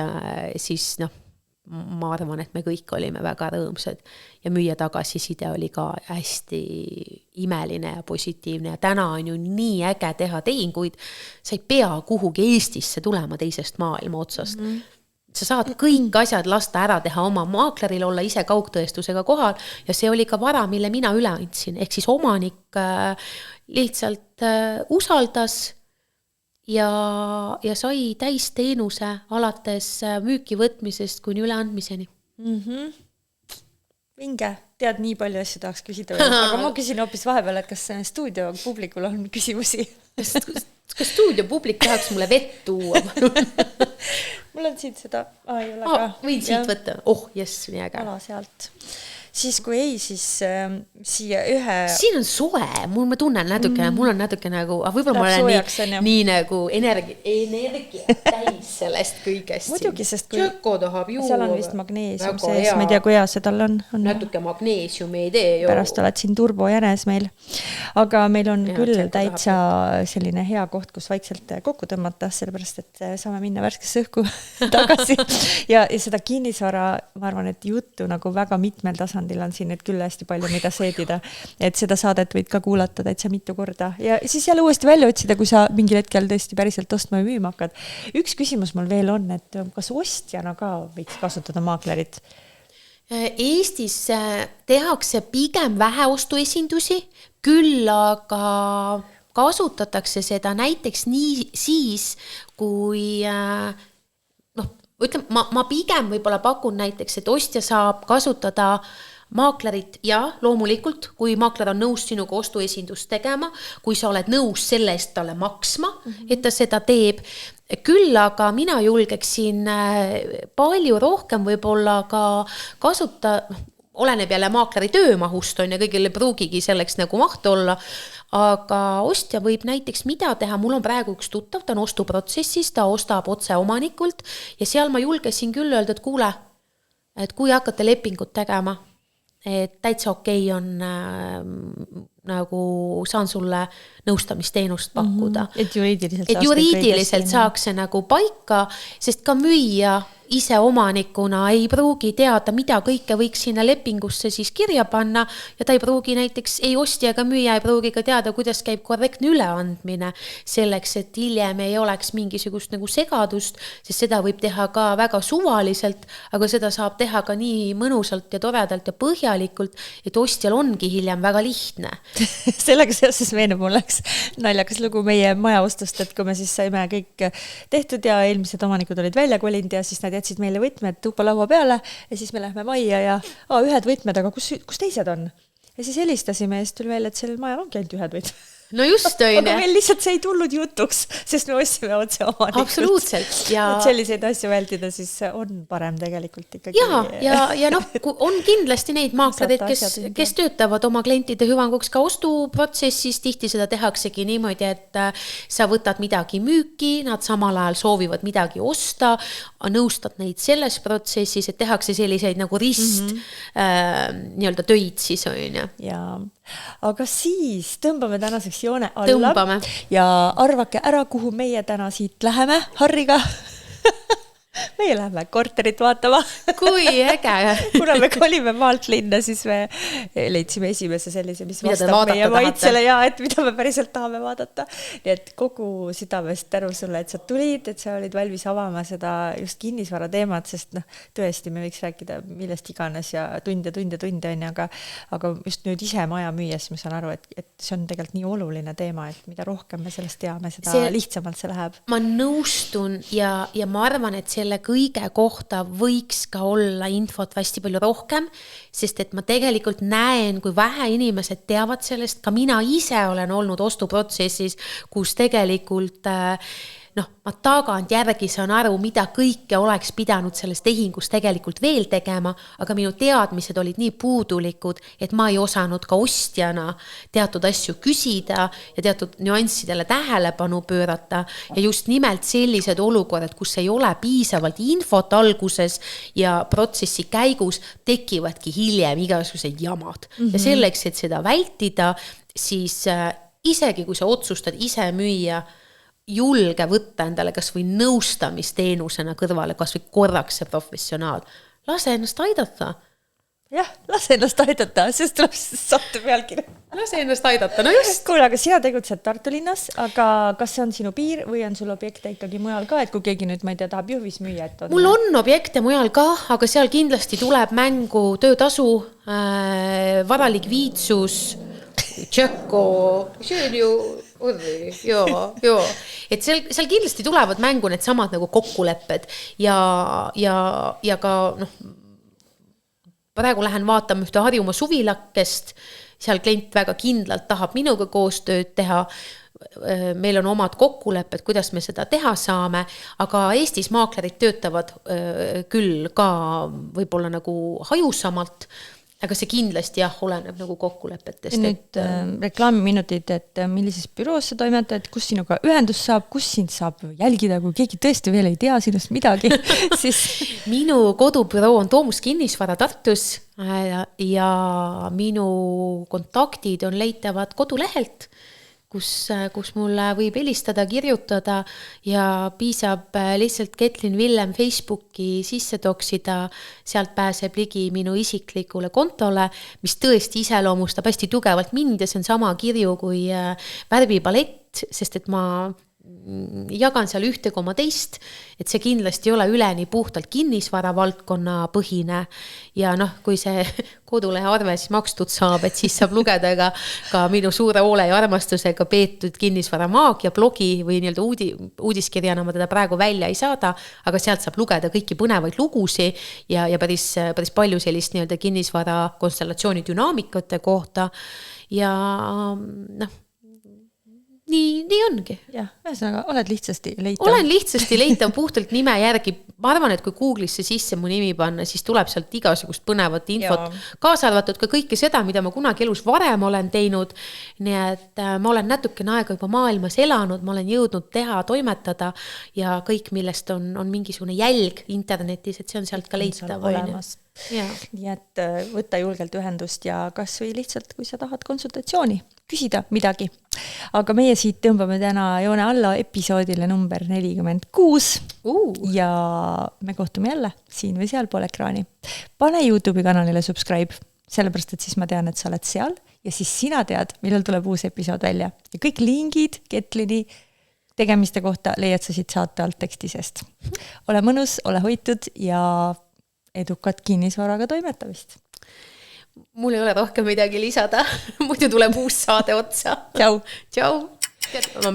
A: ma arvan, et me kõik olime väga rõõmsad ja müüa tagasiside oli ka hästi imeline ja positiivne ja täna on ju nii äge teha tehinguid, sa ei pea kuhugi Eestisse tulema teisest maailma otsast. Sa saad kõik asjad lasta ära teha oma maakleril, olla ise kaugtõestusega kohal ja see oli ka vara, mille mina üle andsin, ehk siis omanik lihtsalt usaldas ja sai täisteenuse alates müüki võtmisest kuni üleandmiseni.
B: Vinge, tead nii palju asju tahaks küsida veel, aga ma küsin hoopis vahepeal, et kas stuudio publikul on küsimusi?
A: Kas stuudio publik tahaks mulle vett tuua?
B: Mul on siit seda, ei ole ka.
A: Võin siit võtta, jess, nii äge.
B: Ala sealt. Siis kui ei, siis siia ühe...
A: Siin on soe, ma tunnen natuke, mul on natuke nagu, võib-olla ma olen nii nagu energia täis sellest kõigest.
B: Muidugi, sest kui
A: Tšöko tahab juua.
B: Seal on vist magneesium sees, ma ei tea, kui hea see tal on.
A: Natuke magneesiumi ei tee.
B: Pärast oled siin turbojänes meil. Aga meil on küll täitsa selline hea koht, kus vaikselt kokku tõmmata, sellepärast, et saame minna värskesse õhku tagasi. Ja seda kinnisvara, ma arvan, et juttu nagu väga mitmel tasandil on siin, et küll hästi palju mida seedida, et seda saadet võid ka kuulata täitsa mitu korda ja siis jälle uuesti välja otsida, kui sa mingil hetkel tõesti päriselt ostma ja müüma hakkad. Üks küsimus mul veel on, et kas ostjana ka võiks kasutada maaklerit?
A: Eestis tehakse pigem väheostuesindusi, küll aga kasutatakse seda näiteks nii siis, kui ma pigem võib-olla pakun näiteks, et ostja saab kasutada maaklerit ja loomulikult, kui maakler on nõus sinuga ostuesindust tegema, kui sa oled nõus selle eest talle maksma, et ta seda teeb, küll aga mina julgeksin palju rohkem võib-olla ka oleneb jälle maakleri töömahust on ja kõigil ei pruugigi selleks nagu maht olla, aga ostja võib näiteks mida teha, mul on praegu üks tuttav, ta on ostuprotsessis, ta ostab otse omanikult ja seal ma julgesin küll öelda, et kuule, et kui hakkate lepingut tegema, et täitsa okei on nagu saan sulle nõustamisteenust pakkuda.
B: Et
A: juriidiliselt saaks see nagu paika, sest ka müüja ise omanikuna ei pruugi teada, mida kõike võiks sinna lepingusse siis kirja panna ja ta ei pruugi näiteks, ei ostja ega müüja ei pruugi ka teada, kuidas käib korrektne üleandmine selleks, et hiljem ei oleks mingisugust nagu segadust, sest seda võib teha ka väga suvaliselt, aga seda saab teha ka nii mõnusalt ja toredalt ja põhjalikult, et ostjal ongi hiljem väga lihtne.
B: Sellega seoses meenub mul läks naljakas lugu meie majaostust, et kui me siis saime kõik tehtud ja eelmised omanikud olid välja kolinud ja siis nad jätsid meile võtmed tupalaua peale ja siis me lähme majja ja ühed võtmed, aga kus teised on? Ja siis helistasime ja siis tuli veel, et sellel majal ongi ainult ühed võtmed.
A: No just on.
B: Aga meil lihtsalt see ei tulnud jutuks, sest me ostsime otse omanikult.
A: Absoluutselt. Ja
B: et selliseid asju vältida, siis on parem tegelikult ikkagi.
A: Ja noh, on kindlasti neid maaklerid, kes töötavad oma klientide hüvanguks ka ostuprotsessis, tihti seda tehaksegi niimoodi, et sa võtad midagi müüki, nad samal ajal soovivad midagi osta, nõustad neid selles protsessis, et tehakse selliseid nagu nii-öelda töid siis on
B: ja. Aga siis tõmbame tänaseks joone alla ja arvake ära, kuhu meie täna siit läheme Harriga. Meie läheme korterit vaatama.
A: Kui äge.
B: Kuna me kolime maalt linna, siis me leidsime esimese sellise, mis vastab meie maitsele ja et mida me päriselt tahame vaadata. Nii et kogu südamest tänu sulle, et sa tulid, et sa olid valmis avama seda just kinnisvara teemat, sest tõesti me võiks rääkida millest iganes ja tunde on, aga just nüüd ise maja müües ma saan aru, et see on tegelikult nii oluline teema, et mida rohkem me sellest teame, seda lihtsamalt see läheb.
A: Ma nõustun ja ma arvan, et selle kõige kohta võiks ka olla infot hästi palju rohkem, sest et ma tegelikult näen, kui vähe inimesed teavad sellest, ka mina ise olen olnud ostuprotsessis, kus tegelikult ma tagant järgi saan aru, mida kõike oleks pidanud selles tehingus tegelikult veel tegema, aga minu teadmised olid nii puudulikud, et ma ei osanud ka ostjana teatud asju küsida ja teatud nüanssidele tähelepanu pöörata ja just nimelt sellised olukorrad, kus ei ole piisavalt infot alguses ja protsessi käigus tekivadki hiljem igasugused jamad. Ja selleks, et seda vältida, siis isegi kui sa otsustad ise müüa, julge võtta endale kas või nõustamisteenusena kõrvale, kas või korraks see professionaal. Lase ennast aidata.
B: Jah, lase ennast aidata, sest tuleb saate pealkiri.
A: Lase ennast aidata, no just.
B: Kuule, aga sina tegutsed Tartu linnas, aga kas see on sinu piir või on sul objekte ikkagi mujal ka, et kui keegi nüüd, ma ei tea, tahab Jõhvis müüa? Et
A: mul on objekte mujal ka, aga seal kindlasti tuleb mängu töötasu, varalikviidsus, tšökko, see on ju... Joo. Et seal kindlasti tulevad mängu need samad nagu kokkulepped ja ka praegu lähen vaatama ühte Harjumaa suvilakest, seal klient väga kindlalt tahab minuga koostööd teha, meil on omad kokkulepped, kuidas me seda teha saame, aga Eestis maaklerid töötavad küll ka võib-olla nagu hajusamalt, aga see kindlasti oleneb nagu kokkulepetest.
B: Nüüd reklaamiminutid, et millises büroos sa toimetad, kus sinuga ühendus saab, kus sind saab jälgida, kui keegi tõesti veel ei tea sinust midagi. Siis...
A: Minu kodubüroo on Toomus Kinnisvara Tartus ja minu kontaktid on leitavad kodulehelt, kus mulle võib helistada, kirjutada ja piisab lihtsalt Ketlin Villem Facebooki sisse toksida, sealt pääseb ligi minu isiklikule kontole, mis tõesti iseloomustab hästi tugevalt mind ja see on sama kirju kui värvipalett, sest et ma jagan seal 1,2, et see kindlasti ei ole üleni puhtalt kinnisvara valdkonna põhine ja kui see kodulehe arve siis makstud saab, et siis saab lugeda ka minu suure hoole ja armastusega peetud kinnisvara maagia blogi või nii-öelda uudiskirjana ma teda praegu välja ei saada, aga sealt saab lugeda kõiki põnevaid lugusi ja päris palju sellist nii-öelda kinnisvara konstellatsiooni dünaamikate kohta ja Nii ongi.
B: Jah, ühesõnaga, oled lihtsasti leitav.
A: Olen lihtsasti leitav puhtalt nime järgi ma arvan, et kui Google'isse sisse mu nimi panna, siis tuleb sealt igasugust põnevat infot, kaasa arvatud ka kõike seda, mida ma kunagi elus varem olen teinud. Nii et ma olen natukene aega juba maailmas elanud, ma olen jõudnud teha, toimetada ja kõik, millest on mingisugune jälg internetis, et see on sealt ka leitav.
B: Nii et võtta julgelt ühendust ja kas või lihtsalt, kui sa tahad konsultatsiooni, küsida midagi. Aga meie siit tõmbame täna joone alla episoodile number 46 ja me kohtume jälle siin või seal pool ekraani. Pane YouTube'i kanalile subscribe, sellepärast, et siis ma tean, et sa oled seal ja siis sina tead, millal tuleb uus episood välja. Ja kõik lingid Getlini tegemiste kohta leiad sa siit saate alt tekstisest. Ole mõnus, ole hoitud ja edukat kinnisvaraga toimetamist.
A: Mul ei ole rohkem midagi lisada, muidu tuleb uus saade otsa. Tšau. Ma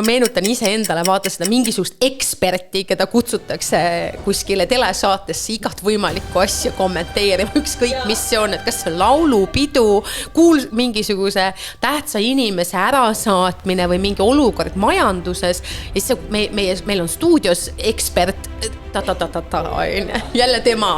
A: meenutan ise endale, vaata seda mingisugust eksperti, keda kutsutakse kuskile telesaatesse igat võimalikku asja kommenteerima, ükskõik mis see on, et kas see on laulupidu, mingisuguse tähtsa inimese ärasaatmine või mingi olukord majanduses. Ja siis meil on stuudios ekspert, jälle tema,